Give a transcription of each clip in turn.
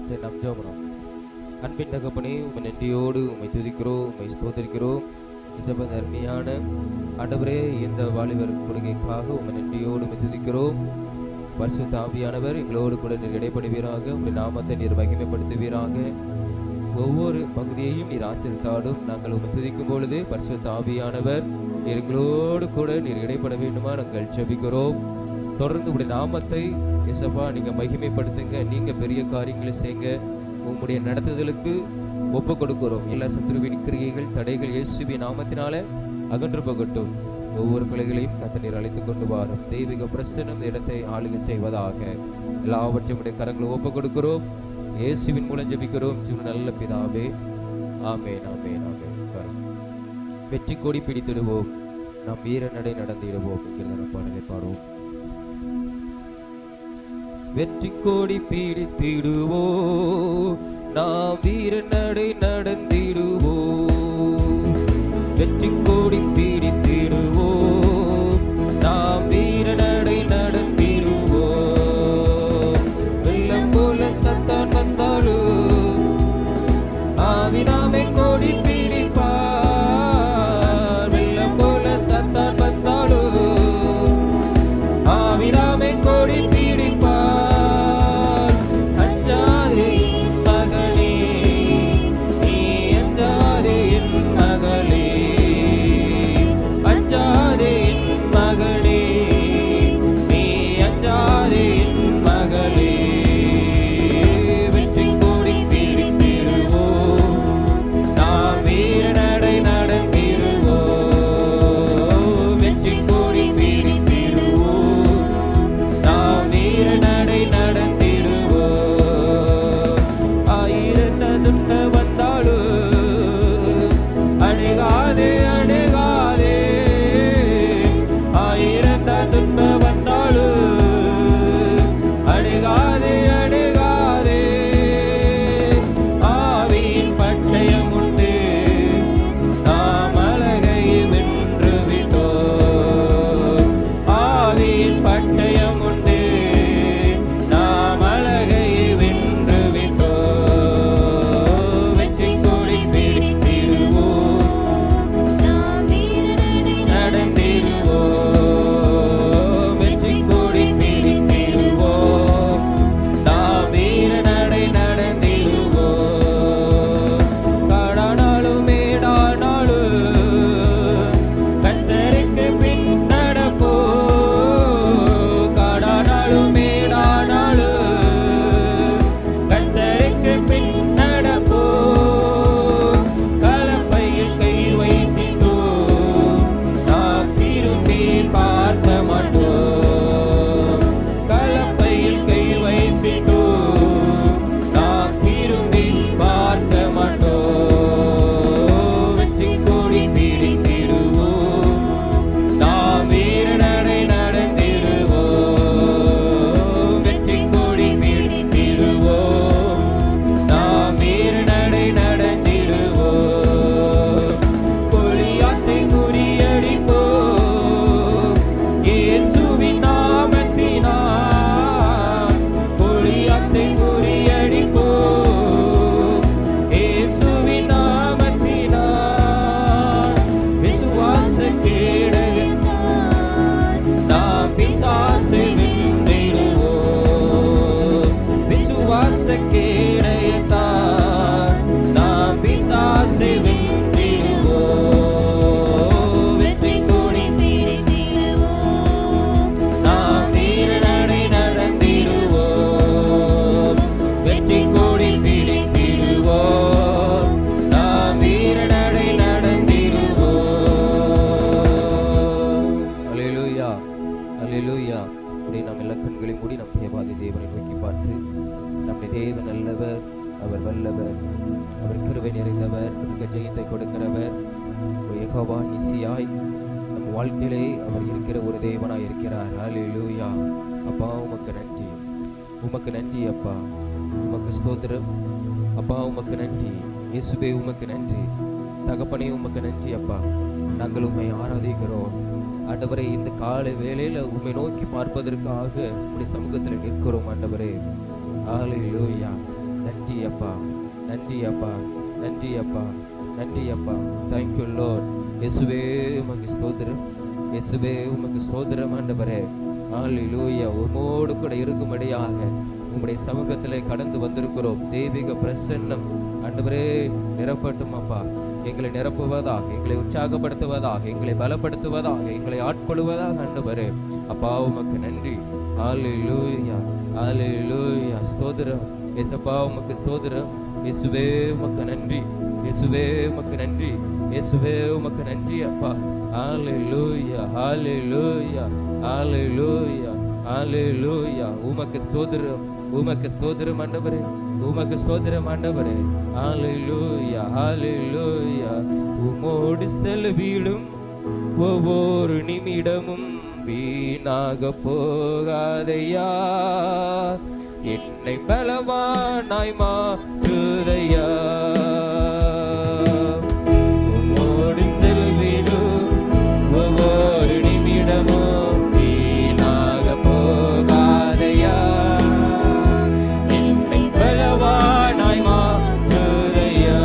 பெற்ற நம் ஜெபம். அன்பின் தகப்பனே, உம்மை நன்றியோடு உம்மை துதிக்கிறோம், உம்மை ஸ்தோத்திரிக்கிறோம். நிஜபந்த அருமையான ஆண்டவரே, இந்த வாலிபர் கொடுக்கைக்காக உம்மை நன்றியோடு உம்மை துதிக்கிறோம். பரிசுத்த ஆவியானவர் எங்களோடு கூட நீர் இடைப்படுவீராக. உம்முடைய நாமத்தை நீர் மகிமைப்படுத்துவீராக. ஒவ்வொரு பகுதியையும் நீர் ஆசீர்வதித்தாலும் நாங்கள் உம்மை துதிக்கும் பொழுது பரிசுத்த ஆவியானவர் நீர் எங்களோடு கூட நீர் இடைப்பட வேண்டுமா நாங்கள் ஜெபிக்கிறோம். தொடர்ந்து உடைய நாமத்தை இயேசுவா நீங்க மகிமைப்படுத்துங்க. நீங்க பெரிய காரியங்களை செய்யுங்க. உம்முடைய நடத்துதலுக்கு ஒப்பு கொடுக்கிறோம். எல்லா சத்துருவின் கிரியைகள் தடைகள் இயேசுவின் நாமத்தினால அகன்று போகட்டும். ஒவ்வொரு பிள்ளைகளையும் கர்த்தர் நீர் அழைத்துக் கொண்டு வாரும். தெய்வீக பிரசன்னம் இடத்தை ஆளுகை செய்வதாக. எல்லாவற்றையும் உடைய கரங்களை ஒப்பு கொடுக்கிறோம். இயேசுவின் மூலம் ஜெபிக்கிறோம் நல்ல பிதாவே, ஆமென், ஆமென், ஆமென். வெற்றி கொடி பிடித்திடுவோம், நாம் வீர நடை நடந்திடுவோம் என்கிற பாடலை பாடுவோம். வெற்றி கொடி பிடித்திடுவோம், நாம் வீர நடை நடந்திடுவோம். வெற்றி கொடி பிடித்திடுவோம், நாம் வீர நடை நடந்திடுவோம். வெள்ளம் போல சத்தான் வந்தாலும் ஆவினாமே கொடி பிடிப்பார். வெள்ளம் போல சத்தான் வந்தாலும் ஆவினாமே கொடி பிடிப்பார். அஞ்சாதே மகளே, நீ அஞ்சாதே என் மகளே. அஞ்சாதே என் மகளே, நீ அஞ்சாதே என் மகளே. வெற்றி கொடி பிடித்திடுவோம், நாம் வீர நடை நடந்திடுவோம். வெற்றி கொடி பிடித்திடுவோம், நாம் வீர நடை நடந்திடுவோம். ஆயிரம் துன்ப வந்தாலும் அணுகாதே, அணுகாதே. ஆயிரம் துன்ப வந்தாலும் அணுகாதே, அணுகாதே. ஆவியின் பட்டயம் உண்டு, நாம் அழகை வென்று விட்டோம். ஆவியின் பட்டயம் உண்டு, நாம் அழகை வென்று விட்டோம். வெற்றி கொடி பிடித்திடுவோம், நாம் வீர நடை நடந்திடுவோம். வெற்றி கொடி பிடித்திடுவோம், நாம் வீர நடை நடந்திடுவோம். காடானாலும் மேடானாலும் கர்த்தருக்கு பின் நடப்போம். காடானாலும் மேடானாலும் கர்த்தருக்கு பின் நடப்போம். கலப்பையில் கை வைத்திட்டோம், நாம் திரும்பி பார்க்க மாட்டோம். கலப்பையில் கை வைத்திட்டோம், நாம் திரும்பி பார்க்க மாட்டோம். வெற்றி கொடி பிடித்திடுவோம், நாம் வீர நடை நடந்திடுவோம். வெற்றி கொடி பிடித்திடுவோம், நாம் வீர நடை நடந்திடுவோம். கொலியாத்தை முறியடிப்போம், இயேசுவின் நாமத்தினால். கொலியாத்தை முறியடிப்போம், இயேசுவின் நாமத்தினால். விசுவாச கேடகத்தால் நாம் பிசாசை வென்றிடுவோம். விசுவாச கேடகத்தால் நாம் பிசாசை வென்றிடுவோம். வெற்றி கொடி பிடித்திடுவோம், நாம் வீர நடை நடந்திடுவோம். வெற்றி கொடி பிடித்திடுவோம், நாம் வீர நடை நடந்திடுவோம். அல்லேலூயா, அல்லேலூயா. உடைய நாம் எல்லா கண்களை மூடி நம் தேவாதி தேவனை நோக்கி பார்த்து, நம்முடைய தேவன் நல்லவர், அவர் வல்லவர், அவர் கிருபை நிறைந்தவர், நமக்கு ஜெயத்தை கொடுக்கிறவர். யெகோவா நிசியாய் நம் வாழ்க்கையிலே அவர் இருக்கிற ஒரு தேவனாய் இருக்கிறார். அல்லேலூயா. அப்பா உமக்கு நன்றி, உமக்கு நன்றி அப்பா, உமக்கு ஸ்தோத்திரம் அப்பா, உமக்கு நன்றி இயேசுவே, உமக்கு நன்றி தகப்பனே, உமக்கு நன்றி அப்பா. நாங்கள் உம்மை ஆராதிக்கிறோம் ஆண்டவரே. இந்த காலை வேளையில உம்மை நோக்கி பார்ப்பதற்காக உம்முடைய சமூகத்தில் நிற்கிறோம் ஆண்டவரே. அல்லேலூயா. இந்த நன்றி அப்பா, நன்றி அப்பா, நன்றி அப்பா, நன்றி அப்பா. Thank you Lord. இயேசுவே உமக்கு ஸ்தோத்திரம், இயேசுவே உமக்கு ஸ்தோத்திரம் ஆண்டவரே. ஹல்லேலூயா. உம்மோடு கூட இருக்கும்படியாக உம்முடைய சமூகத்திலே கடந்து வந்திருக்கிறோம். தெய்வீக பிரசன்னம் ஆண்டவரே நிரப்பட்டும் அப்பா. எங்களை நிரப்புவதாக, எங்களை உற்சாகப்படுத்துவதாக, எங்களை பலப்படுத்துவதாக, எங்களை ஆட்கொள்வதாக ஆண்டவரே. அப்பா உமக்கு நன்றி. ஹல்லேலூயா, ஹல்லேலூயா. ஸ்தோத்திரம் இயேசப்பா, உமக்கு ஸ்தோத்திரம். இயேசுவே உமக்கு நன்றி, இயேசுவே உமக்கு நன்றி, இயேசுவே உமக்கு நன்றி அப்பா. ஹல்லேலூயா, ஹல்லேலூயா, ஹல்லேலூயா, ஹல்லேலூயா. உமக்கு ஸ்தோத்திரம், உமக்கு ஸ்தோத்திரம் ஆண்டவரே, உமக்கு ஸ்தோத்திரம் ஆண்டவரே. ஹல்லேலூயா, ஹல்லேலூயா. உமோடு செலவிடும் ஒவ்வொரு நிமிடமும் வீணாக போகாதையா, என்னை பலவானாய் மாற்றுதையா. உமோடு செல்விடும் ஒவ்வொரு நிமிடமும் வீணாக போகாதையா, என்னை பலவானாய் மாற்றுதையா.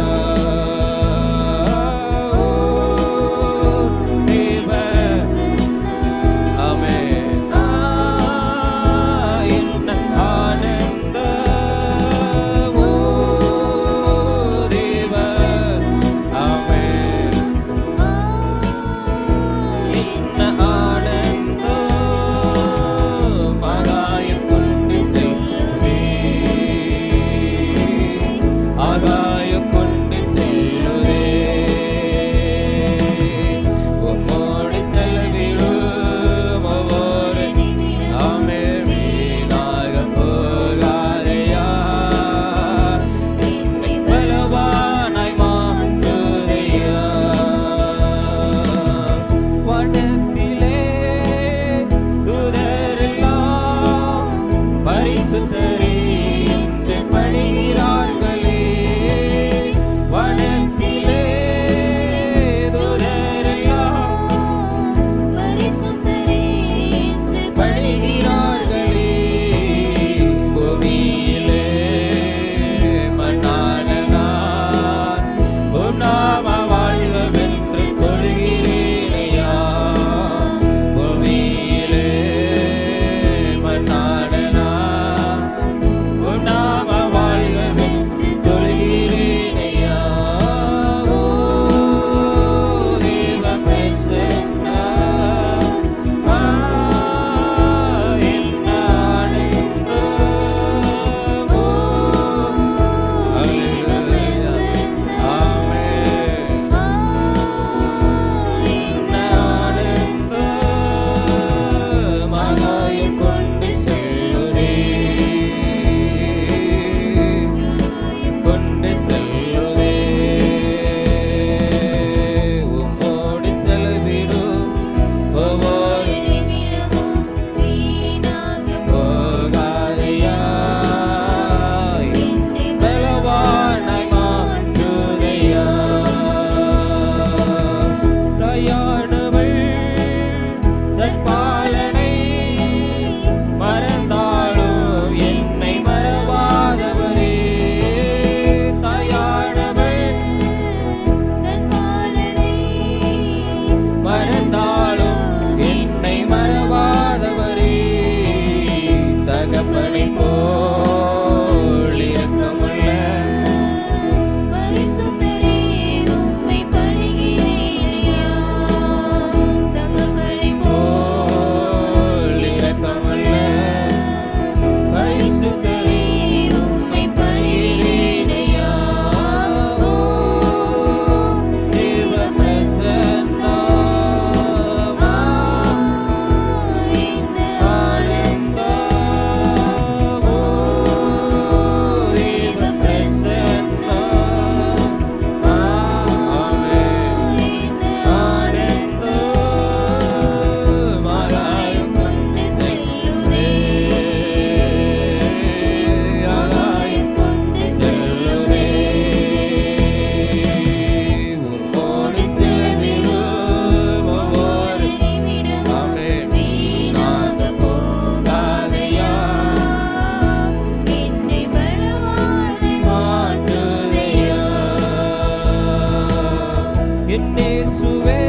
என் இயேசுவே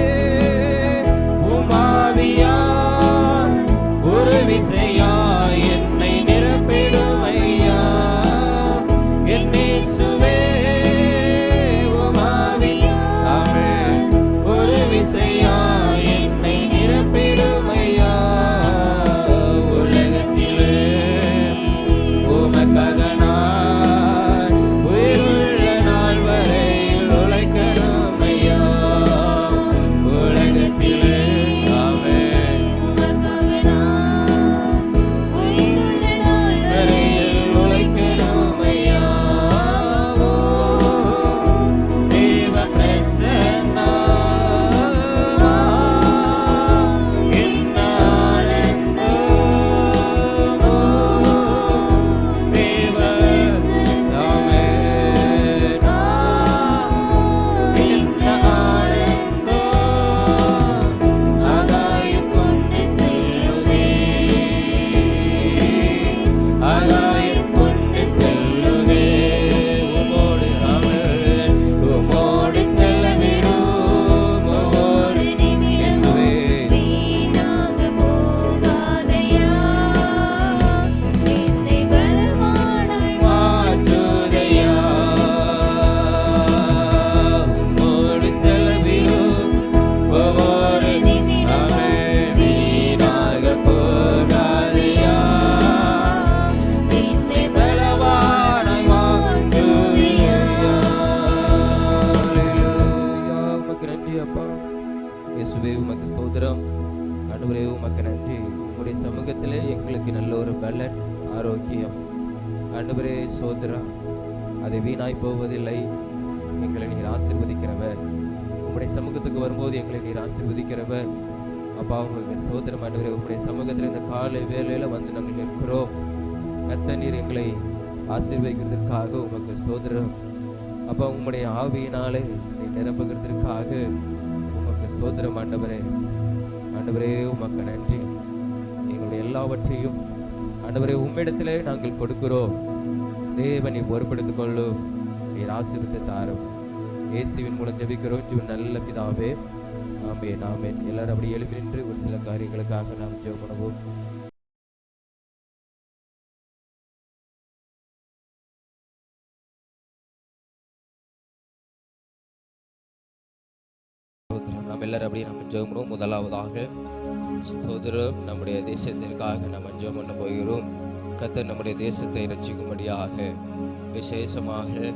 உமாவியார் ஒரு விசையாய் என்னை நிரப்பிடும் ஐயா. என் இயேசுவே உமாவியார் ஒரு விசையாய் என்னை நிரப்பிடும் ஐயா. உலகத்திலே உமக்காக நான் உயிருள்ள நாள் வரையில் உழைக்கணும் ஐயா. உலகத்திலே உமக்கு ஸ்தோத்திரம். ஆண்டவரே உமக்கு நன்றி. உங்களுடைய சமூகத்திலே எங்களுக்கு நல்ல ஒரு பலன், ஆரோக்கியம். ஆண்டவரே ஸ்தோத்திரம். அதை வீணாய் போவதில்லை. எங்களை நீர் ஆசீர்வதிக்கிறவர். உங்களுடைய சமூகத்துக்கு வரும்போது எங்களை நீர் ஆசீர்வதிக்கிறவர். அப்பா உங்களுக்கு ஸ்தோத்திரம். ஆண்டவரே உங்களுடைய சமூகத்தில் இந்த காலை வேளையில வந்து நாங்கள் நிற்கிறோம். கர்த்தர் நீர் எங்களை ஆசீர்வதிக்கிறதுக்காக உமக்கு ஸ்தோத்திரம். அப்பா உங்களுடைய ஆவியினாலே நீ நிரப்புகிறதுக்காக ஸ்தோத்திரம் ஆண்டவரே. ஆண்டவரே உமக்கு நன்றி. எங்களுடைய எல்லாவற்றையும் ஆண்டவரே உம்மிடத்திலே நாங்கள் கொடுக்கிறோம். தேவனை பொறுப்படுத்திக் கொள்ளும். நீர் ஆசீர்வதித்து தாரும். இயேசுவின் மூலம் ஜெபிக்கிறோம் ஜீவன் நல்ல பிதாவே. ஆமென் ஆமென். எல்லாரும் அப்படி எழுப்பி நின்று ஒரு சில காரியங்களுக்காக நாம் ஜெபம் பண்ணுவோம். நாம் எல்லாரும் அப்படியே நம்ம ஜெபம் பண்ணுவோம். முதலாவதாக ஸ்தோத்திரம். நம்முடைய தேசத்திற்காக நம்ம ஜெபம் பண்ண போகிறோம். கர்த்தர் நம்முடைய தேசத்தை ரட்சிக்கும்படியாக, விசேஷமாக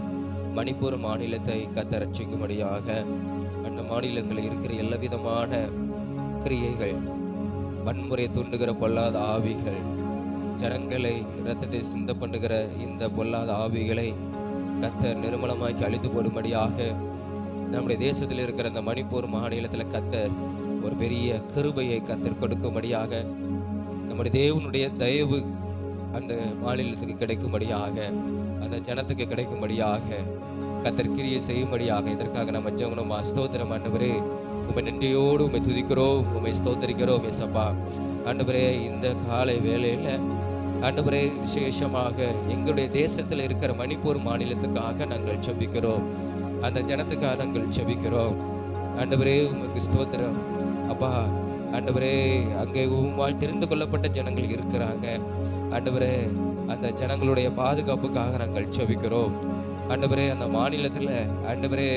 மணிப்பூர் மாநிலத்தை கர்த்தர் ரட்சிக்கும்படியாக, அந்த மாநிலங்களில் இருக்கிற எல்லா விதமான கிரியைகள், வன்முறை தூண்டுகிற பொல்லாத ஆவிகள், ஜனங்களை இரத்தத்தை சிந்த பண்ணுகிற இந்த பொல்லாத ஆவிகளை கர்த்தர் நிர்மலமாக்கி அழித்து போடும்படியாக, நம்முடைய தேசத்தில் இருக்கிற அந்த மணிப்பூர் மாநிலத்தில் கர்த்தர் ஒரு பெரிய கிருபையை கர்த்தர் கொடுக்கும்படியாக, நம்முடைய தேவனுடைய தயவு அந்த மாநிலத்துக்கு கிடைக்கும்படியாக, அந்த ஜனத்துக்கு கிடைக்கும்படியாக கர்த்தர் கிரியை செய்யும்படியாக, இதற்காக நம்ம ஜெபம். ஸ்தோத்திரம் ஆண்டவரே. உம்மை நன்றியோடு உம்மை துதிக்கிறோம், உம்மை ஸ்தோத்தரிக்கிறோம் ஏசப்பா. ஆண்டவரே இந்த காலை வேளையில் ஆண்டவரே விசேஷமாக எங்களுடைய தேசத்தில் இருக்கிற மணிப்பூர் மாநிலத்துக்காக நாங்கள் ஜெபிக்கிறோம். அந்த ஜனத்துக்காக நாங்கள் ஜெபிக்கிறோம். ஆண்டவரே உமக்கு ஸ்தோத்திரம் அப்பா. ஆண்டவரே அங்கே உம்மால் தெரிந்து கொள்ளப்பட்ட ஜனங்கள் இருக்கிறாங்க. ஆண்டவரே அந்த ஜனங்களுடைய பாதுகாப்புக்காக நாங்கள் ஜெபிக்கிறோம். ஆண்டவரே அந்த மாநிலத்தில் ஆண்டவரே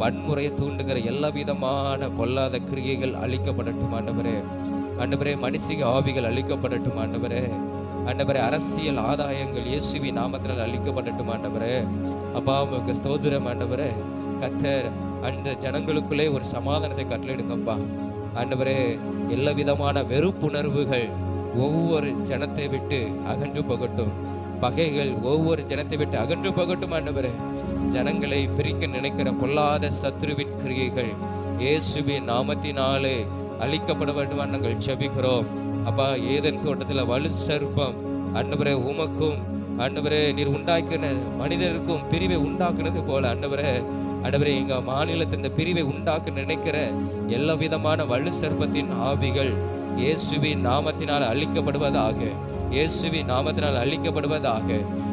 வன்முறையை தூண்டுகிற எல்லா விதமான பொல்லாத கிரியைகள் அழிக்கப்படட்டும் ஆண்டவரே. ஆண்டவரே மனுஷிக ஆவிகள் அழிக்கப்படட்டும் ஆண்டவரே. ஆண்டவரே அரசியல் ஆதாயங்கள் இயேசுவின் நாமத்தினால் அழிக்கப்படட்டும் ஆண்டவரே. அப்பா உமக்கு ஸ்தோத்திரம் ஆண்டவரே. கர்த்தர் அந்த ஜனங்களுக்குள்ளே ஒரு சமாதானத்தை கட்டளையிடுங்கப்பா ஆண்டவரே. எல்லா விதமான வெறுப்புணர்வுகள் ஒவ்வொரு ஜனத்தை விட்டு அகன்று போகட்டும். பகைகள் ஒவ்வொரு ஜனத்தை விட்டு அகன்று போகட்டும் ஆண்டவரே. ஜனங்களை பிரிக்க நினைக்கிற பொல்லாத சத்ருவின் கிரியைகள் இயேசுவின் நாமத்தினாலே அழிக்கப்பட வேண்டும் நாங்கள் ஜெபிக்கிறோம். அப்பா ஏதேன் தோட்டத்தில் வலு சர்ப்பம் ஆண்டவரே உமக்கும் ஆண்டவரே நீர் உண்டாக்கின மனிதருக்கும் பிரிவை உண்டாக்குனது போல ஆண்டவரே ஆண்டவரே எங்க மாநிலத்தில் இந்த பிரிவை உண்டாக்க நினைக்கிற எல்லா விதமான வலு சர்ப்பத்தின் ஆவிகள் இயேசுவின் நாமத்தினால் அழிக்கப்படுவதாக, இயேசுவின் நாமத்தினால் அழிக்கப்படுவதாக.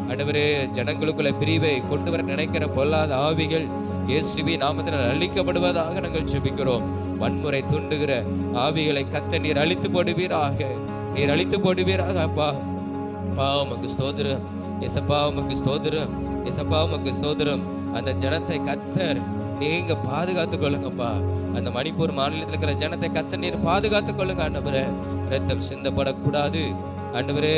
ஆண்டவரே ஜனங்களுக்குள்ள பிரிவை கொண்டு வர நினைக்கிற பொல்லாத ஆவிகள் இயேசுவின் நாமத்தினால் அழிக்கப்படுவதாக நாங்கள் ஜெபிக்கிறோம். வன்முறை தூண்டுகிற ஆவிகளை கர்த்தர் நீர் அழித்து போடுவீராக, நீர் அழித்து போடுவீராக. அப்பா உமக்கு ஸ்தோத்திரம் இயேசப்பா, உமக்கு ஸ்தோத்திரம் இயேசப்பா, உமக்கு ஸ்தோத்திரம். அந்த ஜனத்தை கர்த்தர் நீங்க பாதுகாத்துக் கொள்ளுங்கப்பா. அந்த மணிப்பூர் மாநிலத்தில் இருக்கிற ஜனத்தை கர்த்தர் நீர் பாதுகாத்துக் கொள்ளுங்க ஆண்டவரே. ரத்தம் சிந்தப்படக்கூடாது ஆண்டவரே.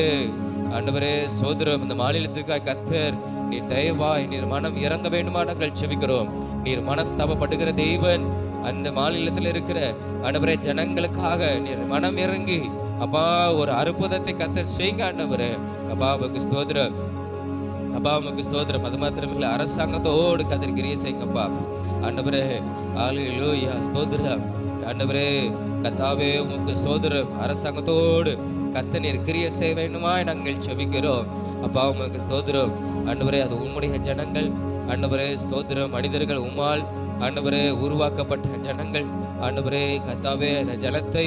ஆண்டவரே ஸ்தோத்திரம். இந்த மாநிலத்துக்காக கர்த்தர் நீர் தயவாய் நீர் மனம் இறங்க வேண்டுமா நாங்கள் ஜெபிக்கிறோம். நீர் மனஸ்தாபப்படுகிற தேவன். அந்த மாநிலத்தில் இருக்கிற ஆண்டவரே ஜனங்களுக்காக நீர் மனம் இறங்கி அப்பா ஒரு அற்புதத்தை கர்த்தர் செய்யுங்க ஆண்டவரே. அப்பா உமக்கு ஸ்தோத்திரம், அப்பா உமக்கு ஸ்தோத்திரம். அது மாத்திரமில்லை, அரசாங்கத்தோடு கர்த்தர் கிரியை செய்யுங்கப்பா ஆண்டவரே. ஹல்லேலூயா ஸ்தோத்திரம் ஆண்டவரே. கர்த்தாவே உமக்கு ஸ்தோத்திரம். அரசாங்கத்தோடு கர்த்தர் நீர் கிரியை செய்ய வேண்டுமா நாங்கள் ஜெபிக்கிறோம். அப்பா உமக்கு ஸ்தோத்திரம் ஆண்டவரே. அது உம்முடைய ஜனங்கள் ஆண்டவரே ஸ்தோத்திரம். மனிதர்கள் உம்மால் ஆண்டவரே உருவாக்கப்பட்ட ஜனங்கள் ஆண்டவரே. கர்த்தாவே அந்த ஜனத்தை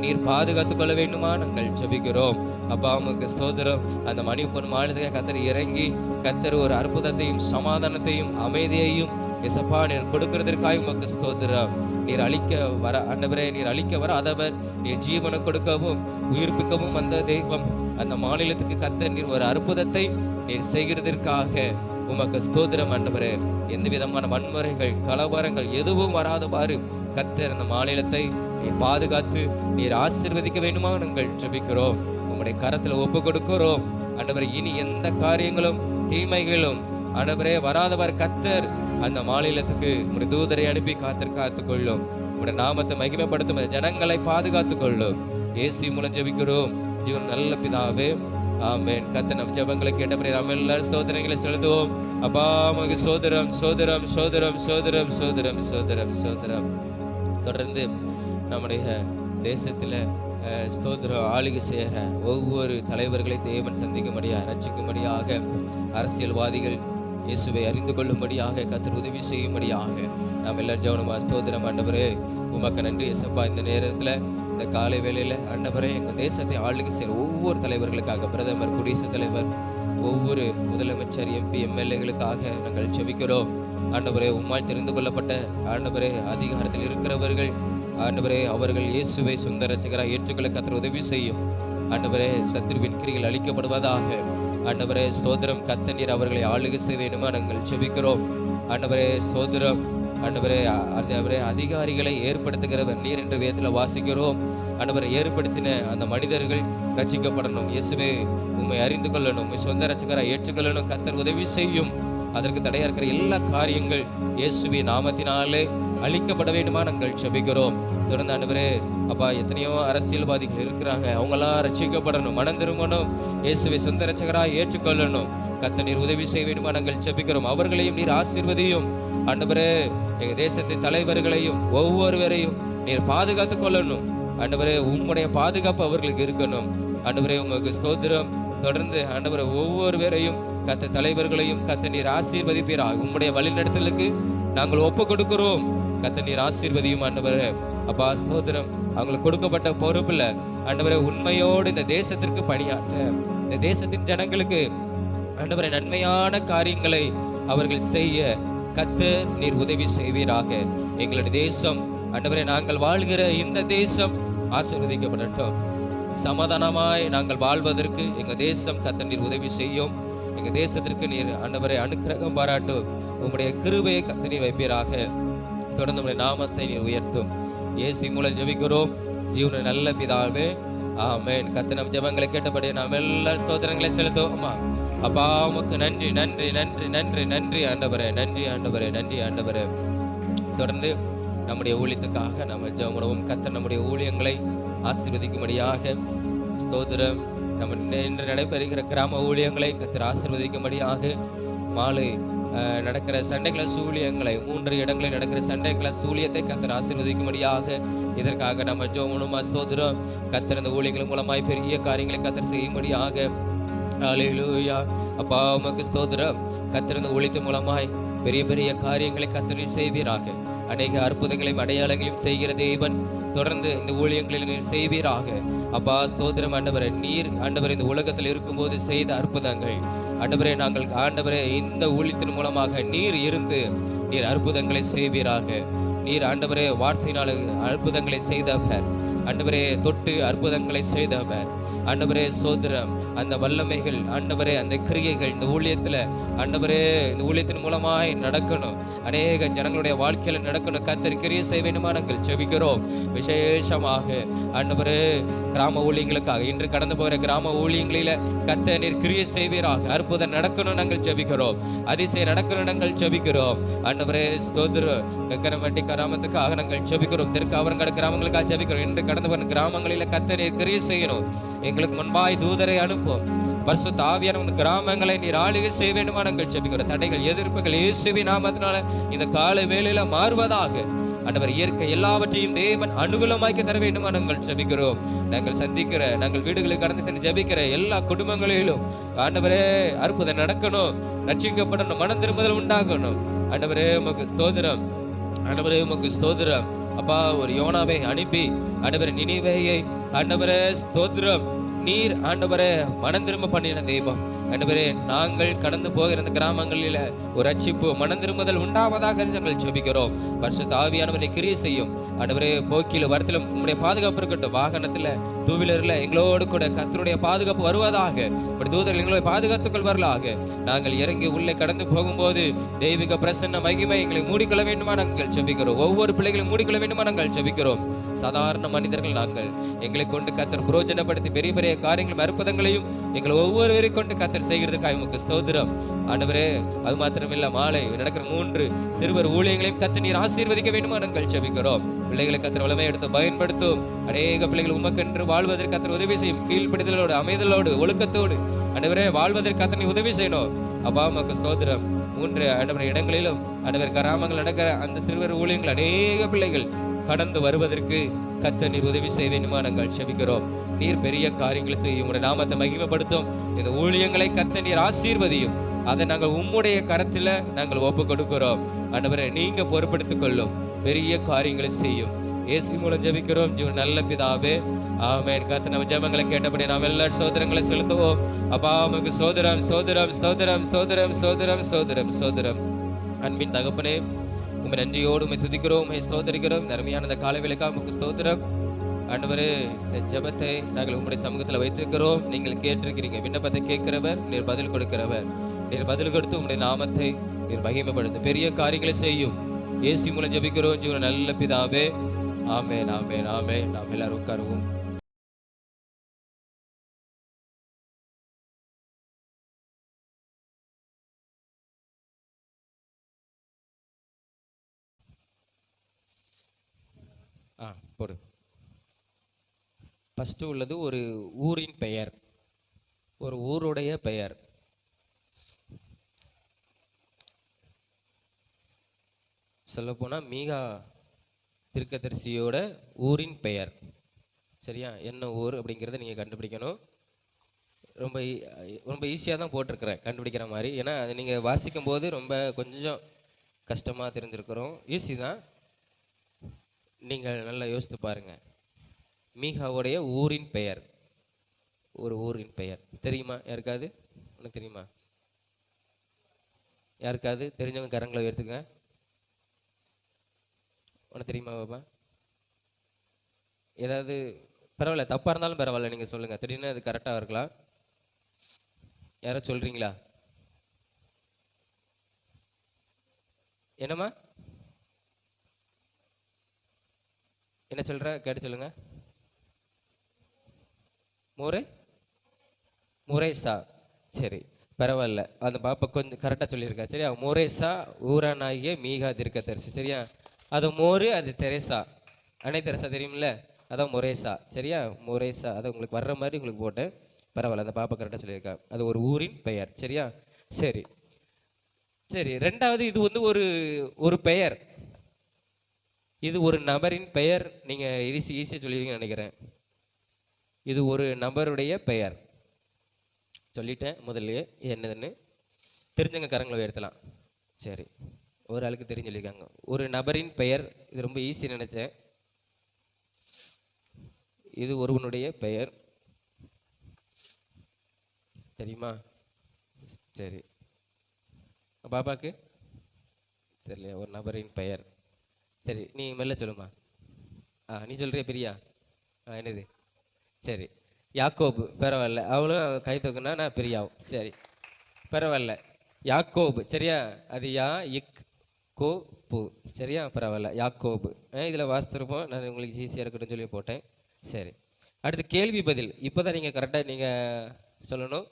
நீர் பாதுகாத்துக் கொள்ள வேண்டுமா நாங்கள் ஜெபிக்கிறோம். அப்பா உமக்கு ஸ்தோத்திரம். அந்த மணிப்பூர் மாநிலத்தை கர்த்தர் இறங்கி கர்த்தர் ஒரு அற்புதத்தையும் சமாதானத்தையும் அமைதியையும் இயேசப்பா நீர் கொடுக்கிறதற்காக உமக்கு ஸ்தோத்திரம். நீர் அழிக்க வர ஆண்டவரே, நீர் அழிக்க வராதவர், நீர் ஜீவனை கொடுக்கவும் உயிர்ப்பிக்கவும் அந்த தெய்வம். அந்த மாநிலத்துக்கு கர்த்தர் நீர் ஒரு அற்புதத்தை நீர் செய்கிறதற்காக உமக்கு ஸ்தோத்திரம் ஆண்டவரே. எந்த விதமான வன்முறைகள் கலவரங்கள் எதுவும் வராதவாறு கர்த்தர் அந்த மாநிலத்தை நீர் பாதுகாத்து நீர் ஆசீர்வதிக்க வேண்டுமா நாங்கள் ஜெபிக்கிறோம். உம்முடைய கரத்தில் ஒப்பு கொடுக்கிறோம் ஆண்டவரே. இனி எந்த காரியங்களும் தீமைகளும் ஆண்டவரே வராதவாறு கர்த்தர் அந்த மாநிலத்துக்கு உம்முடைய தூதரை அனுப்பி காத்துக் கொள்ளும். உம்முடைய நாமத்தை மகிமைப்படுத்தும் ஜனங்களை பாதுகாத்துக் கொள்ளும். இயேசு மூலம் ஜெபிக்கிறோம் ஜீவன் நல்ல பிதாவே, ஆமென். கர்த்தர் நம் ஜெபங்களை கேட்டபடி நாம் எல்லாரும் ஸ்தோத்திரங்களை செலுத்துவோம். அப்பா உமக்கு ஸ்தோத்திரம் ஸ்தோத்திரம் ஸ்தோத்திரம் ஸ்தோத்திரம் ஸ்தோத்திரம் ஸ்தோத்திரம் ஸ்தோத்திரம். தொடர்ந்து நம்முடைய தேசத்தில் ஸ்தோத்திரம் ஆளுகை செய்கிற ஒவ்வொரு தலைவர்களை தேவன் சந்திக்கும்படியாக ரட்சிக்கும்படியாக அரசியல்வாதிகள் இயேசுவை அறிந்து கொள்ளும்படியாக கர்த்தர் உதவி செய்யும்படியாக நாம் எல்லாரும் ஜெபமா. ஸ்தோத்திரம் ஆண்டவரே, உமக்கு நன்றி இயேசப்பா. இந்த நேரத்தில் இந்த காலை வேளையில் ஆண்டவரே எங்கள் தேசத்தை ஆளுகை செய்கிற ஒவ்வொரு தலைவர்களுக்காக, பிரதமர், குடியரசுத் தலைவர், ஒவ்வொரு முதலமைச்சர், எம்பி, எம்எல்ஏகளுக்காக நாங்கள் ஜெபிக்கிறோம் ஆண்டவரே. உம்மால் தெரிந்து கொள்ளப்பட்ட ஆண்டவரே அதிகாரத்தில் இருக்கிறவர்கள் ஆண்டவரே அவர்கள் இயேசுவை சொந்த ரட்சகராக ஏற்றுக்கொள்ள கர்த்தர் உதவி செய்யும் ஆண்டவரே. சத்துருவின் கிரிகள் அழிக்கப்படுவதாக ஆண்டவரே. ஸ்தோத்திரம். கர்த்தர் நீர் அவர்களை ஆளுகை செய்ய வேண்டுமா நாங்கள் ஜெபிக்கிறோம் ஆண்டவரே. ஸ்தோத்திரம் ஆண்டவரே. ஆண்டவரே அதிகாரிகளை ஏற்படுத்துகிறவர் நீர் என்ற வேதத்தில் வாசிக்கிறோம் ஆண்டவரை. ஏற்படுத்தின அந்த மனிதர்கள் ரட்சிக்கப்படணும், இயேசுவை உம்மை அறிந்து கொள்ளணும், சொந்த ரட்சகராக ஏற்றுக்கொள்ளணும். கர்த்தர் உதவி செய்யும். அதற்கு தடையா இருக்கிற எல்லா காரியங்கள் இயேசுவின் நாமத்தினாலே அழிக்கப்பட வேண்டுமா நாங்கள் ஜெபிக்கிறோம். தொடர்ந்து ஆண்டவரே அப்பா எத்தனையோ அரசியல்வாதிகள் இருக்கிறாங்க, அவங்களாம் ரட்சிக்கப்படணும், மனம் திரும்பணும், இயேசுவை சொந்த ரட்சகராக ஏற்றுக்கொள்ளணும். கர்த்தர் நீர் உதவி செய்ய வேண்டுமா நாங்கள் ஜெபிக்கிறோம். அவர்களையும் நீர் ஆசீர்வதியும் ஆண்டவரே. எங்க தேசத்தின் தலைவர்களையும் ஒவ்வொருவரையும் நீர் பாதுகாத்துக் கொள்ளணும் ஆண்டவரே. உம்முடைய பாதுகாப்பு அவர்களுக்கு இருக்கணும் ஆண்டவரே. உமக்கு ஸ்தோத்திரம். தொடர்ந்து ஆண்டவரே ஒவ்வொருவரையும் கர்த்தர் தலைவர்களையும் கர்த்தர் நீர் ஆசீர்வதிப்பீராக. உம்முடைய வழிநடத்தலுக்கு நாங்கள் ஒப்பு கொடுக்கிறோம். கர்த்தர் நீர் ஆசீர்வதியும் ஆண்டவரே. அப்பா ஸ்தோத்திரம். அவங்களுக்கு கொடுக்கப்பட்ட பொறுப்புல ஆண்டவரே உண்மையோடு இந்த தேசத்திற்கு பணியாற்ற, இந்த தேசத்தின் ஜனங்களுக்கு ஆண்டவரே நன்மையான காரியங்களை அவர்கள் செய்ய கர்த்தர் நீர் உதவி செய்வீராக. எங்களுடைய தேசம் ஆண்டவரே, நாங்கள் வாழ்கிற இந்த தேசம் ஆசீர்வதிக்கப்படட்டும். சமாதானமாய் நாங்கள் வாழ்வதற்கு எங்க தேசம் கர்த்தர் நீர் உதவி செய்யும். எங்க தேசத்திற்கு நீர் ஆண்டவரை அனுக்கிரகம் பாராட்டும். உங்களுடைய கிருபையை கர்த்தர் நீர் வைப்பீராக. தொடர்ந்து உங்களுடைய நாமத்தை நீர் உயர்த்தும். இயேசு மூலம் ஜெபிக்கிறோம் ஜீவன நல்ல பிதாவே, ஆமென். கர்த்தர் நம் ஜெபங்களை கேட்டபடி நாம் எல்லா ஸ்தோத்திரங்களை செலுத்துவோமா. அப்பா உமக்கு நன்றி நன்றி நன்றி நன்றி நன்றி ஆண்டவரே, நன்றி ஆண்டவரே, நன்றி ஆண்டவரே. தொடர்ந்து நம்முடைய ஊழியத்துக்காக நம்ம ஜெபம். கர்த்தர் நம்முடைய ஊழியங்களை ஆசீர்வதிக்கும்படியாக ஸ்தோத்திரம். நம்ம இன்று நடைபெறுகிற கிராம ஊழியங்களை கர்த்தர் ஆசீர்வதிக்கும்படியாக மாலை நடக்கிற சண்டே கிளாஸ் ஊழியங்களை 3 இடங்களில் நடக்கிற சண்டே கிளாஸ் ஊழியத்தை கர்த்தர் ஆசீர்வதிக்கும்படியாக இதற்காக நம்ம ஜெபமா. ஸ்தோத்திரம். கர்த்தர் இந்த ஊழியங்கள் மூலமாய் பெரிய காரியங்களை கர்த்தர் செய்யும்படியாக. ஹல்லேலூயா. அப்பா உமக்கு ஸ்தோத்திரம். கர்த்தர் இந்த ஊழியத்தின் மூலமாய் பெரிய பெரிய காரியங்களை கர்த்தர் செய்வீராக. அநேக அற்புதங்களையும் அடையாளங்களையும் செய்கிற தேவன் தொடர்ந்து இந்த ஊழியங்களில் நீர் செய்வீராக. அப்பா ஸ்தோத்திரம் ஆண்டவரே. நீர் ஆண்டவர் இந்த உலகத்தில் இருக்கும்போது செய்த அற்புதங்கள் ஆண்டவரே, நாங்கள் ஆண்டவரே இந்த ஊழியத்தின் மூலமாக நீர் இருந்து நீர் அற்புதங்களை செய்வீராக. நீர் ஆண்டவரே வார்த்தையினால் அற்புதங்களை செய்தவர். ஆண்டவரே தொட்டு அற்புதங்களை செய்தவர். ஆண்டவரே சோதரம், அந்த வல்லமைகள் ஆண்டவரே, அந்த கிரியைகள் இந்த ஊழியத்துல ஆண்டவரே, இந்த ஊழியத்தின் மூலமாய் நடக்கணும். அநேக ஜனங்களுடைய வாழ்க்கையில நடக்கணும். கர்த்தர் கிரியை செய்ய வேண்டுமா நாங்கள் ஜெபிக்கிறோம். விசேஷமாக ஆண்டவரே கிராம ஊழியங்களுக்காக இன்று கடந்து போகிற கிராம ஊழியங்களில கர்த்தர் நீர் கிரியை செய்வீராக. அற்புதம் நடக்கணும் நாங்கள் ஜெபிக்கிறோம். அதிசயம் நடக்கணும் நாங்கள் ஜெபிக்கிறோம். ஆண்டவரே ஸ்தோத்திரம். கக்கரமட்டி கிராமத்துக்காக நாங்கள் ஜெபிக்கிறோம். தெற்காவரங்காடு கிராமங்களுக்காக ஜெபிக்கிறோம். இன்று கடந்து போகிற கிராமங்களில கர்த்தர் நீர் கிரியை செய்யணும். எங்களுக்கு முன்பாய் தூதரை அனுப்பும். பரிசுத்த ஆவியான கிராமங்களை நீர் ஆளுகை செய்ய வேண்டுமா நாங்கள் ஜெபிக்கிறோம். தடைகள் எதிர்ப்புகள் இயேசுவின் நாமத்தினால இந்த கால வேளையில மாறுவதாக. ஆண்டவர் இயற்கை எல்லாவற்றையும் தேவன் அனுகூலமாக்கி தர வேண்டுமா நாங்கள் ஜெபிக்கிறோம். நாங்கள் சந்திக்கிற, நாங்கள் வீடுகளுக்கு கடந்து சென்று ஜெபிக்கிற எல்லா குடும்பங்களிலும் ஆண்டவரே அற்புதம் நடக்கணும். ரட்சிக்கப்படணும். மனம் திரும்புதல் உண்டாகணும். ஆண்டவரே உமக்கு ஸ்தோத்திரம். ஆண்டவரே உமக்கு ஸ்தோத்திரம். அப்பா, ஒரு யோனாவை அனுப்பி ஆண்டவரே நினிவேயை ஆண்டவரே ஸ்தோத்திரம் நீர் ஆண்டவரே மனம் திரும்ப பண்ணின தெய்வம். ஆண்டவரே நாங்கள் கடந்து போகிற இந்த கிராமங்களில் ஒரு ரட்சிப்பு மனம் திரும்புதல் உண்டாவதாக நாங்கள் ஜெபிக்கிறோம். பரிசுத்த ஆவியானவரை கிரியை செய்யும். ஆண்டவரே போக்கில வரத்திலும் உங்களுடைய பாதுகாப்பு இருக்கட்டும். வாகனத்துல டூ வீலர்ல எங்களோடு கூட கர்த்தருடைய பாதுகாப்பு வருவதாக. தூதர்கள் எங்களை பாதுகாத்துக்கள் வரலாக. நாங்கள் இறங்கி உள்ளே கடந்து போகும்போது தெய்வீக பிரசன்ன மகிமை எங்களை மூடிக்கொள்ள வேண்டுமா நாங்கள் ஜெபிக்கிறோம். ஒவ்வொரு பிள்ளைகளும் மூடிக்கொள்ள வேண்டுமா நாங்கள் ஜெபிக்கிறோம். சாதாரண மனிதர்கள் நாங்கள். எங்களை கொண்டு கர்த்தர் பிரயோஜனப்படுத்தி பெரிய பெரிய காரியங்களும் அற்புதங்களையும் எங்களை ஒவ்வொருவரை கொண்டு கர்த்தர் செய்கிறதுக்காக உமக்கு ஸ்தோத்திரம். ஆண்டவரே, அது மாத்திரமில்ல, மாலை நடக்கிற 3 சிறுவர் ஊழியங்களையும் கர்த்தர் நீர் ஆசீர்வதிக்க வேண்டுமா நாங்கள் ஜெபிக்கிறோம். பிள்ளைகளை கர்த்தர் வல்லமை எடுத்து பயன்படுத்தும். அநேக பிள்ளைகள் உமக்கென்று வாழ்வதற்கு கர்த்தர் உதவி செய்யும். கீழ்ப்படிதலோடு, அமைதலோடு, ஒழுக்கத்தோடு ஆண்டவரே வாழ்வதற்கு கர்த்தர் நீ உதவி செய்யணும். அப்பா உமக்கு ஸ்தோத்திரம். 3 ஆண்டவரே இடங்களிலும் ஆண்டவர் கிராமங்கள் நடக்கிற அந்த சிறுவர் ஊழியங்கள் அநேக பிள்ளைகள் கடந்து வருவதற்கு கர்த்தர் நீர் உதவி செய்ய வேண்டுமா நாங்கள் ஜெபிக்கிறோம். நீர் பெரிய காரியங்களை செய்யும். உடைய நாமத்தை மகிமைப்படுத்தும். இந்த ஊழியங்களை கர்த்தர் நீர் ஆசீர்வதியும். அதை நாங்கள் உம்முடைய கரத்துல நாங்கள் ஒப்பு கொடுக்கிறோம். ஆண்டவரே நீங்க பொறுப்படுத்திக் கொள்ளும். பெரிய காரியங்களை செய்யும். இயேசு மூலம் ஜெபிக்கிறோம் ஜீவன் நல்ல பிதாவே, ஆமென். கர்த்தர் நம்ம ஜெபங்களை கேட்டபடி நாம் எல்லாரும் சோதரங்களை செலுத்துவோம். அப்பா உமக்கு சோதரம் சோதரம் சோதரம் சோதரம் சோதரம் சோதரம் சோதரம். அன்பின் தகப்பனே, உம்மை நன்றியோடு உம்மை துதிக்கிறோம், உம்மை ஸ்தோத்திரிக்கிறோம். அருமையான இந்த காலவேளைக்காக உமக்கு ஸ்தோத்திரம். ஆண்டவரே, இந்த ஜெபத்தை நாங்கள் உம்முடைய சமூகத்தில் வைத்திருக்கிறோம். நீங்கள் கேட்டிருக்கிறீங்க. விண்ணப்பத்தை கேட்கிறவர், நீர் பதில் கொடுக்கிறவர். நீர் பதில் கொடுத்து உம்முடைய நாமத்தை நீர் மகிமைப்படுத்த பெரிய காரியங்களை செய்யும். இயேசு மூலம் ஜெபிக்கிறோம் ஜீவன் நல்ல பிதாவே, ஆமென் ஆமென் ஆமென். நாம் எல்லாரும் உட்காருவோம். போடு. ஃபர்ஸ்ட் உள்ளது ஒரு ஊரின் பெயர், ஒரு ஊருடைய பெயர். சொல்லப்போனா மீகா தீர்க்கதரிசியோட ஊரின் பெயர். சரியா? என்ன ஊர் அப்படிங்கிறத நீங்கள் கண்டுபிடிக்கணும். ரொம்ப ரொம்ப ஈஸியாக தான் போட்டிருக்கிறேன் கண்டுபிடிக்கிற மாதிரி. ஏன்னா அது நீங்கள் வாசிக்கும் போது ரொம்ப கொஞ்சம் கஷ்டமாக தெரிஞ்சிருக்கிறோம். ஈஸி தான், நீங்கள் நல்லா யோசித்து பாருங்கள். மீகாவுடைய ஊரின் பெயர், ஒரு ஊரின் பெயர் தெரியுமா யாருக்காவது? உனக்கு தெரியுமா? யாருக்காவது தெரிஞ்சவங்க கரங்களை உயர்த்துங்க. உனக்கு தெரியுமா பாபா? ஏதாவது பரவாயில்ல, தப்பாக இருந்தாலும் பரவாயில்ல, நீங்கள் சொல்லுங்கள். திடீர்னு அது கரெக்டாக இருக்கலாம். யாரோ சொல்கிறீங்களா? என்னம்மா என்ன சொல்கிற? கேட்டு சொல்லுங்க. முரேசா. சரி, பரவாயில்ல, அந்த பாப்பா கொஞ்சம் கரெக்டாக சொல்லியிருக்கா. சரியா? முரேசா ஊரானாகிய மீகா தீர்க்கதரிசி. சரியா? அது மோரு, அது தெரேசா. அன்னை தெரசா தெரியுமில்ல, அதான் முரேசா. சரியா? முரேசா, அதை உங்களுக்கு வர்ற மாதிரி உங்களுக்கு போட்டேன். பரவாயில்ல, அந்த பாப்பா கரெக்டாக சொல்லியிருக்கா. அது ஒரு ஊரின் பெயர். சரியா? சரி சரி. ரெண்டாவது, இது வந்து ஒரு பெயர். இது ஒரு நபரின் பெயர். நீங்கள் ஈஸியாக சொல்லுவீங்கன்னு நினைக்கிறேன். இது ஒரு நபருடைய பெயர். சொல்லிட்டேன் முதல்லையே என்னதுன்னு. தெரிஞ்சவங்க கரங்களை உயர்த்தலாம். சரி, ஒரு ஆளுக்கு தெரிஞ்சு சொல்லியிருக்காங்க. ஒரு நபரின் பெயர். இது ரொம்ப ஈஸி நினைச்சேன். இது ஒருவனுடைய பெயர். தெரியுமா? சரி, பாப்பாக்கு தெரியல ஒரு நபரின் பெயர். சரி, நீ மெல்ல சொல்லுமா. நீ சொல்றிய பிரியா? என்னது? சரி, யாக்கோபு. பரவாயில்ல, அவளும் கை தூக்குனா நான் பிரியாவும். சரி, பரவாயில்ல. யாக்கோபு சரியா? அது இக் கோ பூ சரியா? பரவாயில்ல, யாக்கோபு. இதில் வாசித்திருப்போம், நான் உங்களுக்கு ஈஸியாக இருக்கட்டும் சொல்லி போட்டேன். சரி, அடுத்து கேள்வி பதில். இப்போ தான் நீங்கள் கரெக்டாக நீங்கள் சொல்லணும்.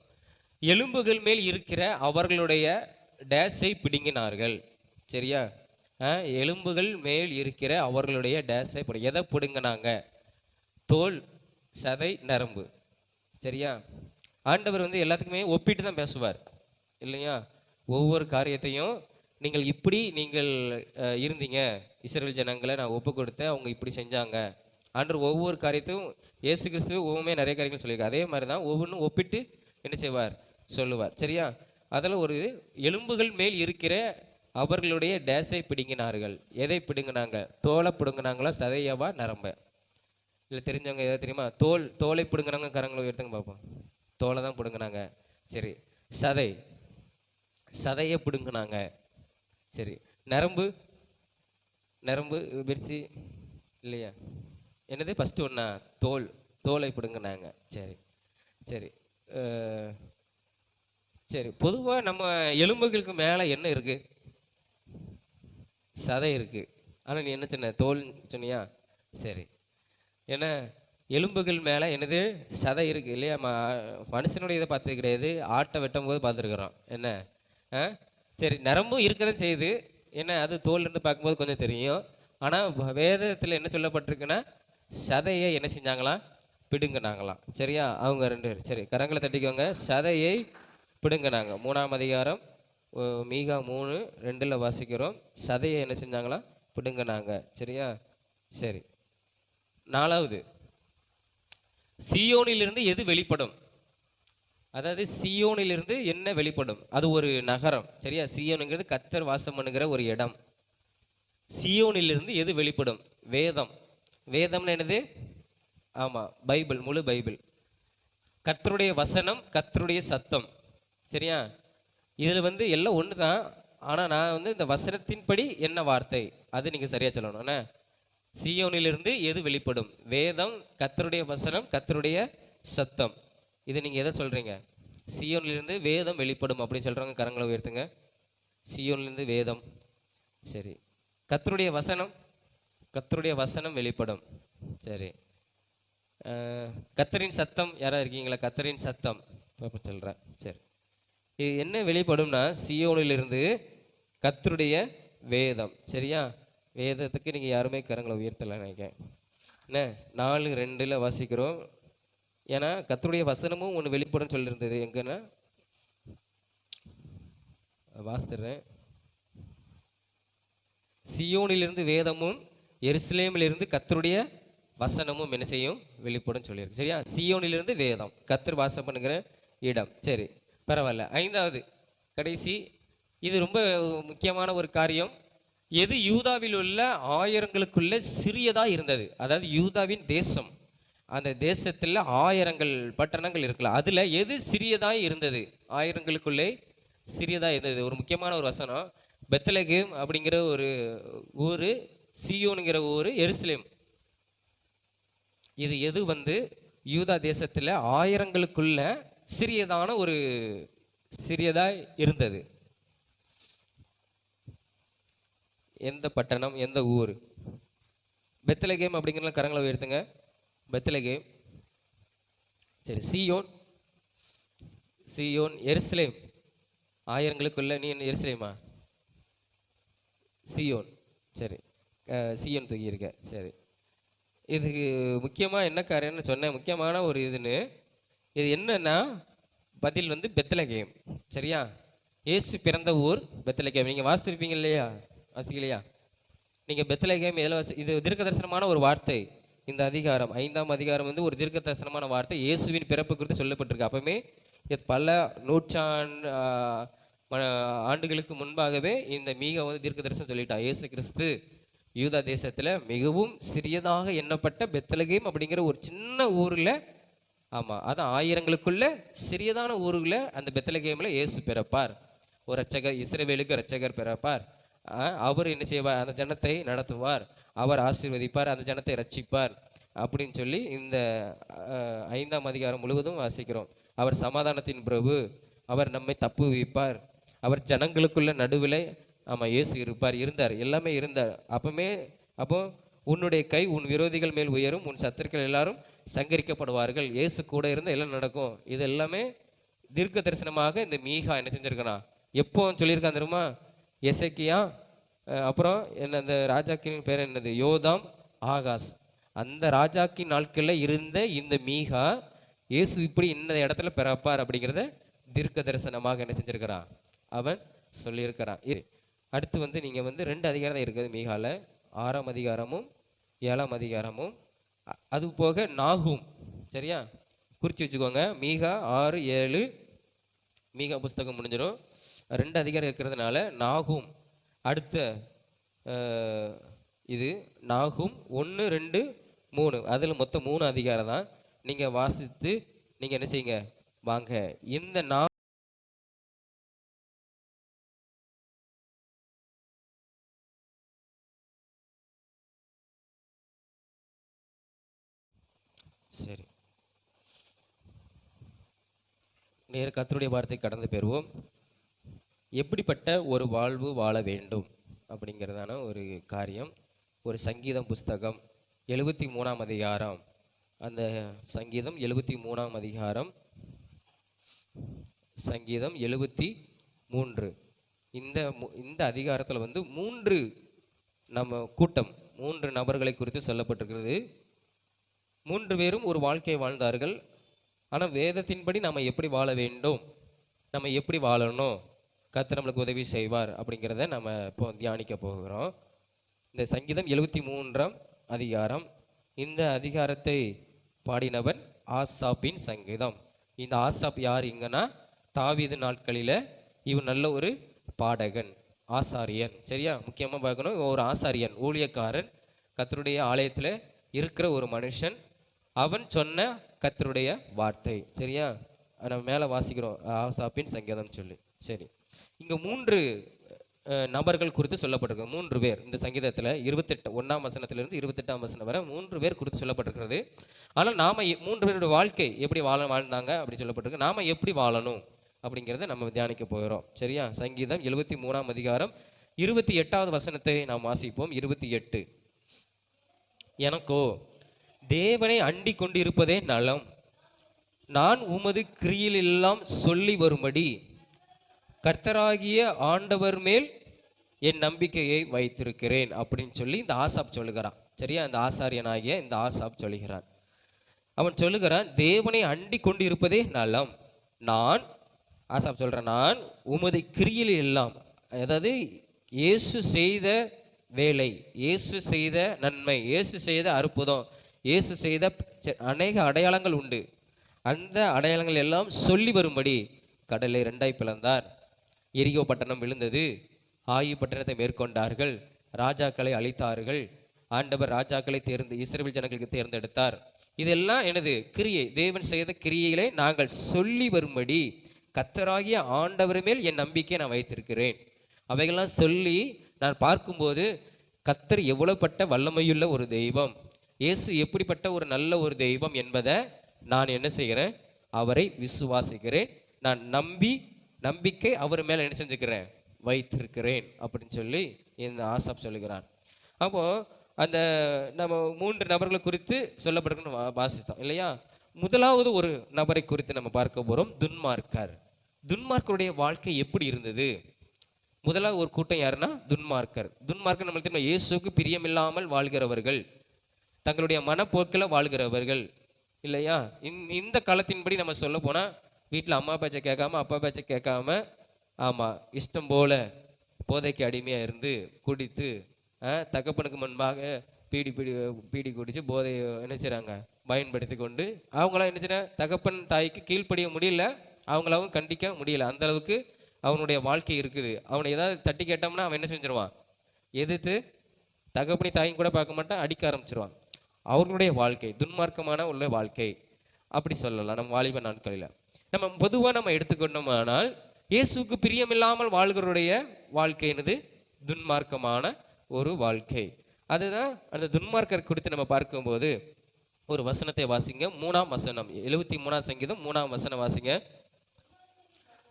எலும்புகள் மேல் இருக்கிற அவர்களுடைய டேஸை பிடுங்கினார்கள். சரியா? எலும்புகள் மேல் இருக்கிற அவர்களுடைய டேஸை எதை பிடுங்கினாங்க? தோல், சதை, நரம்பு. சரியா? ஆண்டவர் வந்து எல்லாத்துக்குமே ஒப்பிட்டு தான் பேசுவார் இல்லையா? ஒவ்வொரு காரியத்தையும் நீங்கள் இப்படி நீங்கள் இருந்தீங்க, இஸ்ரவேல் ஜனங்களை நான் ஒப்பு கொடுத்தேன், அவங்க இப்படி செஞ்சாங்க. ஆண்டவர் ஒவ்வொரு காரியத்தையும் இயேசு கிறிஸ்துவ ஒவ்வொருமே நிறைய காரியங்கள் சொல்லியிருக்காரு. அதே மாதிரி தான் ஒவ்வொன்றும் ஒப்பிட்டு என்ன செய்வார்? சொல்லுவார். சரியா? அதில் ஒரு எலும்புகள் மேல் இருக்கிற அவர்களுடைய டேஸை பிடுங்கினார்கள். எதை பிடுங்கினாங்க? தோலை பிடுங்கினாங்களா, சதையவா, நரம்ப? இல்லை தெரிஞ்சவங்க எதாவது தெரியுமா? தோலை பிடுங்கினாங்க, கரங்களை உயர்த்துங்க பார்ப்போம். தோலை தான் பிடுங்கினாங்க. சரி, சதையை பிடுங்கினாங்க. சரி, நரம்பு பிரிச்சு இல்லையா? என்னது ஃபஸ்ட்டு ஒன்றா? தோலை பிடுங்கினாங்க. சரி சரி சரி, பொதுவாக நம்ம எலும்புகளுக்கு மேலே என்ன இருக்குது? சதை இருக்குது. ஆனால் நீ என்ன சொன்ன? தோல் சொன்னியா? சரி, ஏன்னா எலும்புகள் மேலே என்னது? சதை இருக்குது இல்லையா? மனுஷனுடைய இதை பார்த்தது கிடையாது, ஆட்டை வெட்டும் போது பார்த்துருக்குறோம். என்ன சரி, நரம்பும் இருக்கதான் செய்யுது. என்ன அது தோல்லேருந்து பார்க்கும்போது கொஞ்சம் தெரியும். ஆனால் வேதத்தில் என்ன சொல்லப்பட்டிருக்குன்னா, சதையை என்ன செஞ்சாங்களாம்? பிடுங்கினாங்களாம். சரியா? அவங்க 2 பேர். சரி, கரங்களை தட்டிக்கோங்க. சதையை பிடுங்கினாங்க. 3ஆம் அதிகாரம் மீகா 3:2 வாசிக்கிறோம். சதையை என்ன செஞ்சாங்களாம்? பிடுங்கினாங்க. சரியா? சரி, 4வது, சீயோனிலிருந்து எது வெளிப்படும்? அதாவது சீயோனிலிருந்து என்ன வெளிப்படும்? அது ஒரு நகரம். சரியா? சீயோனுங்கிறது கர்த்தர் வாசம் பண்ணுகிற ஒரு இடம். சீயோனிலிருந்து எது வெளிப்படும்? வேதம். வேதம்னு என்னது? ஆமாம், பைபிள், முழு பைபிள். கர்த்தருடைய வசனம், கர்த்தருடைய சத்தம். சரியா? இதில் வந்து எல்லாம் ஒன்று தான். ஆனால் நான் வந்து இந்த வசனத்தின்படி என்ன வார்த்தை, அது நீங்கள் சரியாக சொல்லணும். சீயோனிலிருந்து எது வெளிப்படும்? வேதம், கர்த்தருடைய வசனம், கர்த்தருடைய சத்தம். இது நீங்கள் எதை சொல்கிறீங்க? சீயோனிலிருந்து வேதம் வெளிப்படும் அப்படின்னு சொல்கிறவங்க கரங்களை உயர்த்துங்க. சீயோனிலிருந்து வேதம். சரி, கர்த்தருடைய வசனம் வெளிப்படும். சரி, கர்த்தரின் சத்தம் யாராவது இருக்கீங்களா? கர்த்தரின் சத்தம் சொல்கிறேன். சரி, இது என்ன வெளிப்படும்னா, சீயோனிலிருந்து கர்த்தருடைய வேதம். சரியா? வேதத்துக்கு நீங்கள் யாருமே கரங்களை உயர்த்தலை நினைக்கிறேன். என்ன 4:2 வாசிக்கிறோம். ஏன்னா கர்த்தருடைய வசனமும் ஒன்று வெளிப்படும் சொல்லியிருந்தது. எங்கன்னா வாசித்துறேன். சியோனிலிருந்து வேதமும், எருசலேமிலிருந்து கர்த்தருடைய வசனமும் என்ன செய்யும்? வெளிப்படும் சொல்லியிருக்கு. சரியா? சியோனிலிருந்து வேதம், கர்த்தர் வாசம் பண்ணுகிற இடம். சரி, பரவாயில்ல. 5வது கடைசி, இது ரொம்ப முக்கியமான ஒரு காரியம். எது யூதாவில் உள்ள ஆயிரங்களுக்குள்ள சிறியதாக இருந்தது? அதாவது யூதாவின் தேசம், அந்த தேசத்தில் 1000 பட்டணங்கள் இருக்கலாம். அதில் எது சிறியதாக இருந்தது? 1000ங்களுக்குள்ளே சிறியதாக இருந்தது. ஒரு முக்கியமான ஒரு வசனம். பெத்லகேம் அப்படிங்கிற ஒரு ஊர், சீயோனுங்கிற ஊர், எருசலேம். இது எது வந்து யூதா தேசத்தில் 1000ங்களுக்குள்ள சிறியதாக இருந்தது? எந்த பட்டணம், எந்த ஊர்? பெத்லகேம் அப்படிங்கிற கரங்களை உயர்த்துங்க. பெத்லகேம். சரி, சீயோன், எருசலேம். 1000ங்களுக்குள்ள. நீ என்ன எருசலேமா? சீயோன். சரி, சீயோன் தூக்கி இருக்க. சரி, இதுக்கு முக்கியமாக என்ன காரியம்னு சொன்னேன், முக்கியமான ஒரு இதுன்னு. இது என்னன்னா, பதில் வந்து பெத்லகேம். சரியா? இயேசு பிறந்த ஊர் பெத்லகேம். நீங்கள் வாசிச்சிருப்பீங்க இல்லையா? வாசிக்கலையா? நீங்கள் பெத்லகேம் எதில் இது தீர்க்க தரிசனமான ஒரு வார்த்தை. இந்த அதிகாரம் 5ஆம் அதிகாரம் வந்து ஒரு தீர்க்க தரிசனமான வார்த்தை. இயேசுவின் பிறப்பு குறித்து சொல்லப்பட்டிருக்கு. அப்பவுமே பல நூற்றாண்டு ஆண்டுகளுக்கு முன்பாகவே இந்த மீகா வந்து தீர்க்க தரிசனம் சொல்லிட்டா. இயேசு கிறிஸ்து யூதா தேசத்தில் மிகவும் சிறியதாக எண்ணப்பட்ட பெத்லகேம் அப்படிங்கிற ஒரு சின்ன ஊரில் ஆமாம், அதான் ஆயிரங்களுக்குள்ள சிறியதான ஊருக்குள்ள அந்த பெத்லகேமில் இயேசு பிறப்பார். ஒரு இரட்சகர், இஸ்ரவேலுக்கு இரட்சகர் பிறப்பார். அவர் என்ன செய்வார்? அந்த ஜனத்தை நடத்துவார், அவர் ஆசீர்வதிப்பார், அந்த ஜனத்தை ரட்சிப்பார் அப்படின்னு சொல்லி இந்த 5ஆம் அதிகாரம் முழுவதும் வாசிக்கிறோம். அவர் சமாதானத்தின் பிரபு, அவர் நம்மை தப்புவிப்பார், அவர் ஜனங்களுக்குள்ள நடுவில் இயேசு இருப்பார், இருந்தார், எல்லாமே இருந்தார். அப்போ உன்னுடைய கை உன் விரோதிகள் மேல் உயரும், உன் சத்துருக்கள் எல்லாரும் சங்கரிக்கப்படுவார்கள். இயேசு கூட இருந்து எல்லாம் நடக்கும். இது எல்லாமே தீர்க்க தரிசனமாக இந்த மீகா என்ன செஞ்சிருக்கான், எப்போ சொல்லியிருக்கான் தெரியுமா? எசேக்கியா, அப்புறம் என்ன அந்த ராஜாக்கின் பேர் என்னது, யோதாம், ஆகாஸ், அந்த ராஜாக்கின் நாட்களில் இருந்த இந்த மீகா இயேசு இப்படி இந்த இடத்துல பிறப்பார் அப்படிங்கிறத தீர்க்க தரிசனமாக என்ன செஞ்சிருக்கிறான், அவன் சொல்லியிருக்கிறான். அடுத்து நீங்கள் 2 அதிகாரம் தான் இருக்குது மீகால, 6ஆம் அதிகாரமும் 7ஆம் அதிகாரமும். அது போக நாகூம், சரியா, குறித்து வச்சுக்கோங்க. மீகா 6, 7 மீகா புஸ்தகம் முடிஞ்சிடும். 2 அதிகாரம் இருக்கிறதுனால நாகூம் அடுத்த இது நாகூம் 1, 2, 3, அதில் மொத்தம் 3 அதிகாரம் தான். நீங்கள் வாசித்து நீங்கள் என்ன செய்யுங்க, வாங்க. இந்த சரி, நேர கர்த்தருடைய வார்த்தை கடந்து பெறுவோம். எப்படிப்பட்ட ஒரு வாழ்வு வாழ வேண்டும் அப்படிங்கிறதான ஒரு காரியம். ஒரு சங்கீதம் புஸ்தகம் 73ஆம் அதிகாரம், அந்த சங்கீதம் 73ஆம் அதிகாரம், சங்கீதம் 73. இந்த அதிகாரத்தில் 3 கூட்டம், 3 நபர்களை குறித்து சொல்லப்பட்டிருக்கிறது. 3 பேரும் ஒரு வாழ்க்கையை வாழ்ந்தார்கள். ஆனால் வேதத்தின்படி நம்ம எப்படி வாழ வேண்டும், நம்ம எப்படி வாழணும், கர்த்தர் நம்மளுக்கு உதவி செய்வார் அப்படிங்கிறத நம்ம இப்போ தியானிக்க போகிறோம். இந்த சங்கீதம் 73ஆம் அதிகாரம், இந்த அதிகாரத்தை பாடினவன் ஆசாப்பின் சங்கீதம். இந்த ஆசாப் யார் இங்கன்னா, தாவீது நாட்களில் இவன் நல்ல ஒரு பாடகன், ஆசாரியன். சரியா, முக்கியமாக பார்க்கணும், ஒரு ஆசாரியன், ஊழியக்காரன், கர்த்தருடைய ஆலயத்தில் இருக்கிற ஒரு மனுஷன். அவன் சொன்ன கர்த்தருடைய வார்த்தை. சரியா, நம்ம மேலே வாசிக்கிறோம் ஆசாப்பின் சங்கீதம் சொல்லி. சரி, இங்கே 3 நபர்கள் குறித்து சொல்லப்பட்டிருக்கு. 3 பேர் இந்த சங்கீதத்தில் 1ஆம் வசனத்திலிருந்து 28ஆம் வசனம் வரை 3 பேர் குறித்து சொல்லப்பட்டிருக்கிறது. ஆனால் நாம் 3 பேருடைய வாழ்க்கை எப்படி வாழ்ந்தாங்க அப்படி சொல்லப்பட்டிருக்கு. நாம் எப்படி வாழணும் அப்படிங்கிறத நம்ம தியானிக்க போகிறோம். சரியா, சங்கீதம் 73ஆம் அதிகாரம் 28வது வசனத்தை நாம் வாசிப்போம். 28, எனக்கோ தேவனை அண்டி கொண்டு இருப்பதே நலம், நான் உமது கிரியில் எல்லாம் சொல்லி வரும்படி கர்த்தராகிய ஆண்டவர் மேல் என் நம்பிக்கையை வைத்திருக்கிறேன் அப்படின்னு சொல்லி இந்த ஆசாப் சொல்லுகிறான். சரியா, இந்த ஆசாரியனாகிய இந்த ஆசாப் சொல்லுகிறான். அவன் சொல்லுகிறான், தேவனை அண்டி கொண்டு இருப்பதே நலம், ஆசாப் சொல்கிறான், நான் உமது கிரியில் எல்லாம், அதாவது இயேசு செய்த வேலை, இயேசு செய்த நன்மை, இயேசு செய்த அற்புதம், இயேசு செய்த அநேக அடையாளங்கள் உண்டு. அந்த அடையாளங்கள் எல்லாம் சொல்லி வரும்படி கடலை 2ஆய் பிளந்தார், எரிகோ பட்டணம் விழுந்தது, ஆயி பட்டணத்தை மேற்கொண்டார்கள், ராஜாக்களை அழித்தார்கள், ஆண்டவர் ராஜாக்களை இஸ்ரவேல் ஜனங்களுக்கு தேர்ந்தெடுத்தார். இதெல்லாம் எனது கிரியை, தேவன் செய்த கிரியைகளை நாங்கள் சொல்லி வரும்படி கர்த்தராகிய ஆண்டவர் மேல் என் நம்பிக்கையை நான் வைத்திருக்கிறேன். அவைகள்லாம் சொல்லி நான் பார்க்கும்போது கர்த்தர் எவ்வளவுப்பட்ட வல்லமையுள்ள ஒரு தெய்வம், இயேசு எப்படிப்பட்ட ஒரு நல்ல ஒரு தெய்வம் என்பதை நான் என்ன செய்கிறேன், அவரை விசுவாசிக்கிறேன், நான் நம்பிக்கை அவர் மேலே என்ன செஞ்சுக்கிறேன், வைத்திருக்கிறேன் அப்படின்னு சொல்லி இந்த ஆசாப் சொல்லுகிறான். அப்போ அந்த நம்ம 3 நபர்களை குறித்து சொல்லப்பட்டிருக்குன்னு வாசித்தோம் இல்லையா. முதலாவது ஒரு நபரை குறித்து நம்ம பார்க்க போகிறோம், துன்மார்க்கர். துன்மார்க்கருடைய வாழ்க்கை எப்படி இருந்தது? முதலாவது ஒரு கூட்டம் யாருன்னா துன்மார்க்கர். நம்மளுக்கு தெரியும், இயேசுக்கு பிரியமில்லாமல் வாழ்கிறவர்கள், தங்களுடைய மனப்போக்கில் வாழ்கிறவர்கள் இல்லையா. இந்த காலத்தின்படி நம்ம சொல்ல போனால் வீட்டில் அம்மா பேச்சை கேட்காம, அப்பா பேச்சை கேட்காம, ஆமாம், இஷ்டம் போல போதைக்கு அடிமையாக இருந்து குடித்து தகப்பனுக்கு முன்பாக பீடி குடித்து போதையை என்ன செய்கிறாங்க, பயன்படுத்தி கொண்டு அவங்களாம் என்ன செய்ய, தகப்பன் தாய்க்கு கீழ்ப்படிய முடியல, அவங்களாவும் கண்டிக்க முடியல, அந்த அளவுக்கு அவனுடைய வாழ்க்கை இருக்குது. அவனை ஏதாவது தட்டி கேட்டோம்னா அவன் என்ன செஞ்சிருவான், எதிர்த்து தகப்பனி தாயும் கூட பார்க்க மாட்டான், அடிக்க ஆரம்பிச்சிருவான். அவர்களுடைய வாழ்க்கை துன்மார்க்கமான உள்ள வாழ்க்கை. அப்படி சொல்லலாம் நம்ம வாலிப நாட்களில். நம்ம பொதுவாக நம்ம எடுத்துக்கொண்டோமானால் இயேசுக்கு பிரியமில்லாமல் வாழ்கிறவருடைய வாழ்க்கை என்னது? துன்மார்க்கமான ஒரு வாழ்க்கை. அதுதான் அந்த துன்மார்க்கர் குறித்து நம்ம பார்க்கும்போது ஒரு வசனத்தை வாசிங்க. 3ஆம் வசனம், 73ஆம் சங்கீதம் 3ஆம் வசனம் வாசிங்க.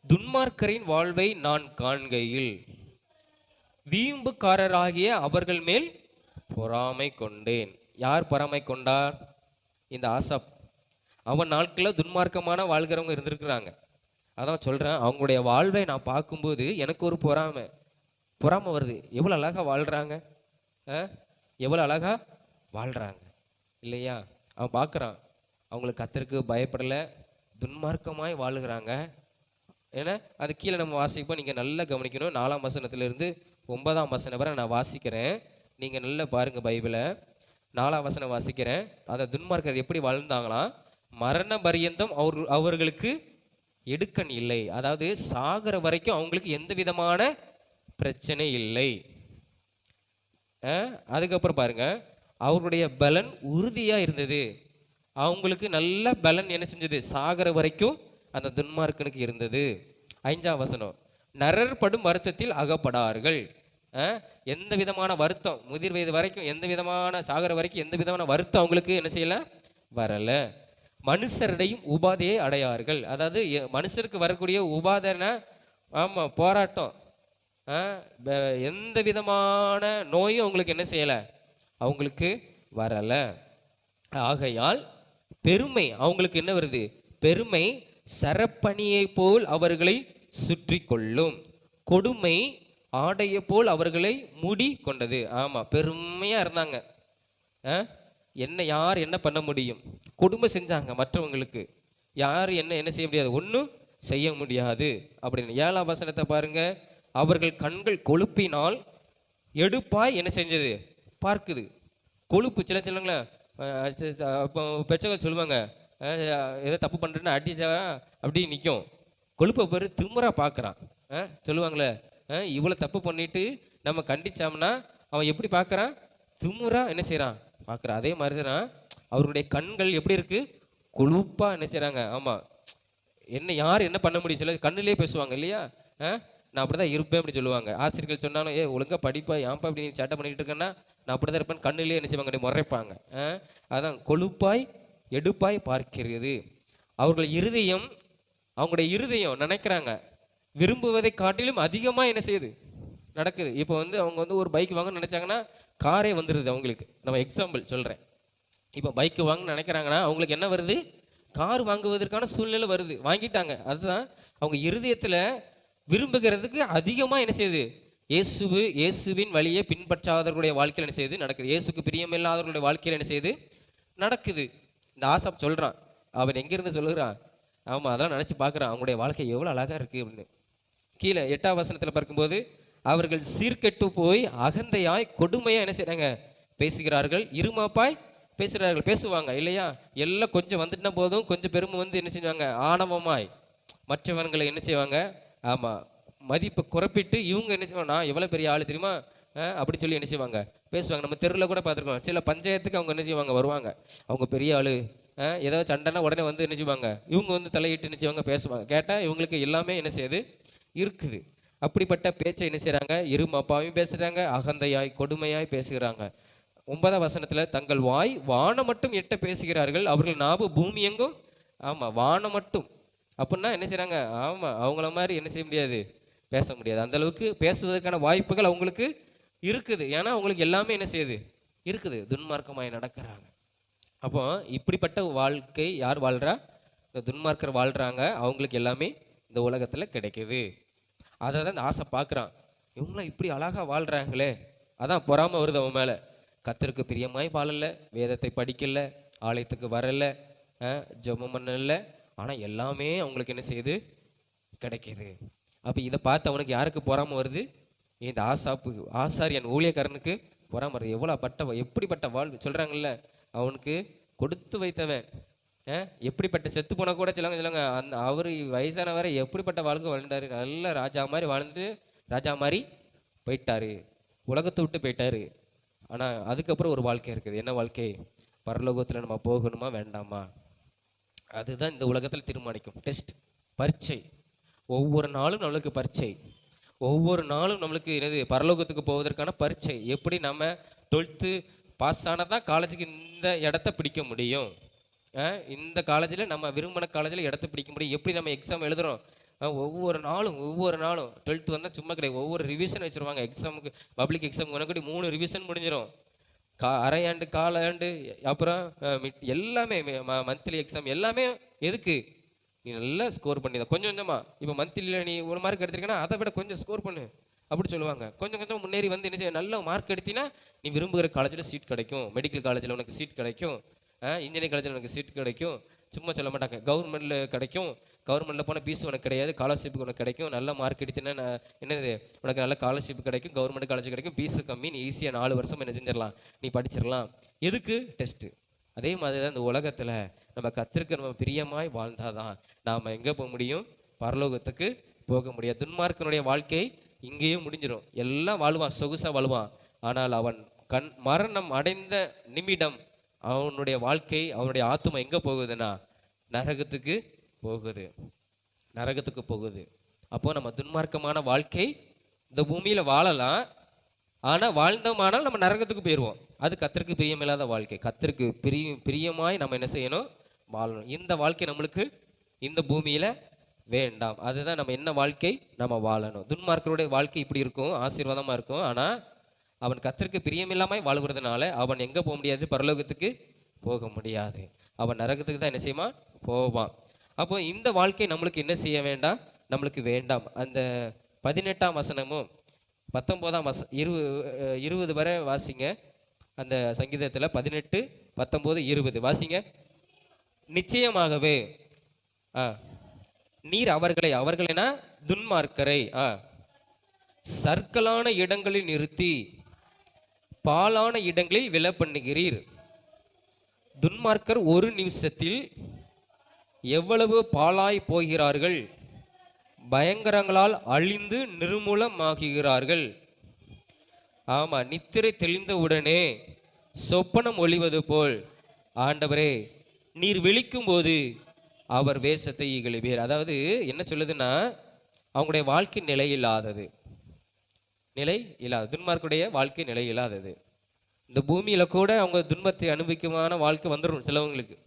துன்மார்க்கரின் வாழ்வை நான் காண்கையில் வீம்புக்காரராகிய அவர்கள் மேல் பொறாமை கொண்டேன். யார் பொறாமை கொண்டார்? இந்த ஆசாப். அவன் நாட்களில் துன்மார்க்கமான வாழ்கிறவங்க இருந்திருக்கிறாங்க. அதான் சொல்றேன், அவங்களுடைய வாழ்வை நான் பார்க்கும்போது எனக்கு ஒரு பொறாமை வருது. எவ்வளோ அழகா வாழ்றாங்க, எவ்வளோ அழகா வாழ்றாங்க இல்லையா? அவன் பார்க்குறான், அவங்களுக்கு கர்த்தருக்கு பயப்படலை, துன்மார்க்கமாய் வாழுகிறாங்க. ஏன்னா அது கீழே நம்ம வாசிப்போம், நீங்கள் நல்லா கவனிக்கணும். 4ஆம் வசனத்திலிருந்து 9ஆம் வசனம் வரை நான் வாசிக்கிறேன், நீங்கள் நல்லா பாருங்கள் பைபிளை. 4ஆம் வசனம் வாசிக்கிறேன். அந்த துன்மார்க்கர் எப்படி வாழ்ந்தாங்களாம்? மரண பரியந்தம் அவர்களுக்கு எடுக்கன் இல்லை. அதாவது சாகிற வரைக்கும் அவங்களுக்கு எந்த விதமான பிரச்சனை இல்லை. அதுக்கப்புறம் பாருங்க, அவருடைய பலன் உறுதியா இருந்தது. அவங்களுக்கு நல்ல பலன் என்ன செஞ்சது? சாகிற வரைக்கும் அந்த துன்மார்க்கனுக்கு இருந்தது. 5ஆம் வசனம், நரர் படும் வருத்தத்தில் அகப்படார்கள். எந்த விதமான வருத்தம், முதிர் வயது வரைக்கும் எந்த விதமான, சாகிற வரைக்கும் எந்த விதமான வருத்தம் அவங்களுக்கு என்ன செய்யல, வரல. மனுஷருடையும் உபாதையை அடையார்கள். அதாவது மனுஷருக்கு வரக்கூடிய உபாதைனா, ஆமா, போராட்டம், எந்த விதமான நோயும் அவங்களுக்கு என்ன செய்யலை, அவங்களுக்கு வரலை. ஆகையால் பெருமை அவங்களுக்கு என்ன வருது? பெருமை சரப்பணியை போல் அவர்களை சுற்றி கொள்ளும், கொடுமை ஆடையை போல் அவர்களை மூடி கொண்டது. ஆமாம், பெருமையாக இருந்தாங்க. யார் என்ன பண்ண முடியும்? கொடுமை செஞ்சாங்க மற்றவங்களுக்கு. யார் என்ன செய்ய முடியாது? ஒன்றும் செய்ய முடியாது அப்படின்னு. 7ஆம் வசனத்தை பாருங்க. அவர்கள் கண்கள் கொழுப்பினால் எடுப்பாய் என்ன செஞ்சது? பார்க்குது. கொழுப்பு சில சிலங்களா பெற்றவங்க சொல்லுவாங்க, ஏதோ தப்பு பண்ணுறேன்னு அடிச்சா அப்படி நிற்கும். கொழுப்பை பேர் திமுறா பார்க்குறான். சொல்லுவாங்களே, இவ்வளோ தப்பு பண்ணிட்டு நம்ம கண்டிச்சோம்னா அவன் எப்படி பார்க்குறான்? திமுறா என்ன செய்கிறான்? பார்க்குறான். அதே மாதிரி தான் அவருடைய கண்கள் எப்படி இருக்கு? கொழுப்பாக என்ன செய்கிறாங்க. ஆமாம், யார் என்ன பண்ண முடியும்? சில கண்ணிலே பேசுவாங்க இல்லையா? நான் அப்படி தான் இருப்பேன் அப்படி சொல்லுவாங்க. ஆசிரியர்கள் சொன்னாலும், ஒழுங்காக படிப்பா, ஏன்ப்பா இப்படி நீ சேட்டை பண்ணிட்டு இருக்கேன்னா, நான் அப்படி தான் இருப்பேன், கண்ணிலே என்ன செய்வாங்க, முறைப்பாங்க. அதான் கொழுப்பாய் எடுப்பாய் பார்க்கிறது. அவர்களுடைய இருதயம் நினைக்கிறாங்க, விரும்புவதை காட்டிலும் அதிகமாக என்ன செய்யுது, நடக்குது. இப்போ அவங்க ஒரு பைக் வாங்கன்னு நினைச்சாங்கன்னா காரே வந்துடுது அவங்களுக்கு. நம்ம எக்ஸாம்பிள் சொல்கிறேன். இப்போ பைக்கு வாங்கன்னு நினைக்கிறாங்கன்னா அவங்களுக்கு என்ன வருது? கார் வாங்குவதற்கான சூழ்நிலை வருது, வாங்கிட்டாங்க. அதுதான் அவங்க இருதயத்தில் விரும்புகிறதுக்கு அதிகமாக என்ன செய்யுது? இயேசுவின் வழியை பின்பற்றாதவர்களுடைய வாழ்க்கையில் என்ன செய்யுது? நடக்குது. இயேசுக்கு பிரியமில்லாதவர்களுடைய வாழ்க்கையில் என்ன செய்யுது? நடக்குது. இந்த ஆசாப் சொல்கிறான், அவன் எங்கேருந்து சொல்லுகிறான்? ஆமாம், அதெல்லாம் நினச்சி பார்க்குறான், அவங்களுடைய வாழ்க்கை எவ்வளோ அழகாக இருக்குது அப்படின்னு. கீழே 8ஆம் வசனத்தில் பார்க்கும்போது, அவர்கள் சீர்கெட்டு போய் அகந்தையாய் கொடுமையாக என்ன செய்கிறாங்க? பேசுகிறார்கள். இருமாப்பாய் பேசுவாங்க இல்லையா? எல்லாம் கொஞ்சம் வந்துட்டுனா போதும், கொஞ்சம் பெருமை என்ன செஞ்சாங்க? ஆணவமாய் மற்றவங்களை என்ன செய்வாங்க? ஆமாம், மதிப்பை குறைப்பிட்டு இவங்க என்ன செய்வாங்க? நான் எவ்வளோ பெரிய ஆள் தெரியுமா அப்படி சொல்லி என்ன செய்வாங்க? பேசுவாங்க. நம்ம தெருவில் கூட பார்த்துருக்கோம், சில பஞ்சாயத்துக்கு அவங்க என்ன செய்வாங்க? வருவாங்க, அவங்க பெரிய ஆள். ஏதாவது சண்டைனா உடனே என்ன செய்வாங்க? இவங்க தலையிட்டு என்ன செய்வாங்க? பேசுவாங்க. கேட்டால் இவங்களுக்கு எல்லாமே என்ன செய்யுது? இருக்குது. அப்படிப்பட்ட பேச்சை என்ன செய்கிறாங்க? இருமாப்பாவையும் பேசுகிறாங்க, அகந்தையாய் கொடுமையாய் பேசுகிறாங்க. 9ஆம் வசனத்தில், தங்கள் வாய் வானம் மட்டும் எட்ட பேசுகிறார்கள், அவர்கள் நாவு பூமி எங்கும். ஆமாம், வானம் மட்டும் அப்படின்னா என்ன செய்கிறாங்க? ஆமாம், அவங்கள மாதிரி என்ன செய்ய முடியாது? பேச முடியாது. அந்த அளவுக்கு பேசுவதற்கான வாய்ப்புகள் அவங்களுக்கு இருக்குது. ஏன்னா அவங்களுக்கு எல்லாமே என்ன செய்யுது? இருக்குது. துன்மார்க்கமாய் நடக்கிறாங்க. அப்போ இப்படிப்பட்ட வாழ்க்கை யார் வாழ்கிறா? இந்த துன்மார்க்கர் வாழ்கிறாங்க. அவங்களுக்கு எல்லாமே இந்த உலகத்தில் கிடைக்குது. அதை தான் இந்த ஆசை பார்க்குறான். இவங்களாம் இப்படி அழகாக வாழ்கிறாங்களே, அதான் பொறாமை வருது அவன் மேலே. கர்த்தருக்கு பிரியமாய் வாழலை, வேதத்தை படிக்கலை, ஆலயத்துக்கு வரலை, ஜெபம் பண்ணலை, ஆனால் எல்லாமே அவங்களுக்கு என்ன செய்யுது? கிடைக்கிது. அப்போ இதை பார்த்து அவனுக்கு யாருக்கு பொறாமை வருது? இந்த ஆசாரியன் ஊழியக்காரனுக்கு பொறாமை வருது. எப்படிப்பட்ட வாழ்வு சொல்கிறாங்கல்ல, அவனுக்கு கொடுத்து வைத்தவன் எப்படிப்பட்ட செத்து போனால் கூட சொல்லுவாங்க, அவர் வயசான வரை எப்படிப்பட்ட வாழ்க்கை வாழ்ந்தார், நல்ல ராஜா மாதிரி வாழ்ந்துட்டு ராஜா மாதிரி போயிட்டாரு, உலகத்தை விட்டு போயிட்டாரு. ஆனால் அதுக்கப்புறம் ஒரு வாழ்க்கை இருக்குது. என்ன வாழ்க்கை? பரலோகத்தில் நம்ம போகணுமா வேண்டாமா? அதுதான் இந்த உலகத்தில் தீர்மானிக்கும். டெஸ்ட், பரீட்சை. ஒவ்வொரு நாளும் நம்மளுக்கு பரீட்சை. ஒவ்வொரு நாளும் நம்மளுக்கு என்னது, பரலோகத்துக்கு போவதற்கான பரீட்சை. எப்படி நம்ம 12th பாஸ் ஆனதான் காலேஜுக்கு இந்த இடத்த பிடிக்க முடியும், இந்த காலேஜில் நம்ம விரும்பின காலேஜில் இடத்த பிடிக்க முடியும். எப்படி நம்ம எக்ஸாம் எழுதுகிறோம், ஒவ்வொரு நாளும் 12th வந்தால் சும்மா கிடையாது. ஒவ்வொரு ரிவிஷன் வச்சுருவாங்க. எக்ஸாமுக்கு, பப்ளிக் எக்ஸாமுக்கு முன்னாடி 3 ரிவிஷன் முடிஞ்சிடும். அரையாண்டு, காலாண்டு, அப்புறம் எல்லாமே மந்த்லி எக்ஸாம் எல்லாமே. எதுக்கு? நீ நல்லா ஸ்கோர் பண்ணி தான் கொஞ்சம் கொஞ்சமாக. இப்போ மந்த்லியில் நீ 1 மார்க் எடுத்திருக்கேன்னா அதை விட கொஞ்சம் ஸ்கோர் பண்ணு அப்படி சொல்லுவாங்க. கொஞ்சம் கொஞ்சம் முன்னேறி வந்து என்ன செய்ய, நல்ல மார்க் எடுத்தினா நீ விரும்புகிற காலேஜில் சீட் கிடைக்கும். மெடிக்கல் காலேஜில் உனக்கு சீட் கிடைக்கும், இன்ஜினியரிங் காலேஜில் உனக்கு சீட் கிடைக்கும். சும்மா சொல்ல மாட்டாங்க. கவர்மெண்ட்டில் கிடைக்கும். கவர்மெண்ட்டில் போனால் ஃபீஸ் உனக்கு கிடையாது, ஸ்காலர்ஷிப்புக்கு உனக்கு கிடைக்கும். நல்ல மார்க் எடுத்தினா என்னது, உனக்கு நல்ல ஸ்காலர்ஷிப் கிடைக்கும், கவர்மெண்ட் காலேஜ் கிடைக்கும், ஃபீஸு கம்மி, நீ ஈஸியாக 4 வருஷம் என்ன செஞ்சிடலாம், நீ படிச்சிடலாம். எதுக்கு? டெஸ்ட்டு. அதே மாதிரி தான் இந்த உலகத்தில் நம்ம கர்த்தருக்கு நம்ம பிரியமாய் வாழ்ந்தாதான் நாம் எங்கே போக முடியும், பரலோகத்துக்கு போக முடியாது. துன்மார்க்கனுடைய வாழ்க்கை இங்கேயும் முடிஞ்சிடும். எல்லாம் வாழ்வான், சொகுசாக வாழ்வான். ஆனால் அவன் மரணம் அடைந்த நிமிடம் அவனுடைய வாழ்க்கை, அவனுடைய ஆத்துமா எங்கே போகுதுன்னா நரகத்துக்கு போகுது, நரகத்துக்கு போகுது. அப்போ நம்ம துன்மார்க்கமான வாழ்க்கை இந்த பூமியில் வாழலாம், ஆனால் வாழ்ந்தோமானால் நம்ம நரகத்துக்கு போயிடுவோம். அது கர்த்தருக்கு பிரியமில்லாத வாழ்க்கை. கர்த்தருக்கு பிரியமாய் நம்ம என்ன செய்யணும், வாழணும். இந்த வாழ்க்கை நம்மளுக்கு இந்த பூமியில் வேண்டாம். அதுதான் நம்ம என்ன வாழ்க்கை நம்ம வாழணும். துன்மார்க்கருடைய வாழ்க்கை இப்படி இருக்கும், ஆசீர்வாதமாக இருக்கும். ஆனால் அவன் கர்த்தருக்கு பிரியமில்லாமல் வாழ்கிறதுனால அவன் எங்கே போக முடியாது, பரலோகத்துக்கு போக முடியாது. அவன் நரகத்துக்கு தான் என்ன செய்வான், போவான். அப்போ இந்த வாழ்க்கை நம்மளுக்கு என்ன செய்ய வேண்டாம், நம்மளுக்கு வேண்டாம். அந்த 18ஆம் வசனமும் 19ஆம் 20 வரை வாசிங்க. அந்த சங்கீதத்தில் 18, 19, 20 வாசிங்க. நிச்சயமாகவே நீர் அவர்களைனா துன்மார்க்கரை சற்கலான இடங்களில் நிறுத்தி பாலான இடங்களில் விழ பண்ணுகிறீர். துன்மார்க்கர் ஒரு நிமிஷத்தில் எவ்வளவு பாலாய் போகிறார்கள், பயங்கரங்களால் அழிந்து நிர்மூலமாகுகிறார்கள். ஆமா, நித்திரை தெளிந்த உடனே சொப்பனம் ஒளிவது போல் ஆண்டவரே நீர் விழிக்கும் போது அவர் வேஷத்தை இகழுவீர். அதாவது என்ன சொல்லுதுன்னா, அவங்களுடைய வாழ்க்கை நிலை இல்லாதது, துன்மார்க்குடைய வாழ்க்கை நிலை இல்லாதது. இந்த பூமியில கூட அவங்க துன்பத்தை அனுபவிக்குமான வாழ்க்கை வந்துடும் சிலவங்களுக்கு.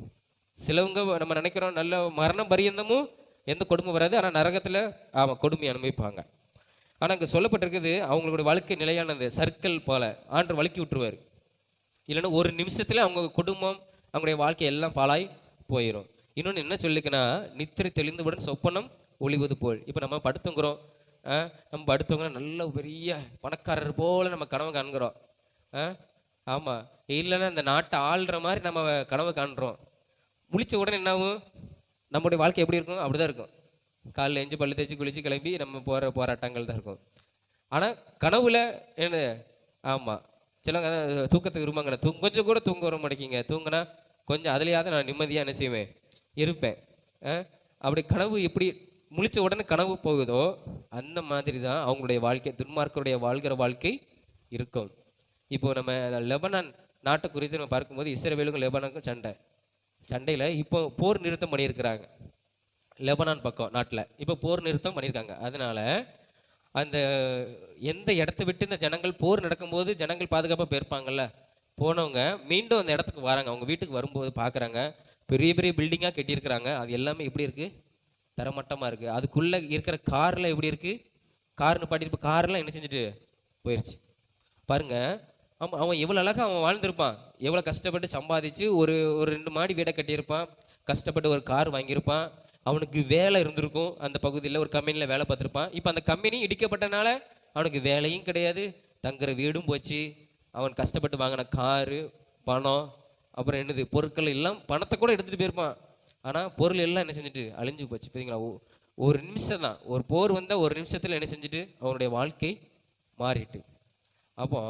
சிலவங்க நம்ம நினைக்கிறோம் நல்ல மரணம் பரியந்தமும் எந்த கொடுமை வராது, ஆனால் நரகத்தில் கொடுமை அனுபவிப்பாங்க. ஆனால் இங்கே சொல்லப்பட்டிருக்குது அவங்களுடைய வாழ்க்கை நிலையானது, சர்க்கிள் போல ஆண்டு வழுக்கி விட்டுருவார். இல்லைன்னா ஒரு நிமிஷத்துல அவங்க குடும்பம், அவங்களுடைய வாழ்க்கை எல்லாம் பாழாய் போயிடும். இன்னொன்று என்ன சொல்லிக்குன்னா, நித்திரை தெளிந்தவுடன் சொப்பனம் ஒளிவது போல். இப்போ நம்ம படுத்துங்கிறோம், நம்ம படுத்தவங்க நல்ல பெரிய பணக்காரர் போல நம்ம கனவு காண்கிறோம். ஆமாம், இல்லைன்னா இந்த நாட்டை ஆள்ற மாதிரி நம்ம கனவு காண்றோம். முழிச்ச உடனே என்னாகும், நம்முடைய வாழ்க்கை எப்படி இருக்கும், அப்படிதான் இருக்கும். காலையில் எஞ்சி பல்லு தேய்ச்சி குளிச்சு கிளம்பி நம்ம போகிற போராட்டங்கள் தான் இருக்கும். ஆனால் கனவுல என்ன, ஆமாம் சிலவங்க தூக்கத்தை விரும்பாங்க. கொஞ்சம் கூட தூங்க வர மாட்டேங்கிங்க. தூங்கினா கொஞ்சம் அதுலையாவது நான் நிம்மதியாக என்ன செய்வேன், இருப்பேன். அப்படி கனவு எப்படி முழிச்ச உடனே கனவு போகுதோ அந்த மாதிரி தான் அவங்களுடைய வாழ்க்கை, துன்மார்க்கருடைய வாழ்கிற வாழ்க்கை இருக்கும். இப்போ நம்ம லெபனான் நாட்டை குறித்து நம்ம பார்க்கும்போது இஸ்ரவேலுக்கும் லெபனானுக்கும் சண்டையில் இப்போ போர் நிறுத்தம் பண்ணியிருக்கிறாங்க. லெபனான் பக்கம் நாட்டில் இப்போ போர் நிறுத்தம் பண்ணியிருக்காங்க. அதனால அந்த எந்த இடத்த விட்டு இந்த ஜனங்கள் போர் நடக்கும்போது ஜனங்கள் பாதுகாப்பாக போயிருப்பாங்கல்ல, போனவங்க மீண்டும் அந்த இடத்துக்கு வராங்க. அவங்க வீட்டுக்கு வரும்போது பார்க்குறாங்க பெரிய பெரிய பில்டிங்காக கட்டியிருக்கிறாங்க. அது எல்லாமே எப்படி இருக்குது, தரமட்டமாக இருக்குது. அதுக்குள்ளே இருக்கிற காரில் எப்படி இருக்குது, கார் நிப்பாட்டி, இப்போ கார்லாம் என்ன செஞ்சுட்டு போயிடுச்சு பாருங்க. அவன் எவ்வளோ அழகாக அவன் வாழ்ந்திருப்பான், எவ்வளோ கஷ்டப்பட்டு சம்பாதிச்சு ஒரு 2 மாடி வீடை கட்டியிருப்பான், கஷ்டப்பட்டு ஒரு கார் வாங்கியிருப்பான், அவனுக்கு வேலை இருந்திருக்கும், அந்த பகுதியில் ஒரு கம்பெனியில் வேலை பார்த்துருப்பான். இப்போ அந்த கம்பெனி இடிக்கப்பட்டனால அவனுக்கு வேலையும் கிடையாது, தங்குற வீடும் போச்சு. அவன் கஷ்டப்பட்டு வாங்கின காரு, பணம், அப்புறம் என்னது பொருட்கள் எல்லாம், பணத்தை கூட எடுத்துகிட்டு போயிருப்பான். ஆனால் பொருள் எல்லாம் என்ன செஞ்சுட்டு அழிஞ்சு போச்சு. பார்த்தீங்களா, ஒரு நிமிஷம் தான், ஒரு போர் வந்தால் ஒரு நிமிஷத்தில் என்ன செஞ்சுட்டு அவனுடைய வாழ்க்கை மாறிட்டு. அப்போ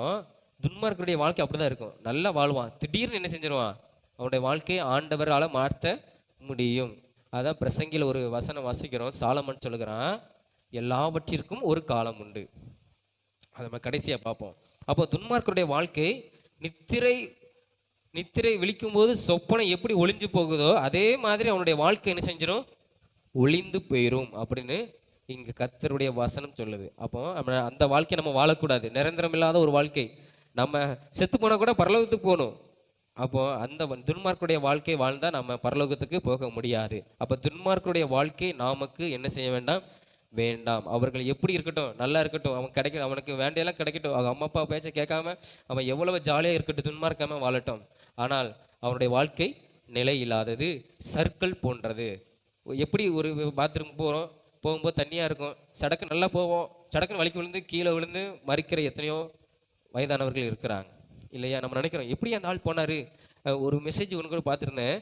துன்மார்க்கருடைய வாழ்க்கை அப்படிதான் இருக்கும். நல்லா வாழ்வான், திடீர்னு என்ன செஞ்சிருவான், அவனுடைய வாழ்க்கையை ஆண்டவரால் மாற்ற முடியும். அதான் பிரசங்கியில் ஒரு வசனம் வாசிக்கிறோம். சாலமன் சொல்லுகிறான், எல்லாவற்றிற்கும் ஒரு காலம் உண்டு. அதை நம்ம கடைசியாக பார்ப்போம். அப்போ துன்மார்க்கருடைய வாழ்க்கை நித்திரை விழிக்கும் போது சொப்பனம் எப்படி ஒளிஞ்சு போகுதோ அதே மாதிரி அவனுடைய வாழ்க்கை என்ன செஞ்சிடும், ஒளிந்து போயிரும் அப்படின்னு இங்க கர்த்தருடைய வசனம் சொல்லுது. அப்போ அந்த வாழ்க்கையை நம்ம வாழக்கூடாது. நிரந்தரம் இல்லாத ஒரு வாழ்க்கை. நம்ம செத்து போனா கூட பரலோகத்துக்கு போகணும். அப்போ அந்த துன்மார்க்குடைய வாழ்க்கை வாழ்ந்தா நம்ம பரலோகத்துக்கு போக முடியாது. அப்ப துன்மார்க்குடைய வாழ்க்கை நமக்கு என்ன செய்ய வேண்டாம், வேண்டாம். அவர்கள் எப்படி இருக்கட்டும், நல்லா இருக்கட்டும், அவன் அவனுக்கு வேண்டியெல்லாம் கிடைக்கட்டும், அவங்க அம்மா அப்பா பேச்ச கேட்காம அவன் எவ்வளவு ஜாலியா இருக்கட்டும், துன்மார்க்காம வாழட்டும். ஆனால் அவனுடைய வாழ்க்கை நிலை இல்லாதது, சர்க்கிள் போன்றது. எப்படி ஒரு பாத்ரூம் போகும்போது தண்ணியா இருக்கும், சடக்கு நல்லா போவோம், சடக்குன்னு வலிக்கு விழுந்து கீழே விழுந்து மறிக்கிற எத்தனையோ வயதானவர்கள் இருக்கிறாங்க இல்லையா? நம்ம நினைக்கிறோம் எப்படி அந்த ஆள் போனாரு. ஒரு மெசேஜ் ஒன்று கூட பார்த்துருந்தேன்.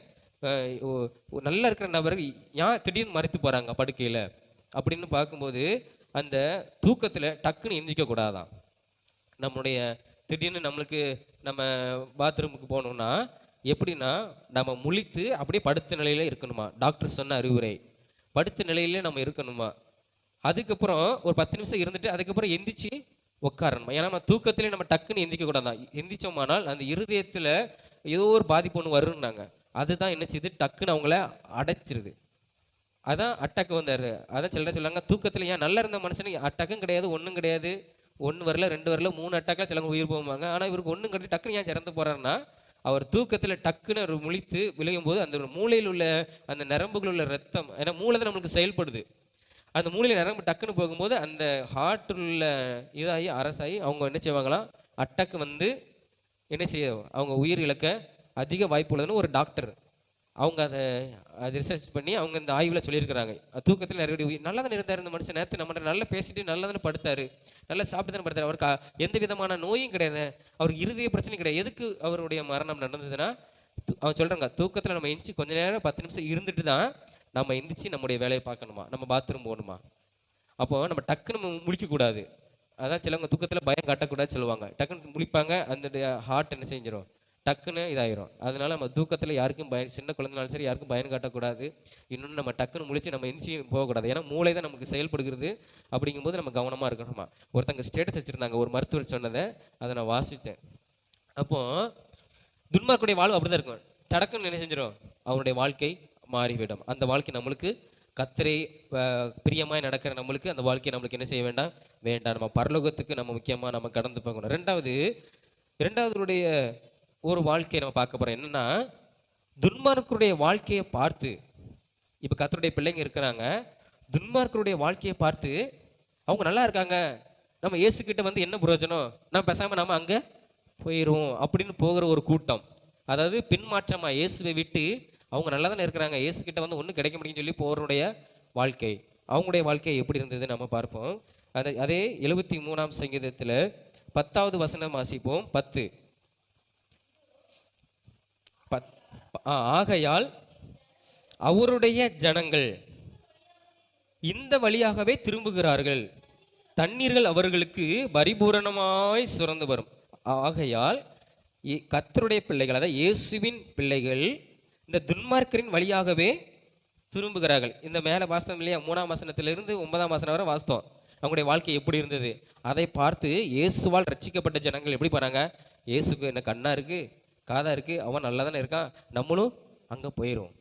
நல்லா இருக்கிற நபர் ஏன் திடீர்னு மறித்து போறாங்க படுக்கையில அப்படின்னு பார்க்கும்போது, அந்த தூக்கத்துல டக்குன்னு எந்திரிக்க கூடாதான். நம்முடைய திடீர்னு நம்மளுக்கு நம்ம பாத்ரூமுக்கு போகணும்னா எப்படின்னா, நம்ம முழித்து அப்படியே படுத்த நிலையில இருக்கணுமா. டாக்டர் சொன்ன அறிவுரை, படுத்த நிலையில நம்ம இருக்கணுமா. அதுக்கப்புறம் ஒரு 10 நிமிஷம் இருந்துட்டு அதுக்கப்புறம் எந்திரிச்சு உட்காரணுமா. ஏன்னா நம்ம தூக்கத்திலே நம்ம டக்குன்னு எந்திரிக்க கூடாதான். எந்திரிச்சோமானால் அந்த இருதயத்துல ஏதோ ஒரு பாதிப்பு ஒன்று வரும்னாங்க. அதுதான் என்ன செய்யுது, டக்குன்னு அவங்கள அடைச்சிருது. அதான் அட்டாக்கு வந்தாரு. அதான் சில சொல்லுவாங்க, தூக்கத்துல ஏன் நல்லா இருந்த மனுஷனுக்கு அட்டாக்கும் கிடையாது, ஒன்றும் கிடையாது, 1 வரல 2 வரல 3 அட்டாக்கா சிலவங்க உயிர் போவாங்க. ஆனால் இவருக்கு ஒன்றும் கிடையாது, டக்குன்னு ஏன் இறந்து போறாருன்னா, அவர் தூக்கத்தில் டக்குன்னு முழித்து விளையும் போது அந்த மூளையில் உள்ள அந்த நரம்புகள் உள்ள ரத்தம், ஏன்னா மூளை தான் நம்மளுக்கு செயல்படுது, அந்த மூளையில் நரம்பு டக்குன்னு போகும்போது அந்த ஹார்ட்டில் உள்ள இதாகி அரசாகி அவங்க என்ன செய்வாங்களாம், அட்டாக்கு வந்து என்ன செய்ய அவங்க உயிர் இழக்க அதிக வாய்ப்பு உள்ளதுன்னு ஒரு டாக்டர் அவங்க அதை ரிசர்ச் பண்ணி அவங்க இந்த ஆய்வில் சொல்லியிருக்கிறாங்க. தூக்கத்தில் நிறைய உயிர் நல்லா தானே இருந்தார் இந்த மனுஷன், நேரத்து நம்ம நல்லா பேசிட்டு நல்லா தானே படுத்தாரு, நல்லா சாப்பிட்டு தானே படுத்தாரு, அவருக்கு எந்த விதமான நோயும் கிடையாது, அவருக்கு இருதய பிரச்சனை கிடையாது. எதுக்கு அவருடைய மரணம் நடந்ததுன்னா, அவன் சொல்கிறாங்க தூக்கத்தில் நம்ம எந்திரிச்சு கொஞ்ச நேரம் 10 நிமிஷம் இருந்துட்டு தான் நம்ம எந்திரிச்சு நம்முடைய வேலையை பார்க்கணுமா, நம்ம பாத்ரூம் போகணுமா. அப்போ நம்ம டக்குன்னு முழிக்கக்கூடாது. அதான் சிலவங்க தூக்கத்தில் பயம் காட்டக்கூடாதுன்னு சொல்லுவாங்க. டக்குன்னு முழிப்பாங்க, அந்த ஹார்ட் என்ன செஞ்சிடும், டக்குன்னு இதாயிரும். அதனால நம்ம தூக்கத்தில் யாருக்கும் சின்ன குழந்தைனாலும் சரி யாருக்கும் பயம் காட்டக்கூடாது. இன்னொன்று நம்ம டக்குன்னு முழிச்சு நம்ம எந்திரிச்சு போகக்கூடாது. ஏன்னா மூளை தான் நமக்கு செயல்படுகிறது. அப்படிங்கும்போது நம்ம கவனமாக இருக்கணுமா. ஒருத்தங்க ஸ்டேட்டஸ் வச்சுருந்தாங்க, ஒரு மருத்துவர் சொன்னதை அதை நான் வாசித்தேன். அப்போது துன்மார்க்குடைய வாழ்வு அப்படி தான் இருக்கும். டக்குன்னு என்ன செஞ்சிடும், அவனுடைய வாழ்க்கை மாறிவிடும். அந்த வாழ்க்கை நம்மளுக்கு கர்த்தரை பிரியமாய் நடக்கிற நம்மளுக்கு அந்த வாழ்க்கையை நம்மளுக்கு என்ன செய்ய வேண்டாம், வேண்டாம். நம்ம பரலோகத்துக்கு நம்ம முக்கியமாக நம்ம கடந்து போகணும். இரண்டாவதுடைய ஒரு வாழ்க்கையை நம்ம பார்க்க போறோம். என்னன்னா, துன்மார்க்கருடைய வாழ்க்கையை பார்த்து, இப்போ கர்த்தருடைய பிள்ளைங்க இருக்கிறாங்க, துன்மார்க்கருடைய வாழ்க்கையை பார்த்து அவங்க நல்லா இருக்காங்க, நம்ம இயேசு கிட்ட வந்து என்ன பிரயோஜனம், நம்ம பேசாம நம்ம அங்கே போயிடுவோம் அப்படின்னு போகிற ஒரு கூட்டம். அதாவது பின்மாற்றமா இயேசுவை விட்டு அவங்க நல்லா தானே இருக்கிறாங்க, இயேசு கிட்ட வந்து ஒன்றும் கிடைக்க முடியும்னு சொல்லி போகிறவருடைய வாழ்க்கை, அவங்களுடைய வாழ்க்கை எப்படி இருந்தது நம்ம பார்ப்போம். அதே 73ஆம் சங்கீதத்தில் 10வது வசனம் வாசிப்போம். 10. ஆகையால் அவருடைய ஜனங்கள் இந்த வழியாகவே திரும்புகிறார்கள், தண்ணீர்கள் அவர்களுக்கு பரிபூரணமாய் சுரந்து வரும். ஆகையால் கர்த்தருடைய பிள்ளைகள், அதாவது இயேசுவின் பிள்ளைகள் இந்த துன்மார்க்கரின் வழியாகவே திரும்புகிறார்கள். இந்த மேலே வாஸ்தவம் இல்லையா, 3ஆம் வசனத்திலிருந்து 9ஆம் வசனம் வரை வாஸ்தவம். அவங்களுடைய வாழ்க்கை எப்படி இருந்தது அதை பார்த்து இயேசுவால் ரட்சிக்கப்பட்ட ஜனங்கள் எப்படி போறாங்க, இயேசுக்கு என்ன கண்ணா இருக்கு காதா இருக்கு, அவன் நல்லா தானே இருக்கான், நம்மளும் அங்கே போயிடும்.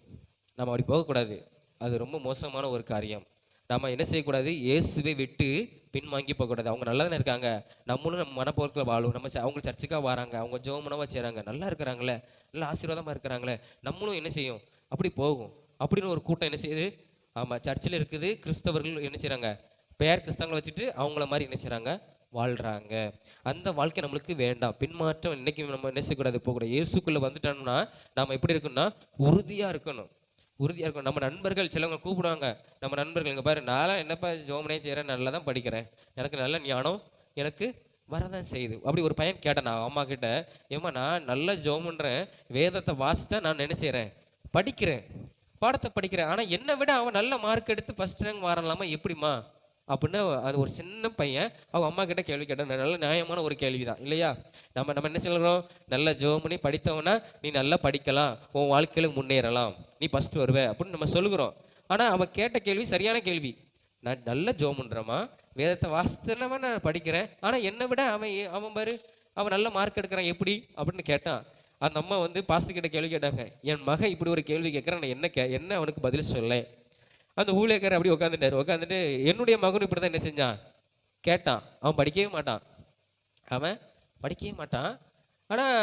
நம்ம அப்படி போகக்கூடாது. அது ரொம்ப மோசமான ஒரு காரியம். நம்ம என்ன செய்யக்கூடாது, இயேசுவை விட்டு பின்வாங்கி போகக்கூடாது. அவங்க நல்லா தானே இருக்காங்க, நம்மளும் நம்ம மனப்போக்கில் வாழும், நம்ம அவங்க சர்ச்சுக்காக வராங்க, அவங்க ஜெபமனவா செய்கிறாங்க, நல்லா இருக்கிறாங்களே, நல்லா ஆசீர்வாதமாக இருக்கிறாங்களே, நம்மளும் என்ன செய்யும் அப்படி போகும். அப்படின்னு ஒரு கூட்டம் என்ன செய்யுது, ஆமாம் சர்ச்சில் இருக்குது, கிறிஸ்தவர்கள் என்ன செய்கிறாங்க, பெயர் கிறிஸ்தவங்களை வச்சுட்டு அவங்கள மாதிரி என்ன செய்கிறாங்க, வாழ்கிறாங்க. அந்த வாழ்க்கை நம்மளுக்கு வேண்டாம். பின்மாற்றம் இன்னைக்கு நம்ம என்ன செய்யக்கூடாது, போகக்கூடாது. இயேசுக்குள்ளே வந்துட்டோம்னா நம்ம எப்படி இருக்கணும்னா உறுதியாக இருக்கணும், உறுதியாக இருக்கணும். நம்ம நண்பர்கள் சிலவங்க கூப்பிடுவாங்க, நம்ம நண்பர்கள் இங்கே பாரு, நான் என்னப்பா ஜோமனே செய்கிறேன், நல்லா தான் படிக்கிறேன், எனக்கு நல்ல ஞானம் எனக்கு வரதான் செய்யுது. அப்படி ஒரு பையன் கேட்டேன் நான் அம்மா கிட்ட, ஏம்மா நான் நல்லா ஜோமுன்றேன், வேதத்தை வாசித்தான் நான் என்ன செய்கிறேன், படிக்கிறேன், பாடத்தை படிக்கிறேன், ஆனால் என்னை விட அவன் நல்ல மார்க் எடுத்து ஃபஸ்ட் ரேங்க் வரலாமா எப்படிம்மா அப்படின்னு அது ஒரு சின்ன பையன் அவங்க அம்மா கிட்ட கேள்வி கேட்டேன். நல்ல நியாயமான ஒரு கேள்வி தான் இல்லையா. நம்ம என்ன சொல்கிறோம், நல்ல ஜோம் பண்ணி படித்தவனா நீ நல்லா படிக்கலாம், உன் வாழ்க்கையில முன்னேறலாம், நீ ஃபஸ்ட்டு வருவே அப்படின்னு நம்ம சொல்லுகிறோம். ஆனால் அவன் கேட்ட கேள்வி சரியான கேள்வி. நான் நல்ல ஜோமுன்றமா, வேதத்தை வாசித்தனவா நான் படிக்கிறேன், ஆனால் என்னை விட அவன் பாரு அவன் நல்ல மார்க் எடுக்கிறான் எப்படி அப்படின்னு கேட்டான். அந்த அம்மா வந்து பாஸ்டர் கிட்ட கேள்வி கேட்டாங்க, என் மகன் இப்படி ஒரு கேள்வி கேட்குறான், நான் என்ன அவனுக்கு பதில் சொல்ல. அந்த ஊழியக்காரர் அப்படி உட்காந்துட்டு என்னுடைய மகன் இப்படி தான் என்ன செஞ்சான் கேட்டான். அவன் படிக்கவே மாட்டான். ஆனால்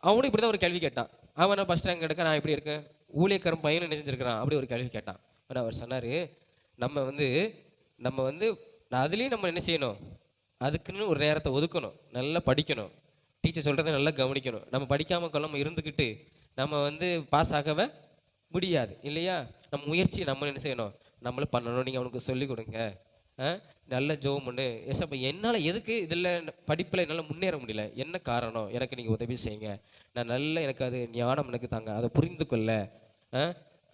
அவனும் இப்படி தான் ஒரு கேள்வி கேட்டான். அவன் நான் ஃபஸ்ட் ரேங்க் எடுக்க, நான் எப்படி இருக்கேன், ஊழியக்காரன் பையனும் என்ன செஞ்சிருக்கிறான், அப்படி ஒரு கேள்வி கேட்டான். ஆனால் அவர் சொன்னார், நம்ம வந்து அதுலேயும் நம்ம என்ன செய்யணும், அதுக்குன்னு ஒரு நேரத்தை ஒதுக்கணும், நல்லா படிக்கணும், டீச்சர் சொல்கிறத நல்லா கவனிக்கணும். நம்ம படிக்காமல் கொள்ளாமல் இருந்துக்கிட்டு நம்ம வந்து பாஸ் ஆகவே முடியாது இல்லையா? நம்ம முயற்சி நம்ம என்ன செய்யணும், நம்மளும் பண்ணணும். நீங்கள் அவனுக்கு சொல்லிக் கொடுங்க, நல்ல ஜோம் பண்ணு. ஏசப்பா என்னால் எதுக்கு இதில் படிப்பில் என்னால் முன்னேற முடியல, என்ன காரணம், எனக்கு நீங்கள் உதவி செய்யுங்க, நான் எனக்கு அது ஞானம் எனக்கு தாங்க, அதை புரிந்து கொள்ள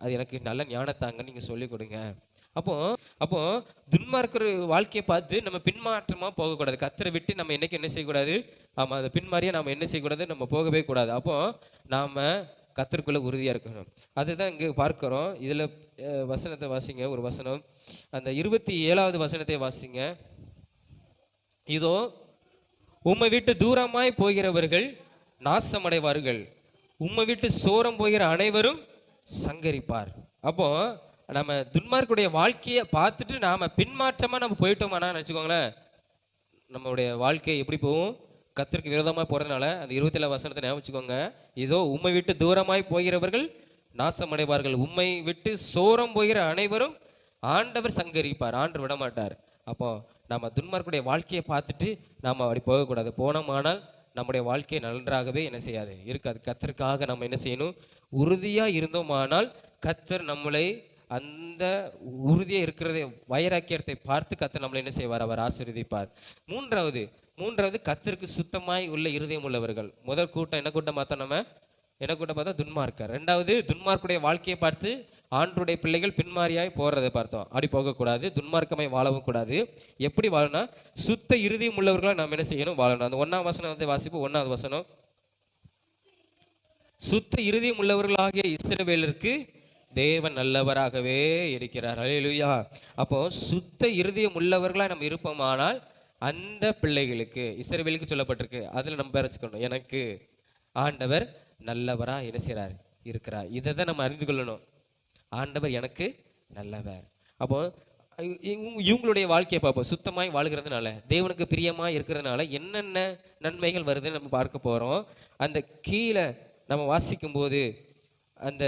அது எனக்கு நல்ல ஞானத்தாங்கன்னு நீங்கள் சொல்லிக் கொடுங்க. அப்போ துன்மார்க்கர் வாழ்க்கையை பார்த்து நம்ம பின்மாற்றமாக போகக்கூடாது. கத்தரை விட்டு நம்ம என்னைக்கு என்ன செய்யக்கூடாது, ஆமாம் அதை பின்மாறியே நம்ம என்ன செய்யக்கூடாது, நம்ம போகவே கூடாது. அப்போ நாம் கத்தருக்குள்ளே உறுதியாக இருக்கணும். அதுதான் இங்கே பார்க்குறோம். இதில் வசனத்தை வாசிங்க, ஒரு வசனம், அந்த 27வது வசனத்தை வாசிங்க. இதோ உம்மை விட்டு தூரமாய் போகிறவர்கள் நாசமடைவார்கள், உம்மை விட்டு சோரம் போகிற அனைவரும் சங்கரிப்பார். அப்போ நம்ம துன்மார்க்குடைய வாழ்க்கையை பார்த்துட்டு நாம் பின்மாற்றமாக நம்ம போயிட்டோமானா நினச்சிக்கோங்களேன், நம்மளுடைய வாழ்க்கை எப்படி போகும், கர்த்தருக்கு விரோதமாக போகிறதுனால. அந்த 27 வசனத்தை ஞாபகம் வச்சுக்கோங்க. இதோ உம்மை விட்டு தூரமாய் போகிறவர்கள் நாசமடைவார்கள், உம்மை விட்டு சோரம் போகிற அனைவரும் ஆண்டவர் சங்கரிப்பார், ஆண்டவர் விட மாட்டார். அப்போ நம்ம துன்மார்க்குடைய வாழ்க்கையை பார்த்துட்டு நாம் அப்படி போகக்கூடாது. போனோமானால் நம்முடைய வாழ்க்கையை நன்றாகவே என்ன செய்யாது, இருக்காது. கர்த்தருக்காக நம்ம என்ன செய்யணும், உறுதியாக இருந்தோமானால் கர்த்தர் நம்மளை அந்த உறுதியாக இருக்கிறதை வைராக்கியத்தை பார்த்து கர்த்தர் நம்மளை என்ன செய்வார், அவர் ஆசீர்வதிப்பார். மூன்றாவது கர்த்தருக்கு சுத்தமாய் உள்ள இருதயம் உள்ளவர்கள். முதல் கூட்டம் என்ன கூட்டம் பார்த்தோம், நம்ம என்ன கூட்டம் பார்த்தா துன்மார்க்கர். ரெண்டாவது துன்மார்க்குடைய வாழ்க்கையை பார்த்து ஆண்டருடைய பிள்ளைகள் பின்மாரியாய் போகிறதை பார்த்தோம். அப்படி போகக்கூடாது, துன்மார்க்கமாய் வாழவும் கூடாது. எப்படி வாழணும்னா சுத்த இருதயம் உள்ளவர்களாக நாம் என்ன செய்யணும், வாழணும். அந்த 1ஆம் வசனம் வந்து வாசிப்போம். 1வது வசனம், சுத்த இருதயம் உள்ளவர்களாகிய இஸ்ரவேலருக்கு தேவன் நல்லவராகவே இருக்கிறார். அல்லேலூயா. அப்போ சுத்த இருதயம் உள்ளவர்களாக நம்ம இருப்போமானால் அந்த பிள்ளைகளுக்கு, இஸ்ரவேலுக்கு சொல்லப்பட்டிருக்கு, அதில் நம்ம பேர் வச்சுக்கணும், எனக்கு ஆண்டவர் நல்லவரா என்ன செய்கிறார், இருக்கிறார். இதை தான் நம்ம அறிந்து கொள்ளணும், ஆண்டவர் எனக்கு நல்லவர். அப்போ இவங்களுடைய வாழ்க்கையை பார்ப்போம். சுத்தமாய் வாழ்கிறதுனால, தேவனுக்கு பிரியமாக இருக்கிறதுனால என்னென்ன நன்மைகள் வருதுன்னு நம்ம பார்க்க போகிறோம். அந்த கீழே நம்ம வாசிக்கும் போது அந்த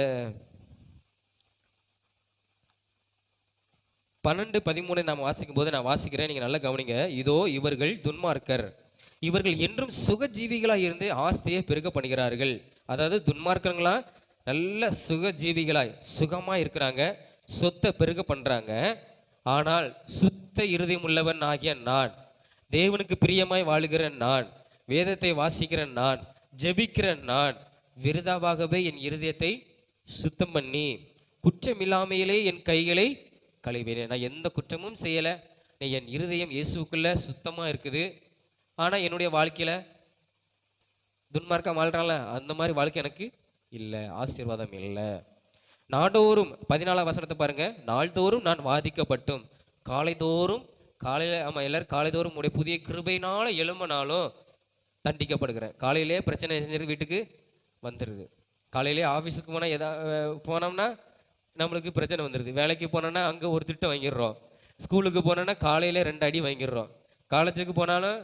12-13 நாம் வாசிக்கும் போது, நான் வாசிக்கிறேன், நீங்கள் நல்லா கவனிங்க. இதோ இவர்கள் துன்மார்க்கர், இவர்கள் என்றும் சுகஜீவிகளாக இருந்து ஆஸ்தியை பெருக பண்ணுகிறார்கள். அதாவது துன்மார்க்கங்களா நல்ல சுகஜீவிகளாய் சுகமாக இருக்கிறாங்க, சொத்தை பெருக பண்ணுறாங்க. ஆனால் சுத்த இருதயம் உள்ளவன் ஆகிய நான், தேவனுக்கு பிரியமாய் வாழுகிற நான், வேதத்தை வாசிக்கிற நான், ஜெபிக்கிற நான், விருதாவாகவே என் இருதயத்தை சுத்தம் பண்ணி குற்றமில்லாமையிலே என் கைகளை கழுவினேன். நான் எந்த குற்றமும் செய்யலை, என் இருதயம் இயேசுக்குள்ள சுத்தமாக இருக்குது. ஆனால் என்னுடைய வாழ்க்கையில் துன்மார்க்கம் வாழ்கிறான்ல, அந்த மாதிரி வாழ்க்கை எனக்கு இல்லை, ஆசீர்வாதம் இல்லை. நாடோறும் 14ஆம் வசனத்தை பாருங்க. நாள்தோறும் நான் வாதிக்கப்பட்டும் காலையில் எல்லாரும் காலைதோறும் உடைய புதிய கிருபையினால எழும்பினாலும் தண்டிக்கப்படுகிறேன். காலையிலே பிரச்சனை செஞ்சுட்டு வீட்டுக்கு வந்துடுது. காலையிலே ஆஃபீஸுக்கு போனோம்னா நம்மளுக்கு பிரச்சனை வந்துடுது. வேலைக்கு போனோன்னா அங்கே ஒரு திட்டம் வாங்கிடுறோம். ஸ்கூலுக்கு போனோன்னா காலையிலே 2 அடி வாங்கிடுறோம். காலேஜுக்கு போனாலும்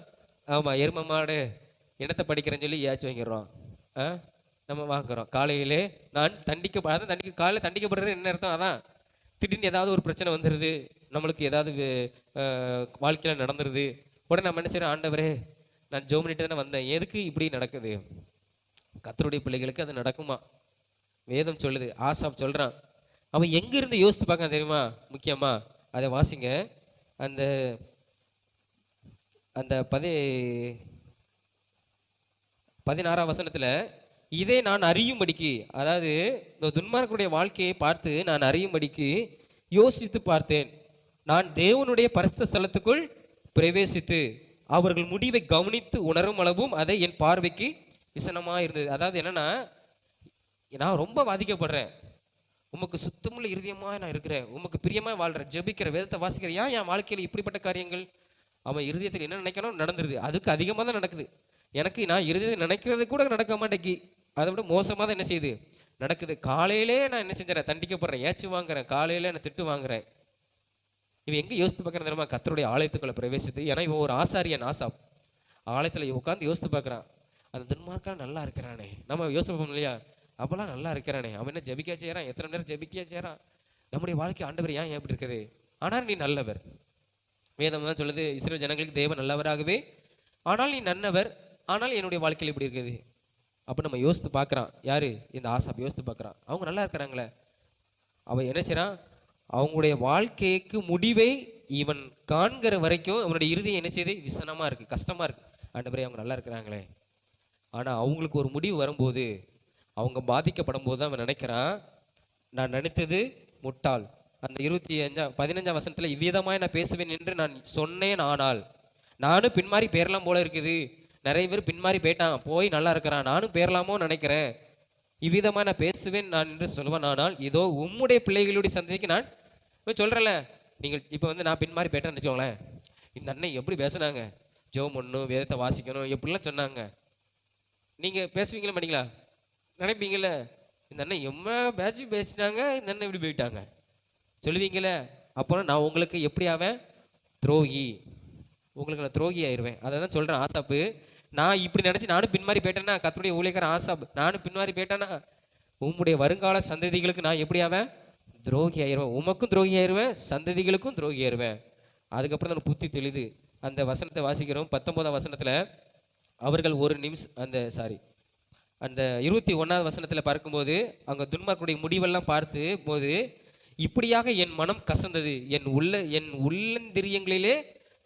ஆமாம் எரும மாடு என்னத்தை படிக்கிறேன்னு சொல்லி ஏச்சு வாங்கிடுறோம், நம்ம வாங்குகிறோம். காலையிலே நான் காலையில் தண்டிக்கப்படுறது என்ன அர்த்தம், அதான் திடீர்னு ஏதாவது ஒரு பிரச்சனை வந்துடுது, நம்மளுக்கு ஏதாவது வாழ்க்கையில் நடந்துருது. உடனே நம்ம என்ன செய்கிறோம், ஆண்டவரே நான் ஜெபம் பண்ணிட்டு தானே வந்தேன், எதுக்கு இப்படி நடக்குது. கர்த்தருடைய பிள்ளைகளுக்கு அது நடக்குமா, வேதம் சொல்லுது. ஆசாப் சொல்கிறான், அவன் எங்கிருந்து யோசித்து பார்க்க தெரியுமா, முக்கியமா அதை வாசிங்க. அந்த அந்த 16ஆம் வசனத்தில், இதை நான் அறியும்படிக்கு, அதாவது இந்த துன்மார்க்கருடைய வாழ்க்கையை பார்த்து நான் அறியும்படிக்கு யோசித்து பார்த்தேன். நான் தேவனுடைய பரிசுத்த ஸ்தலத்துக்குள் பிரவேசித்து அவர்கள் முடிவை கவனித்து உணரும் அளவும் அதை என் பார்வைக்கு விசனமாக இருந்தது. அதாவது என்னன்னா, நான் ரொம்ப பாதிக்கப்படுறேன், உமக்கு சுத்தமுள்ள இருதயமாக நான் இருக்கிறேன், உமக்கு பிரியமாக வாழ்கிறேன், ஜெபிக்கிற, வேதத்தை வாசிக்கிறேன், ஏன் என் வாழ்க்கையில் இப்படிப்பட்ட காரியங்கள், அவன் இருதயத்தில் என்ன நினைக்கணும் நடந்துருது, அதுக்கு அதிகமாக தான் நடக்குது. எனக்கு நான் இருதயத்தை நினைக்கிறது கூட நடக்க மாட்டேங்கி, அதை விட மோசமாக தான் என்ன செய்யுது நடக்குது. காலையிலே நான் என்ன செஞ்சுறேன், தண்டிக்கப்படுறேன், ஏச்சு வாங்குறேன், காலையிலே நான் திட்டு வாங்குறேன். இவன் எங்கே யோசித்து பார்க்குறேன் தெரியுமா, கர்த்தருடைய ஆலயத்துக்குள்ள பிரவேசித்து. ஏன்னா இவன் ஒரு ஆசாரியன், ஆசாப். ஆலயத்தில் உட்காந்து யோசித்து பார்க்குறான், அந்த துன்மார்க்கன் நல்லா இருக்கிறானே. நம்ம யோசித்து பார்ப்போம் இல்லையா, அப்போல்லாம் நல்லா இருக்கிறானே, அவன் என்ன ஜெபிக்கா செய்கிறான், எத்தனை நேரம் ஜெபிக்கா செய்கிறான். நம்முடைய வாழ்க்கை ஆண்டவர் ஏன் எப்படி இருக்குது, ஆனால் நீ நல்லவர். வேதம் தான் சொல்லுது, இஸ்ரவேல் ஜனங்களுக்கு தேவன் நல்லவராகவே, ஆனால் நீ நன்னவர், ஆனால் என்னுடைய வாழ்க்கையில் இப்படி இருக்குது. அப்போ நம்ம யோசித்து பார்க்குறான், யாரு, இந்த ஆசாப் யோசித்து பார்க்குறான், அவங்க நல்லா இருக்கிறாங்களே. அவன் என்ன செய்றான், அவங்களுடைய வாழ்க்கைக்கு முடிவை இவன் காண்கிற வரைக்கும் அவனுடைய இறுதியை என்ன செய்யுது, விசனமாக இருக்குது, கஷ்டமாக இருக்குது. ஆண்டவரே அவங்க நல்லா இருக்கிறாங்களே. ஆனால் அவங்களுக்கு ஒரு முடிவு வரும்போது, அவங்க பாதிக்கப்படும் போது தான் அவன் நினைக்கிறான், நான் நினைத்தது முட்டாள். அந்த 15ஆம் வசனத்தில் இவ்விதமாய் நான் பேசுவேன் என்று நான் சொன்னேன், ஆனால் நானும் பின்மாறி பேரலாம் போல இருக்குது. நிறைய பேர் பின்மாறி போயிட்டான், போய் நல்லா இருக்கிறான், நானும் பேரலாமோ நினைக்கிறேன். இவ்விதமாக நான் பேசுவேன் நான் என்று சொல்லுவேன், ஆனால் இதோ உம்முடைய பிள்ளைகளுடைய சந்ததிக்கு நான் சொல்கிறேன்ல. நீங்கள் இப்போ வந்து நான் பின்மாறி போயிட்டேன்னு வச்சுக்கோங்களேன், இந்த அண்ணன் எப்படி பேசுனாங்க, ஜெபம் பண்ணணும், வேதத்தை வாசிக்கணும், எப்படிலாம் சொன்னாங்க. நீங்கள் பேசுவீங்களா மாட்டீங்களா, நினைப்பீங்கள, இந்த அண்ணன் பேசினாங்க, இந்த அண்ணன் இப்படி போயிட்டாங்க சொல்லுவீங்களே. அப்போ நான் உங்களுக்கு எப்படி ஆவேன், துரோகி, உங்களுக்கு நான் துரோகி ஆயிடுவேன். அதை தான் சொல்கிறேன். ஆசாப்பு நான் இப்படி நினச்சி நானும் பின்மாறி போயிட்டேன்னா, கர்த்தருடைய ஊழியக்காரன் ஆசாப் நானும் பின்மாறி போயிட்டேன்னா, உம்முடைய வருங்கால சந்ததிகளுக்கு நான் எப்படி ஆவேன், துரோகி ஆயிடுவேன். உமக்கும் துரோகி ஆயிடுவேன், சந்ததிகளுக்கும் துரோகி ஆயிடுவேன். அதுக்கப்புறம் தான் புத்தி தெளிது. அந்த வசனத்தை வாசிக்கிறோம். 19ஆம் வசனத்தில் அவர்கள் ஒரு நிமிஷம் அந்த 21ஆவது வசனத்தில் பார்க்கும்போது, அங்கே துன்மார்க்குடைய முடிவெல்லாம் பார்த்து போது, இப்படியாக என் மனம் கசந்தது, என் உள்ளந்திரியங்களிலே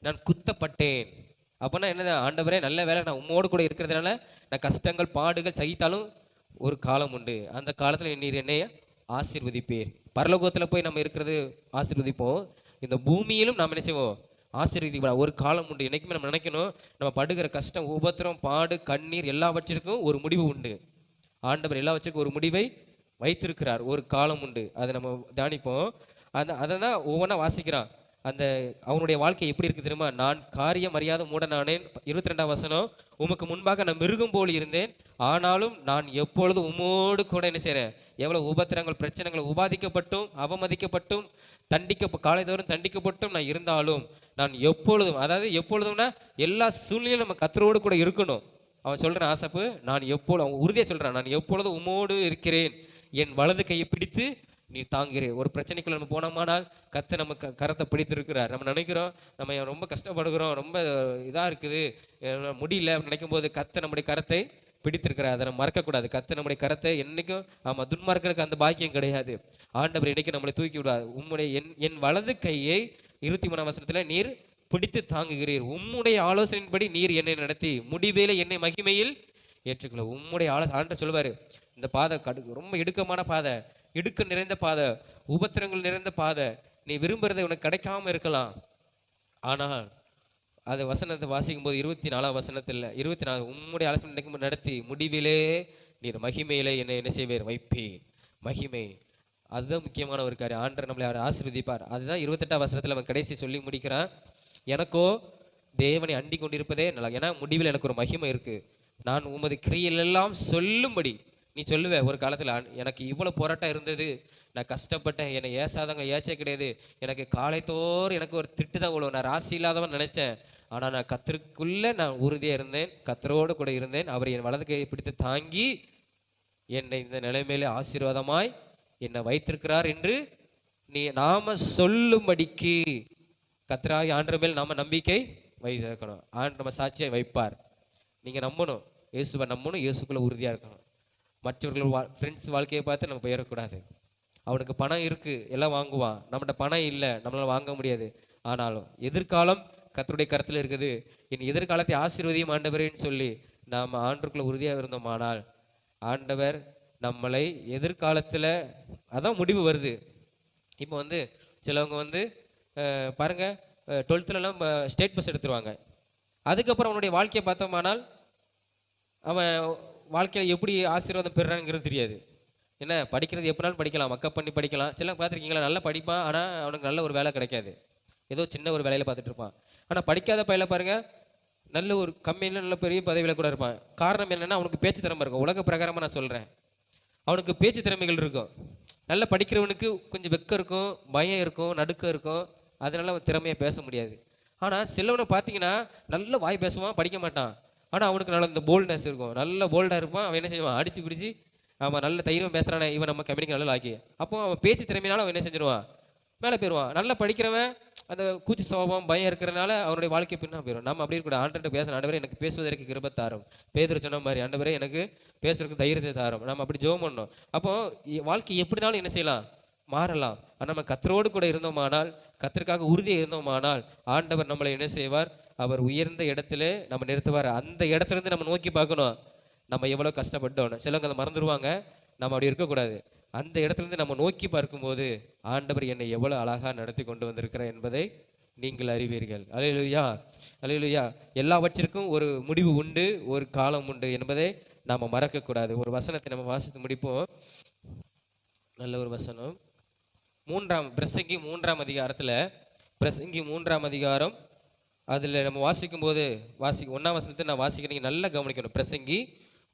நான் குத்தப்பட்டேன். அப்போனா என்னது, ஆண்டவரே நல்ல வேலை நான் உம்மோடு கூட இருக்கிறதுனால நான் கஷ்டங்கள் பாடுகள் சகித்தாலும் ஒரு காலம் உண்டு, அந்த காலத்தில் நீர் என்னைய ஆசீர்வதிப்பீர். பரலோகத்தில் போய் நம்ம இருக்கிறது ஆசீர்வதிப்போம், இந்த பூமியிலும் நாம் என்ன செய்வோம், ஆசீர்வதிப்போம். ஒரு காலம் உண்டு. என்னைக்குமே நம்ம நினைக்கணும், நம்ம படுகிற கஷ்டம் உபத்திரம் பாடு கண்ணீர் எல்லாவற்றிற்கும் ஒரு முடிவு உண்டு. ஆண்டவர் எல்லாவற்றுக்கும் ஒரு முடிவை வைத்திருக்கிறார், ஒரு காலம் உண்டு. அதை நம்ம தியானிப்போம். அதை தான் ஒவ்வொன்றா வாசிக்கிறான். அந்த அவனுடைய வாழ்க்கை எப்படி இருக்குது தெரியுமா, நான் காரியம் அறியாத மூடனானேன். 22ஆம் வசனம், உமக்கு முன்பாக நான் மிருகம் போல் இருந்தேன், ஆனாலும் நான் எப்பொழுதும் உம்மோடு கூட என்ன செய்கிறேன். எவ்வளோ உபத்திரங்கள் பிரச்சனைகள் உபாதிக்கப்பட்டும் அவமதிக்கப்பட்டும் காலைதோறும் தண்டிக்கப்பட்டும் நான் இருந்தாலும் நான் எப்பொழுதும், அதாவது எப்பொழுதும்னா எல்லா சூழ்நிலையும் நம்ம கர்த்தரோடு கூட இருக்கணும். அவன் சொல்கிறான் ஆசாப்பு, நான் அவன் உறுதியாக சொல்கிறான், நான் எப்பொழுதும் உம்மோடு இருக்கிறேன், என் வலது கையை பிடித்து நீ தாங்கிறேன். ஒரு பிரச்சனைக்குள்ள நம்ம போனோமானால் கர்த்தர் நம்ம கரத்தை பிடித்திருக்கிறார். நம்ம நினைக்கிறோம் நம்ம ரொம்ப கஷ்டப்படுகிறோம், ரொம்ப இதாக இருக்குது, முடியல நினைக்கும் போது கர்த்தர் நம்முடைய கரத்தை பிடித்திருக்கிறார். அதை நம்ம மறக்கக்கூடாது. கர்த்தர் நம்முடைய கரத்தை என்னைக்கும், ஆமாம், துன்மார்க்கருக்கு அந்த பாக்கியம் கிடையாது. ஆண்டவர் இன்னைக்கு நம்மளை தூக்கி விடாது. உம்முடைய என் வலது கையை 23ஆம் வசனத்தில் நீர் பிடித்து தாங்குகிறீர், உம்முடைய ஆலோசனையின்படி நீர் என்னை நடத்தி முடிவேல என்னை மகிமையில் ஏற்றுக்கொள்ள. உம்முடைய ஆண்டவர் சொல்லுவார், இந்த பாதை ரொம்ப இடுக்கமான பாதை, இடுக்க நிறைந்த பாதை, உபத்திரங்கள் நிறைந்த பாதை, நீ விரும்புறதை உனக்கு கிடைக்காம இருக்கலாம். ஆனால் அது வசனத்தை வாசிக்கும் போது 24ஆம் வசனத்தில் 24, உம்முடைய ஆலோசனை நடத்தி முடிவிலே நீர் மகிமையிலே என்னை என்ன செய்வேர், வைப்பேன். மகிமை அதுதான் முக்கியமான ஒரு காரியம். ஆண்டவர் நம்மளை அவர் ஆசீர்வதிப்பார். அதுதான் 28ஆம் வசனத்தில் அவன் கடைசி சொல்லி முடிக்கிறான், எனக்கோ தேவனை அண்டி கொண்டிருப்பதே நல்லா, ஏன்னா முடிவில் எனக்கு ஒரு மகிமை இருக்கு, நான் உமது கிரியையெல்லாம் சொல்லும்படி. நீ சொல்லுவே, ஒரு காலத்தில் எனக்கு இவ்வளோ போராட்டம் இருந்தது, நான் கஷ்டப்பட்டேன், என்னை ஏசாதவங்க ஏச்சே கிடையாது, எனக்கு காலைத்தோறும் எனக்கு ஒரு திட்டு தான் விழுவும், நான் ராசி இல்லாதவன் நினைச்சேன், ஆனால் நான் கர்த்தருக்குள்ளே நான் உறுதியாக இருந்தேன், கர்த்தரோடு கூட இருந்தேன், அவர் என் வலது கையை பிடித்து தாங்கி என்னை இந்த நிலைமையிலே ஆசீர்வாதமாய் என்னை வைத்திருக்கிறார் என்று நாம சொல்லும்படிக்கு கர்த்தராகிய ஆண்டவர் மேல் நாம நம்பிக்கை வைத்திருக்கணும். ஆண்டவர் நம்ம சாட்சியை வைப்பார். நீங்கள் நம்பணும், இயேசுவை நம்பணும், இயேசுக்குள்ளே உறுதியாக இருக்கணும். மற்றவர்கள் ஃப்ரெண்ட்ஸ் வாழ்க்கையை பார்த்து நம்ம போயிடக்கூடாது. அவனுக்கு பணம் இருக்குது, எல்லாம் வாங்குவான், நம்மகிட்ட பணம் இல்லை, நம்மளால் வாங்க முடியாது. ஆனாலும் எதிர்காலம் கர்த்தருடைய கருத்தில் இருக்குது, என் எதிர்காலத்தை ஆசீர்வதியும் ஆண்டவரேன்னு சொல்லி நாம் ஆண்டவருக்குள்ள உறுதியாக இருந்தோமானால் ஆண்டவர் நம்மளை எதிர்காலத்தில், அதான் முடிவு வருது. இப்போ வந்து சிலவங்க பாருங்கள், 12th ஸ்டேட் பஸ் எடுத்துருவாங்க, அதுக்கப்புறம் அவனுடைய வாழ்க்கையை பார்த்தோமானால் அவன் வாழ்க்கையில் எப்படி ஆசீர்வாதம் பெறுறாங்கிறது தெரியாது. என்ன படிக்கிறது எப்படினாலும் படிக்கலாம், மக்கப் பண்ணி படிக்கலாம். சில பார்த்துருக்கீங்களா, நல்லா படிப்பான், ஆனால் அவனுக்கு நல்ல ஒரு வேலை கிடைக்காது, ஏதோ சின்ன ஒரு வேலையில் பார்த்துட்டு இருப்பான். ஆனால் படிக்காத பையில பாருங்கள், நல்ல ஒரு கம்பெனியில் நல்ல பெரிய பதவியில் கூட இருப்பான். காரணம் என்னென்னா அவனுக்கு பேச்சு திறமை இருக்கும். உலக பிரகாரமாக நான் சொல்கிறேன், அவனுக்கு பேச்சு திறமைகள் இருக்கும். நல்லா படிக்கிறவனுக்கு கொஞ்சம் வெக்கம் இருக்கும், பயம் இருக்கும், நடுக்கம் இருக்கும். அதனால அவன் திறமையாக பேச முடியாது. ஆனால் சிலவனை பார்த்தீங்கன்னா நல்ல வாய் பேசுவான், படிக்க மாட்டான். ஆனால் அவனுக்கு நல்ல இந்த போல்ட்னஸ் இருக்கும், நல்ல போல்டாக இருப்பான். அவன் என்ன செய்வான், அடித்து பிடிச்சி அவன் நல்ல தைரியம் பேசுகிறானே இவன் நம்ம கம்பெனிக்கு நல்லா ஆக்கி. அப்போ அவன் பேச்சு திறமையினால அவன் என்ன செஞ்சிருவான், மேலே போயிடுவான். நல்லா படிக்கிறவன் அந்த கூச்சி சோபம் பயம் இருக்கிறனால அவனுடைய வாழ்க்கை பின்னா போயிடும். நம்ம அப்படி இருக்கக்கூடாது. ஆண்டவர்கிட்ட பேசணும், ஆண்டவரே எனக்கு பேசுவதற்கு கிருபை தாரும். பேதுரு சொன்ன மாதிரி, ஆண்டவரே எனக்கு பேசுறதுக்கு தைரியத்தை தாரும். நம்ம அப்படி ஜெபம் பண்ணணும். அப்போ வாழ்க்கை எப்படினாலும் என்ன செய்யலாம், மாறலாம். ஆனால் நம்ம கர்த்தரோடு கூட இருந்தோமானால், கர்த்தருக்காக உறுதியாக இருந்தோமானால், ஆண்டவர் நம்மளை என்ன செய்வார், அவர் உயர்ந்த இடத்துல நம்ம நிறுத்துவார். அந்த இடத்துல இருந்து நம்ம நோக்கி பார்க்கணும், நம்ம எவ்வளோ கஷ்டப்பட்டோன்னு. சிலவங்க அதை மறந்துடுவாங்க. நம்ம அப்படி இருக்கக்கூடாது. அந்த இடத்துலேருந்து நம்ம நோக்கி பார்க்கும்போது, ஆண்டவர் என்னை எவ்வளோ அழகாக நடத்தி கொண்டு வந்திருக்கிறார் என்பதை நீங்கள் அறிவீர்கள். அல்லேலூயா, அல்லேலூயா. எல்லாவற்றிற்கும் ஒரு முடிவு உண்டு, ஒரு காலம் உண்டு என்பதை நாம் மறக்கக்கூடாது. ஒரு வசனத்தை நம்ம வாசித்து முடிப்போம். நல்ல ஒரு வசனம். பிரசங்கி 3ஆம் அதிகாரத்தில், பிரசங்கி 3ஆம் அதிகாரம், அதில் நம்ம வாசிக்கும் போது 1ஆம் வசனத்தை நான் வாசிக்கிறீங்க, நல்லா கவனிக்கணும். பிரசங்கி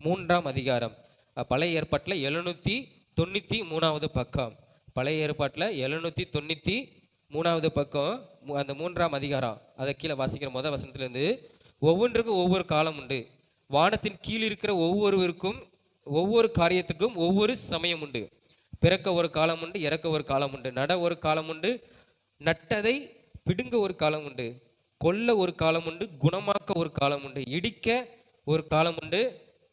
3ஆம் அதிகாரம், பழைய ஏற்பாட்டில் 793வது பக்கம். பழைய ஏற்பாட்டில் 793வது பக்கம், அந்த 3ஆம் அதிகாரம். அதை கீழே வாசிக்கிற முதல் வசனத்திலேருந்து, ஒவ்வொன்றுக்கும் ஒவ்வொரு காலம் உண்டு, வானத்தின் கீழ் இருக்கிற ஒவ்வொருவருக்கும் ஒவ்வொரு காரியத்துக்கும் ஒவ்வொரு சமயம் உண்டு. பிறக்க ஒரு காலம் உண்டு, இறக்க ஒரு காலம் உண்டு, நட ஒரு காலம் உண்டு, நட்டதை பிடுங்க ஒரு காலம் உண்டு, கொல்ல ஒரு காலம் உண்டு, குணமாக்க ஒரு காலம் உண்டு, இடிக்க ஒரு காலம் உண்டு,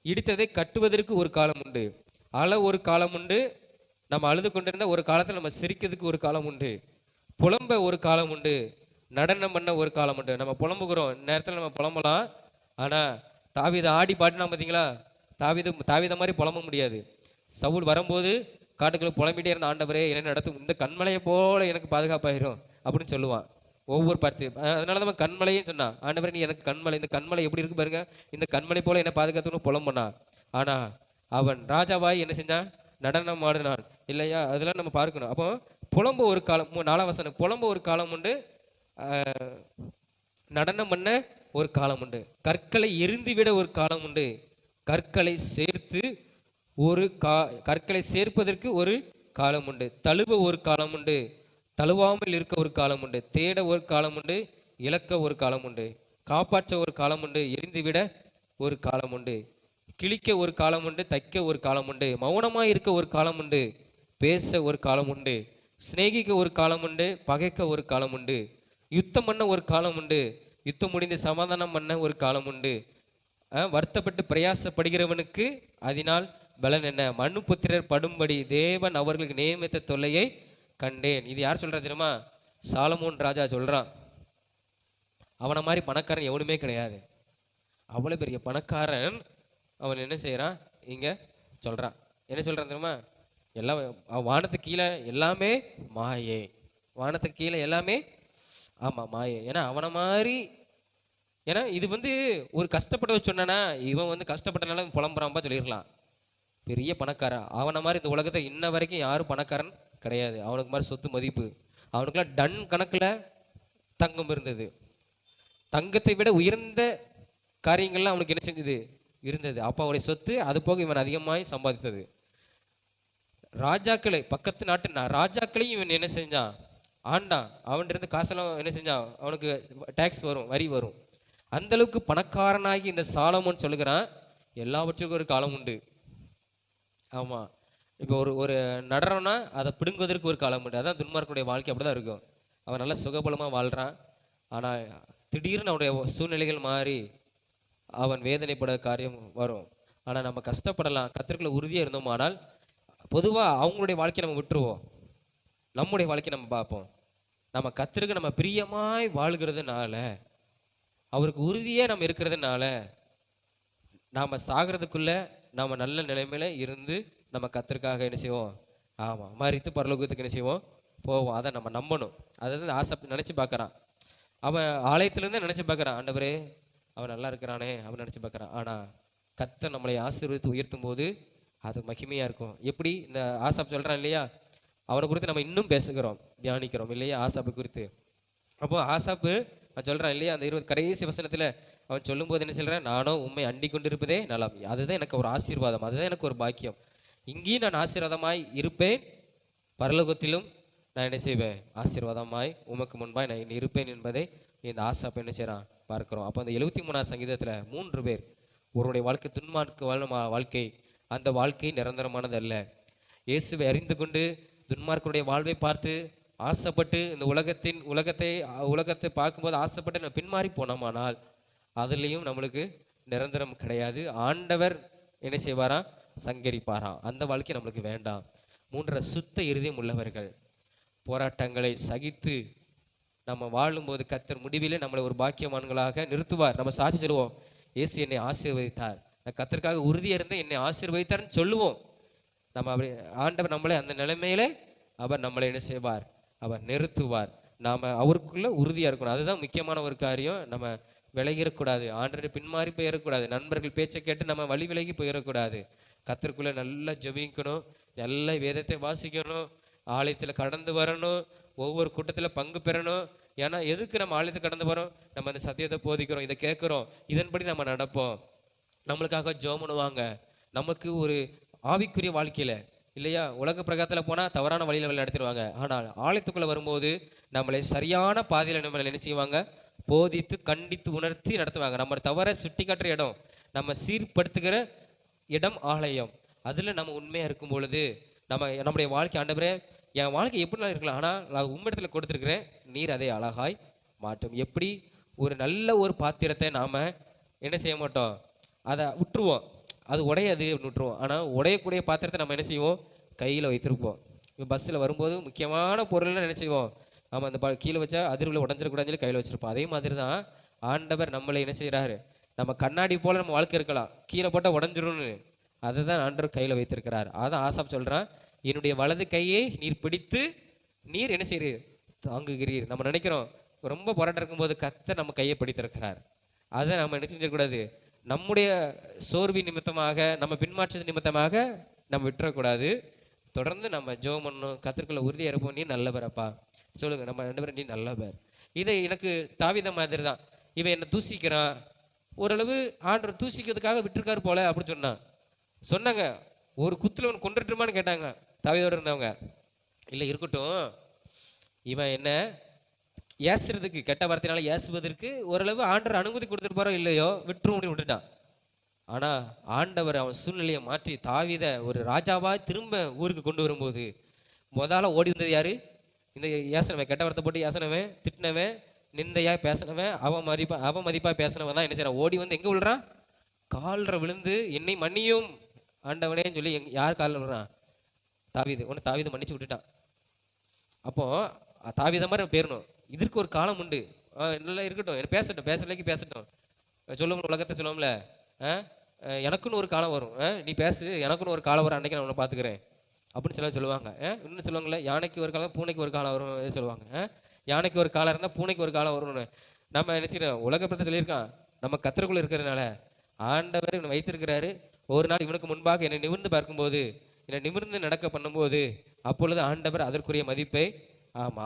இடித்ததை கட்டுவதற்கு ஒரு காலம் உண்டு, அழ ஒரு காலம் உண்டு, நம்ம அழுது கொண்டிருந்த ஒரு காலத்தில் நம்ம சிரிக்கிறதுக்கு ஒரு காலம் உண்டு, புலம்ப ஒரு காலம் உண்டு, நடனம் பண்ண ஒரு காலம் உண்டு. நம்ம புலம்புகிறோம், நேரத்தில் நம்ம புலம்பலாம். ஆனால் தாவீது ஆடி பாட்டுனா பார்த்தீங்களா, தாவீத மாதிரி புலம்ப முடியாது. சவுல் வரும்போது காட்டுக்குள்ள புலம்பிட்டே இருந்த, ஆண்டவரே என்ன நடத்தும், இந்த கண்மலையை போல எனக்கு பாதுகாப்பாயிரும் அப்படின்னு சொல்லுவான் ஒவ்வொரு பார்த்து. அதனால நம்ம கண்மலையும் சொன்னான், ஆண்டவரே நீ எனக்கு கண்மலை, இந்த கண்மலை எப்படி இருக்கு பாருங்க, இந்த கண்மலை போல என்ன பாதுகாத்துன்னு புலம்புனான். ஆனா அவன் ராஜாவாய் என்ன செஞ்சான், நடனம் ஆடினான் இல்லையா. அதெல்லாம் நம்ம பார்க்கணும். அப்போ புலம்ப ஒரு காலம், 4ஆம் வசனம், புலம்ப ஒரு காலம் உண்டு, நடனம் பண்ண ஒரு காலம் உண்டு, கற்களை எரிந்து விட ஒரு காலம் உண்டு, கற்களை சேர்த்து கற்களை சேர்ப்பதற்கு ஒரு காலம் உண்டு, தழுவ ஒரு காலம் உண்டு, தழுவாமல் இருக்க ஒரு காலம் உண்டு, தேட ஒரு காலம் உண்டு, இழக்க ஒரு காலம் உண்டு, காப்பாற்ற ஒரு காலம் உண்டு, எரிந்துவிட ஒரு காலம் உண்டு, கிழிக்க ஒரு காலம் உண்டு, தைக்க ஒரு காலம் உண்டு, மௌனமாக இருக்க ஒரு காலம் உண்டு, பேச ஒரு காலம் உண்டு, சிநேகிக்க ஒரு காலம் உண்டு, பகைக்க ஒரு காலம் உண்டு, யுத்தம் பண்ண ஒரு காலம் உண்டு, யுத்தம் முடிந்து சமாதானம் பண்ண ஒரு காலம் உண்டு, வருத்தப்பட்டு பிரயாசப்படுகிறவனுக்கு அதனால் பலன் என்ன, மனுபுத்திரர் படும்படி தேவன் அவர்களுக்கு நியமித்த தொல்லையை கண்டேன். இது யார் சொல்றா தெரியுமா, சாலமோன் ராஜா சொல்றான். அவனை மாதிரி பணக்காரன் எவனுமே கிடையாது. அவ்வளோ பெரிய பணக்காரன். அவன் என்ன செய்யறான், இங்க சொல்றான், என்ன சொல்றான் தெரியுமா, எல்லாம் வானத்துக்கு கீழே எல்லாமே மாயே, வானத்துக்கு கீழே எல்லாமே ஆமா மாயே. ஏன்னா அவனை மாதிரி, ஏன்னா இது ஒரு கஷ்டப்பட சொன்னா, இவன் கஷ்டப்பட்டனால புலம்புறான்பா சொல்லிடலாம். பெரிய பணக்காரன் அவனை மாதிரி இந்த உலகத்தை இன்ன வரைக்கும் யாரும் பணக்காரன் கிடையாது. அவனுக்கு மாதிரி சொத்து மதிப்பு, அவனுக்குலாம் டன் கணக்கில் தங்கம் இருந்தது. தங்கத்தை விட உயர்ந்த காரியங்கள்லாம் அவனுக்கு என்ன செஞ்சது இருந்தது. அப்போ அவருடைய சொத்து அது போக இவன் அதிகமாக சம்பாதித்தது. ராஜாக்களை, பக்கத்து நாட்டு ராஜாக்களையும் இவன் என்ன செஞ்சான், ஆண்டான். அவன் இருந்து காசெல்லாம் என்ன செஞ்சான், அவனுக்கு டேக்ஸ் வரும், வரி வரும். அந்த அளவுக்கு பணக்காரனாகி இந்த சாலமோன் சொல்லுகிறான், எல்லாவற்றுக்கும் ஒரு காலம் உண்டு. ஆமா, இப்போ ஒரு நடனம்னா அதை பிடுங்குவதற்கு ஒரு காலம் உண்டு. அதான் துன்மார்க்கனுடைய வாழ்க்கை அப்படிதான் இருக்கும். அவன் நல்லா சுகபலமா வாழ்றான், ஆனா திடீர்னு அவனுடைய சூழ்நிலைகள் மாறி அவன் வேதனைப்பட காரியம் வரும். ஆனா நம்ம கஷ்டப்படலாம், கர்த்தருக்குள்ள உறுதியா இருந்தோம். ஆனால் பொதுவா அவங்களுடைய வாழ்க்கையை நம்ம விட்டுருவோம், நம்முடைய வாழ்க்கையை நம்ம பார்ப்போம். நம்ம கர்த்தருக்கு நம்ம பிரியமாய் வாழ்கிறதுனால, அவருக்கு உறுதியே நம்ம இருக்கிறதுனால, நாம சாகிறதுக்குள்ள நாம நல்ல நிலைமையில இருந்து நம்ம கர்த்தருக்காக என்ன செய்வோம், ஆமா மரித்து பரலோகத்துக்கு என்ன செய்வோம், போவோம். அதை நம்ம நம்பணும். அதை ஆசை நினைச்சு பார்க்கறான். அவன் ஆலயத்திலிருந்து நினைச்சு பார்க்கறான், ஆண்டவரே அவன் நல்லா இருக்கிறானே அவன் நினைச்சு பார்க்கறான். ஆனா கர்த்தர் நம்மளை ஆசீர்வதித்து உயர்த்தும் போது அது மகிமையா இருக்கும். எப்படி இந்த ஆசாப் சொல்றான் இல்லையா, அவனை குறித்து நம்ம இன்னும் பேசுகிறோம், தியானிக்கிறோம் இல்லையா, ஆசாப்பை குறித்து. அப்போ ஆசாப்பு சொல்றான் இல்லையா, அந்த 20 கடைசி வசனத்துல அவன் சொல்லும்போது என்ன சொல்கிறேன், நானும் உண்மை அண்டி கொண்டிருப்பதே நலம், அதுதான் எனக்கு ஒரு ஆசீர்வாதம், அதுதான் எனக்கு ஒரு பாக்கியம். இங்கேயும் நான் ஆசீர்வாதமாய் இருப்பேன், பரலோகத்திலும் நான் என்ன செய்வேன், ஆசீர்வாதமாய் உமக்கு முன்பாய் நான் இருப்பேன் என்பதை இந்த ஆசாப் என்ன செய்கிறான் பார்க்கிறோம். அப்போ அந்த 73ஆம் சங்கீதத்தில் 3 பேர், ஒருவருடைய வாழ்க்கை துன்மார்க்க வாழ்க்கை, அந்த வாழ்க்கை நிரந்தரமானது அல்ல. இயேசுவை அறிந்து கொண்டு துன்மார்க்கருடைய வாழ்வை பார்த்து ஆசைப்பட்டு இந்த உலகத்தை பார்க்கும்போது ஆசைப்பட்டு நம்ம பின்மாறி போனோமானால் அதுலேயும் நம்மளுக்கு நிரந்தரம் கிடையாது. ஆண்டவர் என்ன செய்வாராம், சங்கரிப்பாராம். அந்த வாழ்க்கை நம்மளுக்கு வேண்டாம். 3 சுத்த இருதயம் உள்ளவர்கள், போராட்டங்களை சகித்து நம்ம வாழும்போது கர்த்தர் முடிவிலே நம்மளை ஒரு பாக்கியவான்களாக நிறுத்துவார். நம்ம சாட்சி சொல்லுவோம், இயேசு என்னை ஆசீர்வதித்தார், நான் கர்த்தருக்காக உறுதியாக இருந்தேன், என்னை ஆசீர்வதித்தார்னு சொல்லுவோம். நம்ம அப்படி ஆண்டவர் நம்மளை அந்த நிலைமையில அவர் நம்மளை என்ன செய்வார், அவர் நிறுத்துவார். நாம் அவருக்குள்ள உறுதியாக இருக்கணும். அதுதான் முக்கியமான ஒரு காரியம். நம்ம விலகிடக்கூடாது, ஆண்டரை பின்மாறி போயிடக்கூடாது, நண்பர்கள் பேச்சை கேட்டு நம்ம வழி விலகி போயிடக்கூடாது. கர்த்தருக்குள்ள நல்லா ஜெபிக்கணும், நல்ல வேதத்தை வாசிக்கணும், ஆலயத்தில் கடந்து வரணும், ஒவ்வொரு கூட்டத்தில் பங்கு பெறணும். ஏன்னா எதுக்கு நம்ம ஆலயத்தை கடந்து வரோம், நம்ம அந்த சத்தியத்தை போதிக்கிறோம், இதை கேட்குறோம், இதன்படி நம்ம நடப்போம். நம்மளுக்காக ஜெபம் பண்ணுவாங்க. நமக்கு ஒரு ஆவிக்குரிய வாழ்க்கையில் இல்லையா, உலக பிரகாரத்தில் போனால் தவறான வழியில் வழி நடத்திடுவாங்க. ஆனால் ஆலயத்துக்குள்ளே வரும்போது நம்மளை சரியான பாதையில் நம்மளை என்ன செய்வாங்க, போதித்து கண்டித்து உணர்த்தி நடத்துவாங்க. நம்ம தவற சுட்டி காட்டுற இடம், நம்ம சீர்படுத்துகிற இடம் ஆலயம். அதில் நம்ம உண்மையாக இருக்கும் பொழுது நம்முடைய வாழ்க்கை, ஆண்டவரே என் வாழ்க்கை எப்படிலாம் இருக்கலாம், ஆனால் நான் உம்மிடத்தில் கொடுத்துருக்கிறேன், நீர் அதை அழகாய் மாற்றும். எப்படி ஒரு நல்ல ஒரு பாத்திரத்தை நாம் என்ன செய்ய மாட்டோம், அதை விட்டுருவோம், அது உடையாது அப்படின்னு விட்டுருவோம். ஆனால் உடையக்கூடிய பாத்திரத்தை நம்ம என்ன செய்வோம், கையில் வைத்திருப்போம். இப்போ பஸ்ஸில் வரும்போது முக்கியமான பொருள்னு என்ன செய்வோம், நம்ம அந்த கீழே வச்சா அதிர்வில் உடஞ்சிடக்கூடாதுன்னு சொல்லி கையில் வச்சுருப்போம். அதே மாதிரி தான் ஆண்டவர் நம்மளை என்ன செய்கிறாரு, நம்ம கண்ணாடி போல் நம்ம வாழ்க்கை இருக்கலாம், கீழே போட்டால் உடஞ்சிரும்னு, அதை தான் ஆண்டவர் கையில் வைத்திருக்கிறார். அதான் ஆசாப் சொல்கிறான், என்னுடைய வலது கையை நீர் பிடித்து நீர் என்ன செய்கிறீர், தாங்குகிறீர். நம்ம நினைக்கிறோம் ரொம்ப போராட்டம் இருக்கும்போது கர்த்தர் நம்ம கையை பிடித்திருக்கிறார். அதை நம்ம என்ன செஞ்சிடக்கூடாது, நம்முடைய சோர்வி நிமித்தமாக, நம்ம பின்மாற்றது நிமித்தமாக நம்ம விட்டுறக்கூடாது. தொடர்ந்து நம்ம ஜெபம் பண்ணணும், கர்த்தருக்குள்ள உறுதியாக இருப்போம். நீ நல்லவரப்பா சொல்லுங்க, நம்ம 2 பேரும் நீ நல்லவர். இதை எனக்கு தாவீத மாதிரி தான், இவன் என்னை தூசிக்கிறான், ஓரளவு ஆண்டவர் தூசிக்கிறதுக்காக விட்டுருக்காரு போல அப்படின்னு சொன்னாங்க. ஒரு குத்துல ஒன்று கொண்டுட்டுமான்னு கேட்டாங்க தாவீதோடு இருந்தவங்க. இல்லை இருக்கட்டும், இவன் என்ன ஏசுறதுக்கு, கெட்ட வார்த்தையினால ஏசுவதற்கு ஓரளவு ஆண்டவர் அனுமதி கொடுத்துருப்பாரோ இல்லையோ, விட்டுரும் அப்படின்னு விட்டுட்டான். ஆனால் ஆண்டவர் அவன் சூழ்நிலையை மாற்றி தாவீத ஒரு ராஜாவா திரும்ப ஊருக்கு கொண்டு வரும்போது முதல்ல ஓடி வந்தது யாரு, இந்த ஏசனவன், கெட்ட வார்த்தை போட்டு ஏசனவன், திட்டினவன், நிந்தையா பேசினவன், அவமதிப்பா பேசினவன் தான் என்ன செய்யறான், ஓடி வந்து எங்கே விழுறான், காலில் விழுந்து என்னை மன்னியும் ஆண்டவனேன்னு சொல்லி யார் காலில் விழுறான், தாவீது. ஒன்று தாவீது மன்னிச்சு விட்டுட்டான். அப்போ தாவீத மாதிரி பேரணும். இதற்கு ஒரு காலம் உண்டு. நல்லா இருக்கட்டும், என்ன பேசட்டும், பேசலைக்கு பேசட்டும், சொல்லுவோம் உலகத்தை சொல்லுவோம்ல, எனக்குன்னு ஒரு காலம் வரும், நீ பேசு, எனக்குன்னு ஒரு காலம் வரும், அன்னைக்கு நான் உன்னை பார்த்துக்கிறேன் அப்படின்னு சொல்லுவாங்க. இன்னும் சொல்லுவாங்களே, யானைக்கு ஒரு காலம் பூனைக்கு ஒரு காலம் வரும் சொல்லுவாங்க. யானைக்கு ஒரு காலம் இருந்தால் பூனைக்கு ஒரு காலம் வரும்னு நம்ம நினைச்சுக்கிறோம். உலகத்தை சொல்லியிருக்கான், நம்ம கர்த்தருக்குள்ள இருக்கிறதுனால ஆண்டவர் இவனை வைத்திருக்கிறாரு. ஒரு நாள் இவனுக்கு முன்பாக என்னை நிமிர்ந்து பார்க்கும்போது, என்னை நிமிர்ந்து நடக்க பண்ணும்போது, அப்பொழுது ஆண்டவர் அதற்குரிய மதிப்பை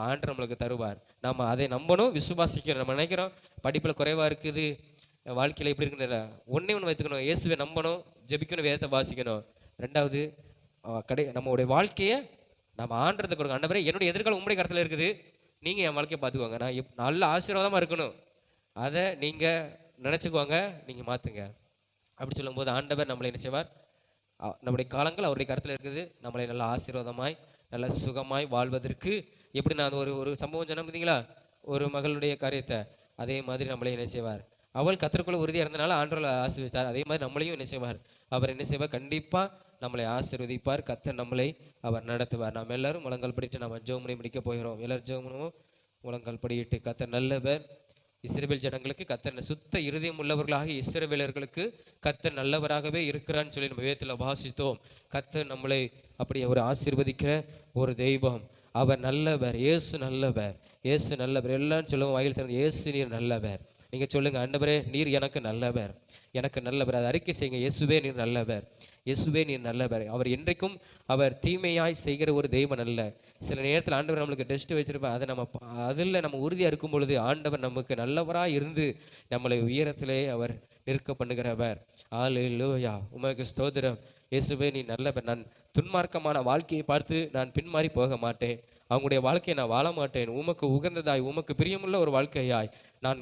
ஆண்டவர் நம்மளுக்கு தருவார். நம்ம அதை நம்பணும், விசுவாசிக்கிறோம். நம்ம நினைக்கிறோம் படிப்பில் குறைவாக இருக்குது, வாழ்க்கையில் எப்படி இருக்குன்னு ஒன்று வைத்துக்கணும், இயேசுவை நம்பணும், ஜெபிக்கணும், வேதத்தை வாசிக்கணும். 2வது நம்மளுடைய வாழ்க்கையை நம்ம ஆண்டத்தை கொடுங்க. ஆண்டவரே என்னுடைய எதிர்காலம் உங்களுடைய கருத்தில் இருக்குது, நீங்கள் என் வாழ்க்கையை பார்த்துக்கோங்க, நான் நல்ல ஆசீர்வாதமாக இருக்கணும், அதை நீங்கள் நினச்சிக்குவாங்க, நீங்கள் மாற்றுங்க அப்படி சொல்லும்போது ஆண்டவர் நம்மளை என்ன செய்வார், நம்முடைய காலங்கள் அவருடைய கருத்தில் இருக்குது, நம்மளை நல்ல ஆசீர்வாதமாய் நல்ல சுகமாய் வாழ்வதற்கு. எப்படி நான் ஒரு சம்பவம் சொன்ன பார்த்தீங்களா, ஒரு மகளுடைய காரியத்தை, அதே மாதிரி நம்மளை என்ன செய்வார், அவள் கர்த்தருக்குள்ள உறுதியாக இருந்தனால ஆண்டவரை ஆசீர்வதித்தார். அதே மாதிரி நம்மளையும் என்ன செய்வார், அவர் என்ன செய்வார், கண்டிப்பாக நம்மளை ஆசீர்வதிப்பார். கர்த்தர் நம்மளை அவர் நடத்துவார். நாம் எல்லாரும் முழங்கால் படிட்டு நம்ம ஜெபம் முடிக்க போகிறோம். எல்லாரும் ஜெபம் பண்ணுவோம், முழங்கால் படிட்டு. கர்த்தர் நல்லவர். இஸ்ரவேல் ஜனங்களுக்கு கர்த்தர் சுத்த இருதயம் உள்ளவர்களாக இஸ்ரவேலர்களுக்கு கர்த்தர் நல்லவராகவே இருக்கிறான்னு சொல்லி நம்ம வேதத்தில் வாசித்தோம். கர்த்தர் நம்மளை அப்படி ஒரு ஆசீர்வதிக்கிற ஒரு தெய்வம். அவர் நல்லவர், இயேசு நல்லவர், இயேசு நல்லவர். எல்லாம் சொல்லுவோம் வாயில் திறந்து, இயேசு நீர் நல்லவர், நீங்க சொல்லுங்க, ஆண்டவரே நீர் எனக்கு நல்லவர், எனக்கு நல்லவர். அதை அறிக்கை செய்யுங்க. இயேசுவே நீர் நல்லவர், இயேசுவே நீர் நல்லவர். அவர் என்றைக்கும் அவர் தீமையாய் செய்கிற ஒரு தெய்வன் அல்ல. சில நேரத்தில் ஆண்டவர் நம்மளுக்கு டெஸ்ட் வச்சிருப்பார். அதை அதில் நம்ம உறுதியாக இருக்கும் பொழுது ஆண்டவர் நமக்கு நல்லவராக இருந்து நம்மளை உயரத்திலே அவர் நிற்க பண்ணுகிறவர். அல்லேலூயா, உமக்கு ஸ்தோத்திரம். இயேசுவே நீ நல்லவர். நான் துன்மார்க்கமான வாழ்க்கையை பார்த்து நான் பின்மாறி போக மாட்டேன். அவங்களுடைய வாழ்க்கையை நான் வாழ மாட்டேன். உமக்கு உகந்ததாய், உமக்கு பிரியமுள்ள ஒரு வாழ்க்கையாய் நான்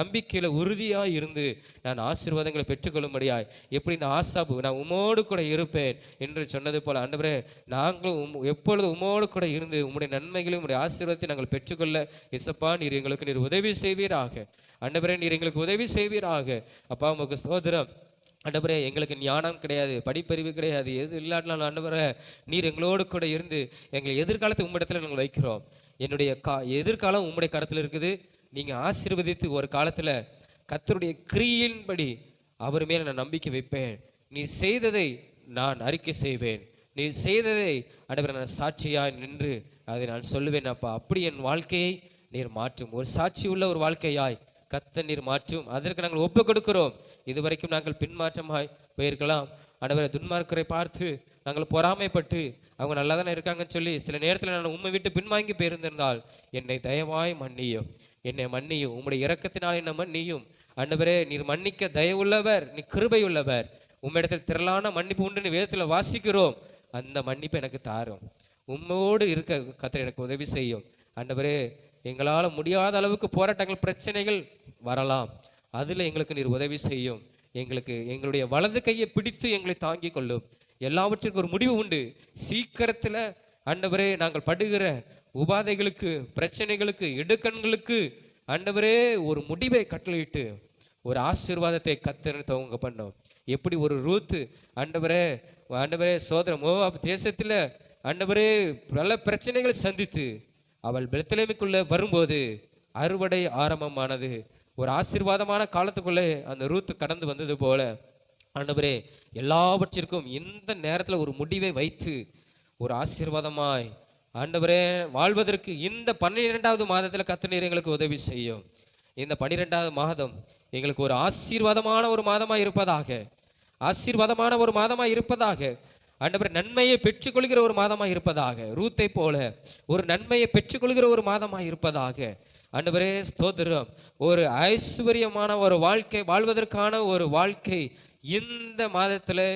நம்பிக்கையில் உறுதியாய் இருந்து நான் ஆசீர்வாதங்களை பெற்றுக்கொள்ளும்படியாய், எப்படி இந்த ஆசாபு நான் உமோடு கூட இருப்பேன் என்று சொன்னது போல, ஆண்டவரே நாங்களும் எப்பொழுது உமோடு கூட இருந்து உம்முடைய நன்மைகளையும் உம்முடைய ஆசீர்வாதத்தை நாங்கள் பெற்றுக்கொள்ள இசப்பா நீர் எங்களுக்கு நீர் உதவி செய்வீராக. ஆண்டவரே நீர் எங்களுக்கு உதவி செய்வீராக. அப்பா உமக்கு ஸ்தோத்திரம். ஆண்டவரே எங்களுக்கு ஞானம் கிடையாது, படிப்பறிவு கிடையாது, எது இல்லாட்டினாலும் ஆண்டவரே நீர் எங்களோடு கூட இருந்து எங்களை எதிர்காலத்தை உம்மிடத்தில் நாங்கள் வைக்கிறோம். என்னுடைய எதிர்காலம் உம்முடைய கரத்தில் இருக்குது. நீங்கள் ஆசீர்வதித்து ஒரு காலத்தில் கர்த்தருடைய கிரியின்படி அவர் மேலே நான் நம்பிக்கை வைப்பேன். நீ செய்ததை நான் அறிக்கை செய்வேன், நீ செய்ததை ஆண்டவரே நான் சாட்சியாய் நின்று அதை நான் சொல்லுவேன். அப்பா அப்படி என் வாழ்க்கையை நீர் மாற்றும், ஒரு சாட்சி உள்ள ஒரு வாழ்க்கையாய் கர்த்தர் நீர் மாற்றும். அதற்கு நாங்கள் ஒப்பு கொடுக்கிறோம். இதுவரைக்கும் நாங்கள் பின்மாற்றமாய் போயிருக்கலாம். ஆண்டவரே துன்மார்க்கரை பார்த்து நாங்கள் பொறாமைப்பட்டு அவங்க நல்லா தானே இருக்காங்கன்னு சொல்லி சில நேரத்தில் நான் உண்மை விட்டு பின்வாங்கி போயிருந்திருந்தால் என்னை தயவாய் மன்னியும், என்னை மன்னியும், உம்முடைய இரக்கத்தினால் என்ன மன்னியும். ஆண்டவரே நீர் மன்னிக்க தயவுள்ளவர், நீ கிருபை உள்ளவர். உம்மிடத்தில் திரளான மன்னிப்பு உண்டுன்னு வேதத்தில் வாசிக்கிறோம். அந்த மன்னிப்பு எனக்கு தாரும். உம்மோடு இருக்க கர்த்தர் எனக்கு உதவி செய்யும். ஆண்டவரே எங்களால் முடியாத அளவுக்கு போராட்டங்கள் பிரச்சனைகள் வரலாம், அதில் எங்களுக்கு நீர் உதவி செய்யும். எங்களுக்கு எங்களுடைய வலது கையை பிடித்து எங்களை தாங்கி கொள்ளும். எல்லாவற்றிற்கும் ஒரு முடிவு உண்டு. சீக்கிரத்தில் ஆண்டவரே நாங்கள் படுகிற உபாதைகளுக்கு, பிரச்சனைகளுக்கு, இடுக்கண்களுக்கு ஆண்டவரே ஒரு முடிவை கட்டளையிட்டு ஒரு ஆசீர்வாதத்தை கர்த்தர் துவங்க பண்ணோம். எப்படி ஒரு ரூத்து ஆண்டவரே ஆண்டவரே சோதரம் மோவாப் தேசத்தில் ஆண்டவரே பல பிரச்சனைகளை சந்தித்து அவள் பெத்லெகேமுக்குள்ளே வரும்போது அறுவடை ஆரம்பமானது. ஒரு ஆசீர்வாதமான காலத்துக்குள்ளே அந்த ரூத் கடந்து வந்தது போல ஆண்டவரே எல்லாவற்றிற்கும் இந்த நேரத்தில் ஒரு முடிவை வைத்து ஒரு ஆசீர்வாதமாய் ஆண்டவரே வாழ்வதற்கு இந்த 12வது மாதத்தில் கர்த்தர் நீர் எங்களுக்கு உதவி செய்யும். இந்த 12வது மாதம் எங்களுக்கு ஒரு ஆசீர்வாதமான ஒரு மாதமாக இருப்பதாக, ஆசீர்வாதமான ஒரு மாதமாக இருப்பதாக. ஆண்டவரே நன்மையை பெற்றுக்கொள்கிற ஒரு மாதமாக இருப்பதாக, ரூத்தை போல ஒரு நன்மையை பெற்றுக்கொள்கிற ஒரு மாதமாக இருப்பதாக. ஆண்டவரே ஸ்தோத்திரம். ஒரு ஐஸ்வர்யமான ஒரு வாழ்க்கை வாழ்வதற்கான ஒரு வாழ்க்கை இந்த மாதத்தில்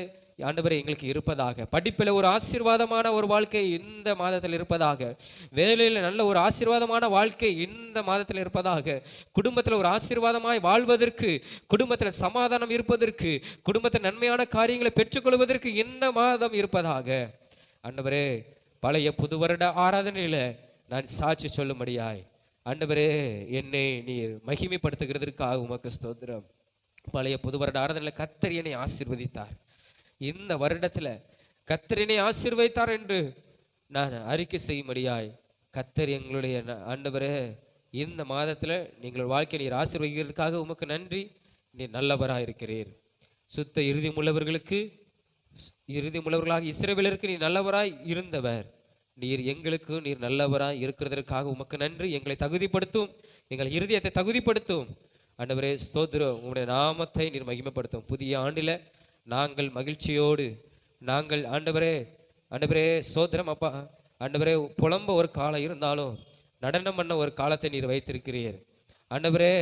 ஆண்டவரே எங்களுக்கு இருப்பதாக. படிப்பில் ஒரு ஆசீர்வாதமான ஒரு வாழ்க்கை இந்த மாதத்தில் இருப்பதாக. வேலையில் நல்ல ஒரு ஆசீர்வாதமான வாழ்க்கை இந்த மாதத்தில் இருப்பதாக. குடும்பத்தில் ஒரு ஆசீர்வாதமாய் வாழ்வதற்கு, குடும்பத்தில் சமாதானம் இருப்பதற்கு, குடும்பத்தில் நன்மையான காரியங்களை பெற்றுக்கொள்வதற்கு இந்த மாதம் இருப்பதாக. ஆண்டவரே பழைய புது வருட ஆராதனையில் நான் சாட்சி சொல்லும்படியாய் ஆண்டவரே என்னை நீர் மகிமைப்படுத்துகிறதற்காக உமக்கு ஸ்தோத்திரம். பழைய புது வருட ஆராதனையில் கர்த்தர் என்னை ஆசீர்வதித்தார். இந்த வருடத்தில் கர்த்தர் என்னை ஆசீர்வதித்தார் என்று நான் அறிக்கை செய்யும்படியாய் கர்த்தர் எங்களுடைய ஆண்டவரே இந்த மாதத்தில் நீங்கள் வாழ்க்கை நீர் ஆசீர்வதிக்கிறதுக்காக உமக்கு நன்றி. நீர் நல்லவராக இருக்கிறீர். சுத்த இறுதி உள்ளவர்களாக இஸ்ரவேலருக்கு நீர் நல்லவராய் இருந்தவர். நீர் எங்களுக்கு நீர் நல்லவராய் இருக்கிறதற்காக உமக்கு நன்றி. எங்களை தகுதிப்படுத்தும், எங்கள் இருதயத்தை தகுதிப்படுத்தும். ஆண்டவரே ஸ்தோத்திரம். உங்களுடைய நாமத்தை நீர் மகிமைப்படுத்தும். புதிய ஆண்டில் நாங்கள் மகிழ்ச்சியோடு நாங்கள் ஆண்டவரே சோதரம் அப்பா ஆண்டவரே புலம்ப ஒரு காலம் இருந்தாலும் நடனம் பண்ண ஒரு காலத்தை நீர் வைத்திருக்கிறீர். ஆண்டவரே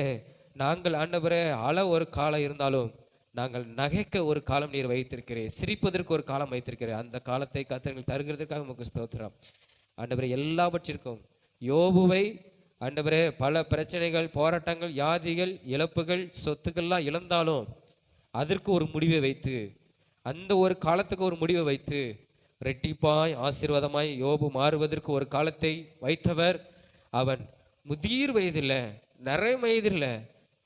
நாங்கள் ஆண்டவரே அழ ஒரு காலம் இருந்தாலும் நாங்கள் நகைக்க ஒரு காலம் நீர் வைத்திருக்கிறீர். சிரிப்பதற்கு ஒரு காலம் வைத்திருக்கிறீர். அந்த காலத்தை கர்த்தர் தருகிறதுக்காக உங்களுக்கு ஸ்தோத்திரம். ஆண்டவரே எல்லாவற்றிற்கும் யோபுவை ஆண்டவரே பல பிரச்சனைகள், போராட்டங்கள், வியாதிகள், இழப்புகள், சொத்துக்கள்லாம் இழந்தாலும் அதற்கு ஒரு முடிவை வைத்து, அந்த ஒரு காலத்துக்கு ஒரு முடிவை வைத்து ரெட்டிப்பாய் ஆசீர்வாதமாய் யோபு மாறுவதற்கு ஒரு காலத்தை வைத்தவர். அவன் முதிர் வயதில் நிறைய வயதில்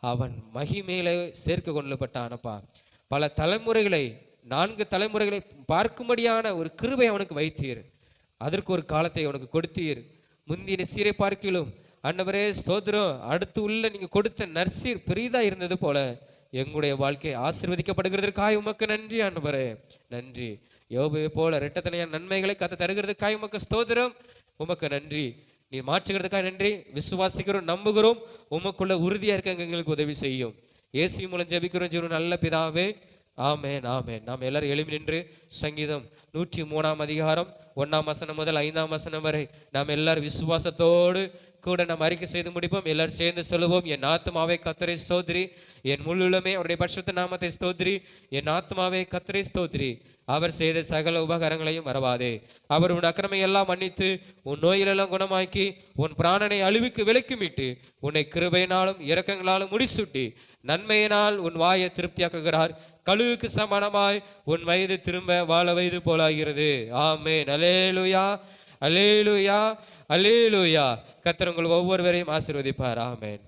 அவன் மகிமையில சேர்க்க கொள்ளப்பட்டானப்பா. பல தலைமுறைகளை 4 தலைமுறைகளை பார்க்கும்படியான ஒரு கிருபை அவனுக்கு வைத்தீர். அதற்கு ஒரு காலத்தை அவனுக்கு கொடுத்தீர். முந்தின சீரை பார்க்கிலும் ஆண்டவரே ஸ்தோத்திரம். அடுத்து உள்ள நீங்க கொடுத்த நற்சீர் பெரிதா இருந்தது போல எங்களுடைய வாழ்க்கை ஆசீர்வதிக்கப்படுகிறதற்காக உமக்கு நன்றி ஆண்டவரே, நன்றி. யோபுவை போல இரட்டத்தனையான நன்மைகளை கர்த்தர் தருகிறதுக்காக உமக்கு ஸ்தோத்திரம், உமக்கு நன்றி. நீ மாற்றுகிறதுக்காக நன்றி. விசுவாசிக்கிறோம், நம்புகிறோம். உமக்குள்ள உறுதியா இருக்க எங்களுக்கு உதவி செய்யும். இயேசு மூலம் ஜெபிக்கிறோம் ஜீவன் நல்ல பிதாவே, ஆமேன் ஆமேன். நாம் எல்லாரும் எழுப்பி நின்று சங்கீதம் 103 1 முதல் 5 வரை நாம் எல்லாரும் விசுவாசத்தோடு கூட நாம் அறிக்கை செய்து முடிப்போம். எல்லாரும் சேர்ந்து சொல்லுவோம். என் ஆத்மாவே கர்த்தரை ஸ்தோத்திரி, என் முள்ளுமே அவருடைய பரிசுத்த நாமத்தை ஸ்தோத்திரி. என் ஆத்மாவே கர்த்தரை ஸ்தோத்திரி, அவர் செய்த சகல உபகாரங்களையும் மறவாதே. அவர் உன் அக்கிரமை எல்லாம் மன்னித்து உன் நோயிலெல்லாம் குணமாக்கி உன் பிராணனை அழிவுக்கு விலக்கி மீட்டு உன்னை கிருபையினாலும் இரக்கங்களாலும் முடிசூட்டி நன்மையினால் உன் வாயை திருப்தியாக்குகிறார். கழுவுக்கு சமானமாய் உன் வயது திரும்ப வாழ வயது போலாகிறது. ஆமென். அல்லேலூயா அல்லேலூயா அல்லேலூயா. கர்த்தர் உங்கள் ஒவ்வொருவரையும் ஆசீர்வதிப்பார். ஆமென்.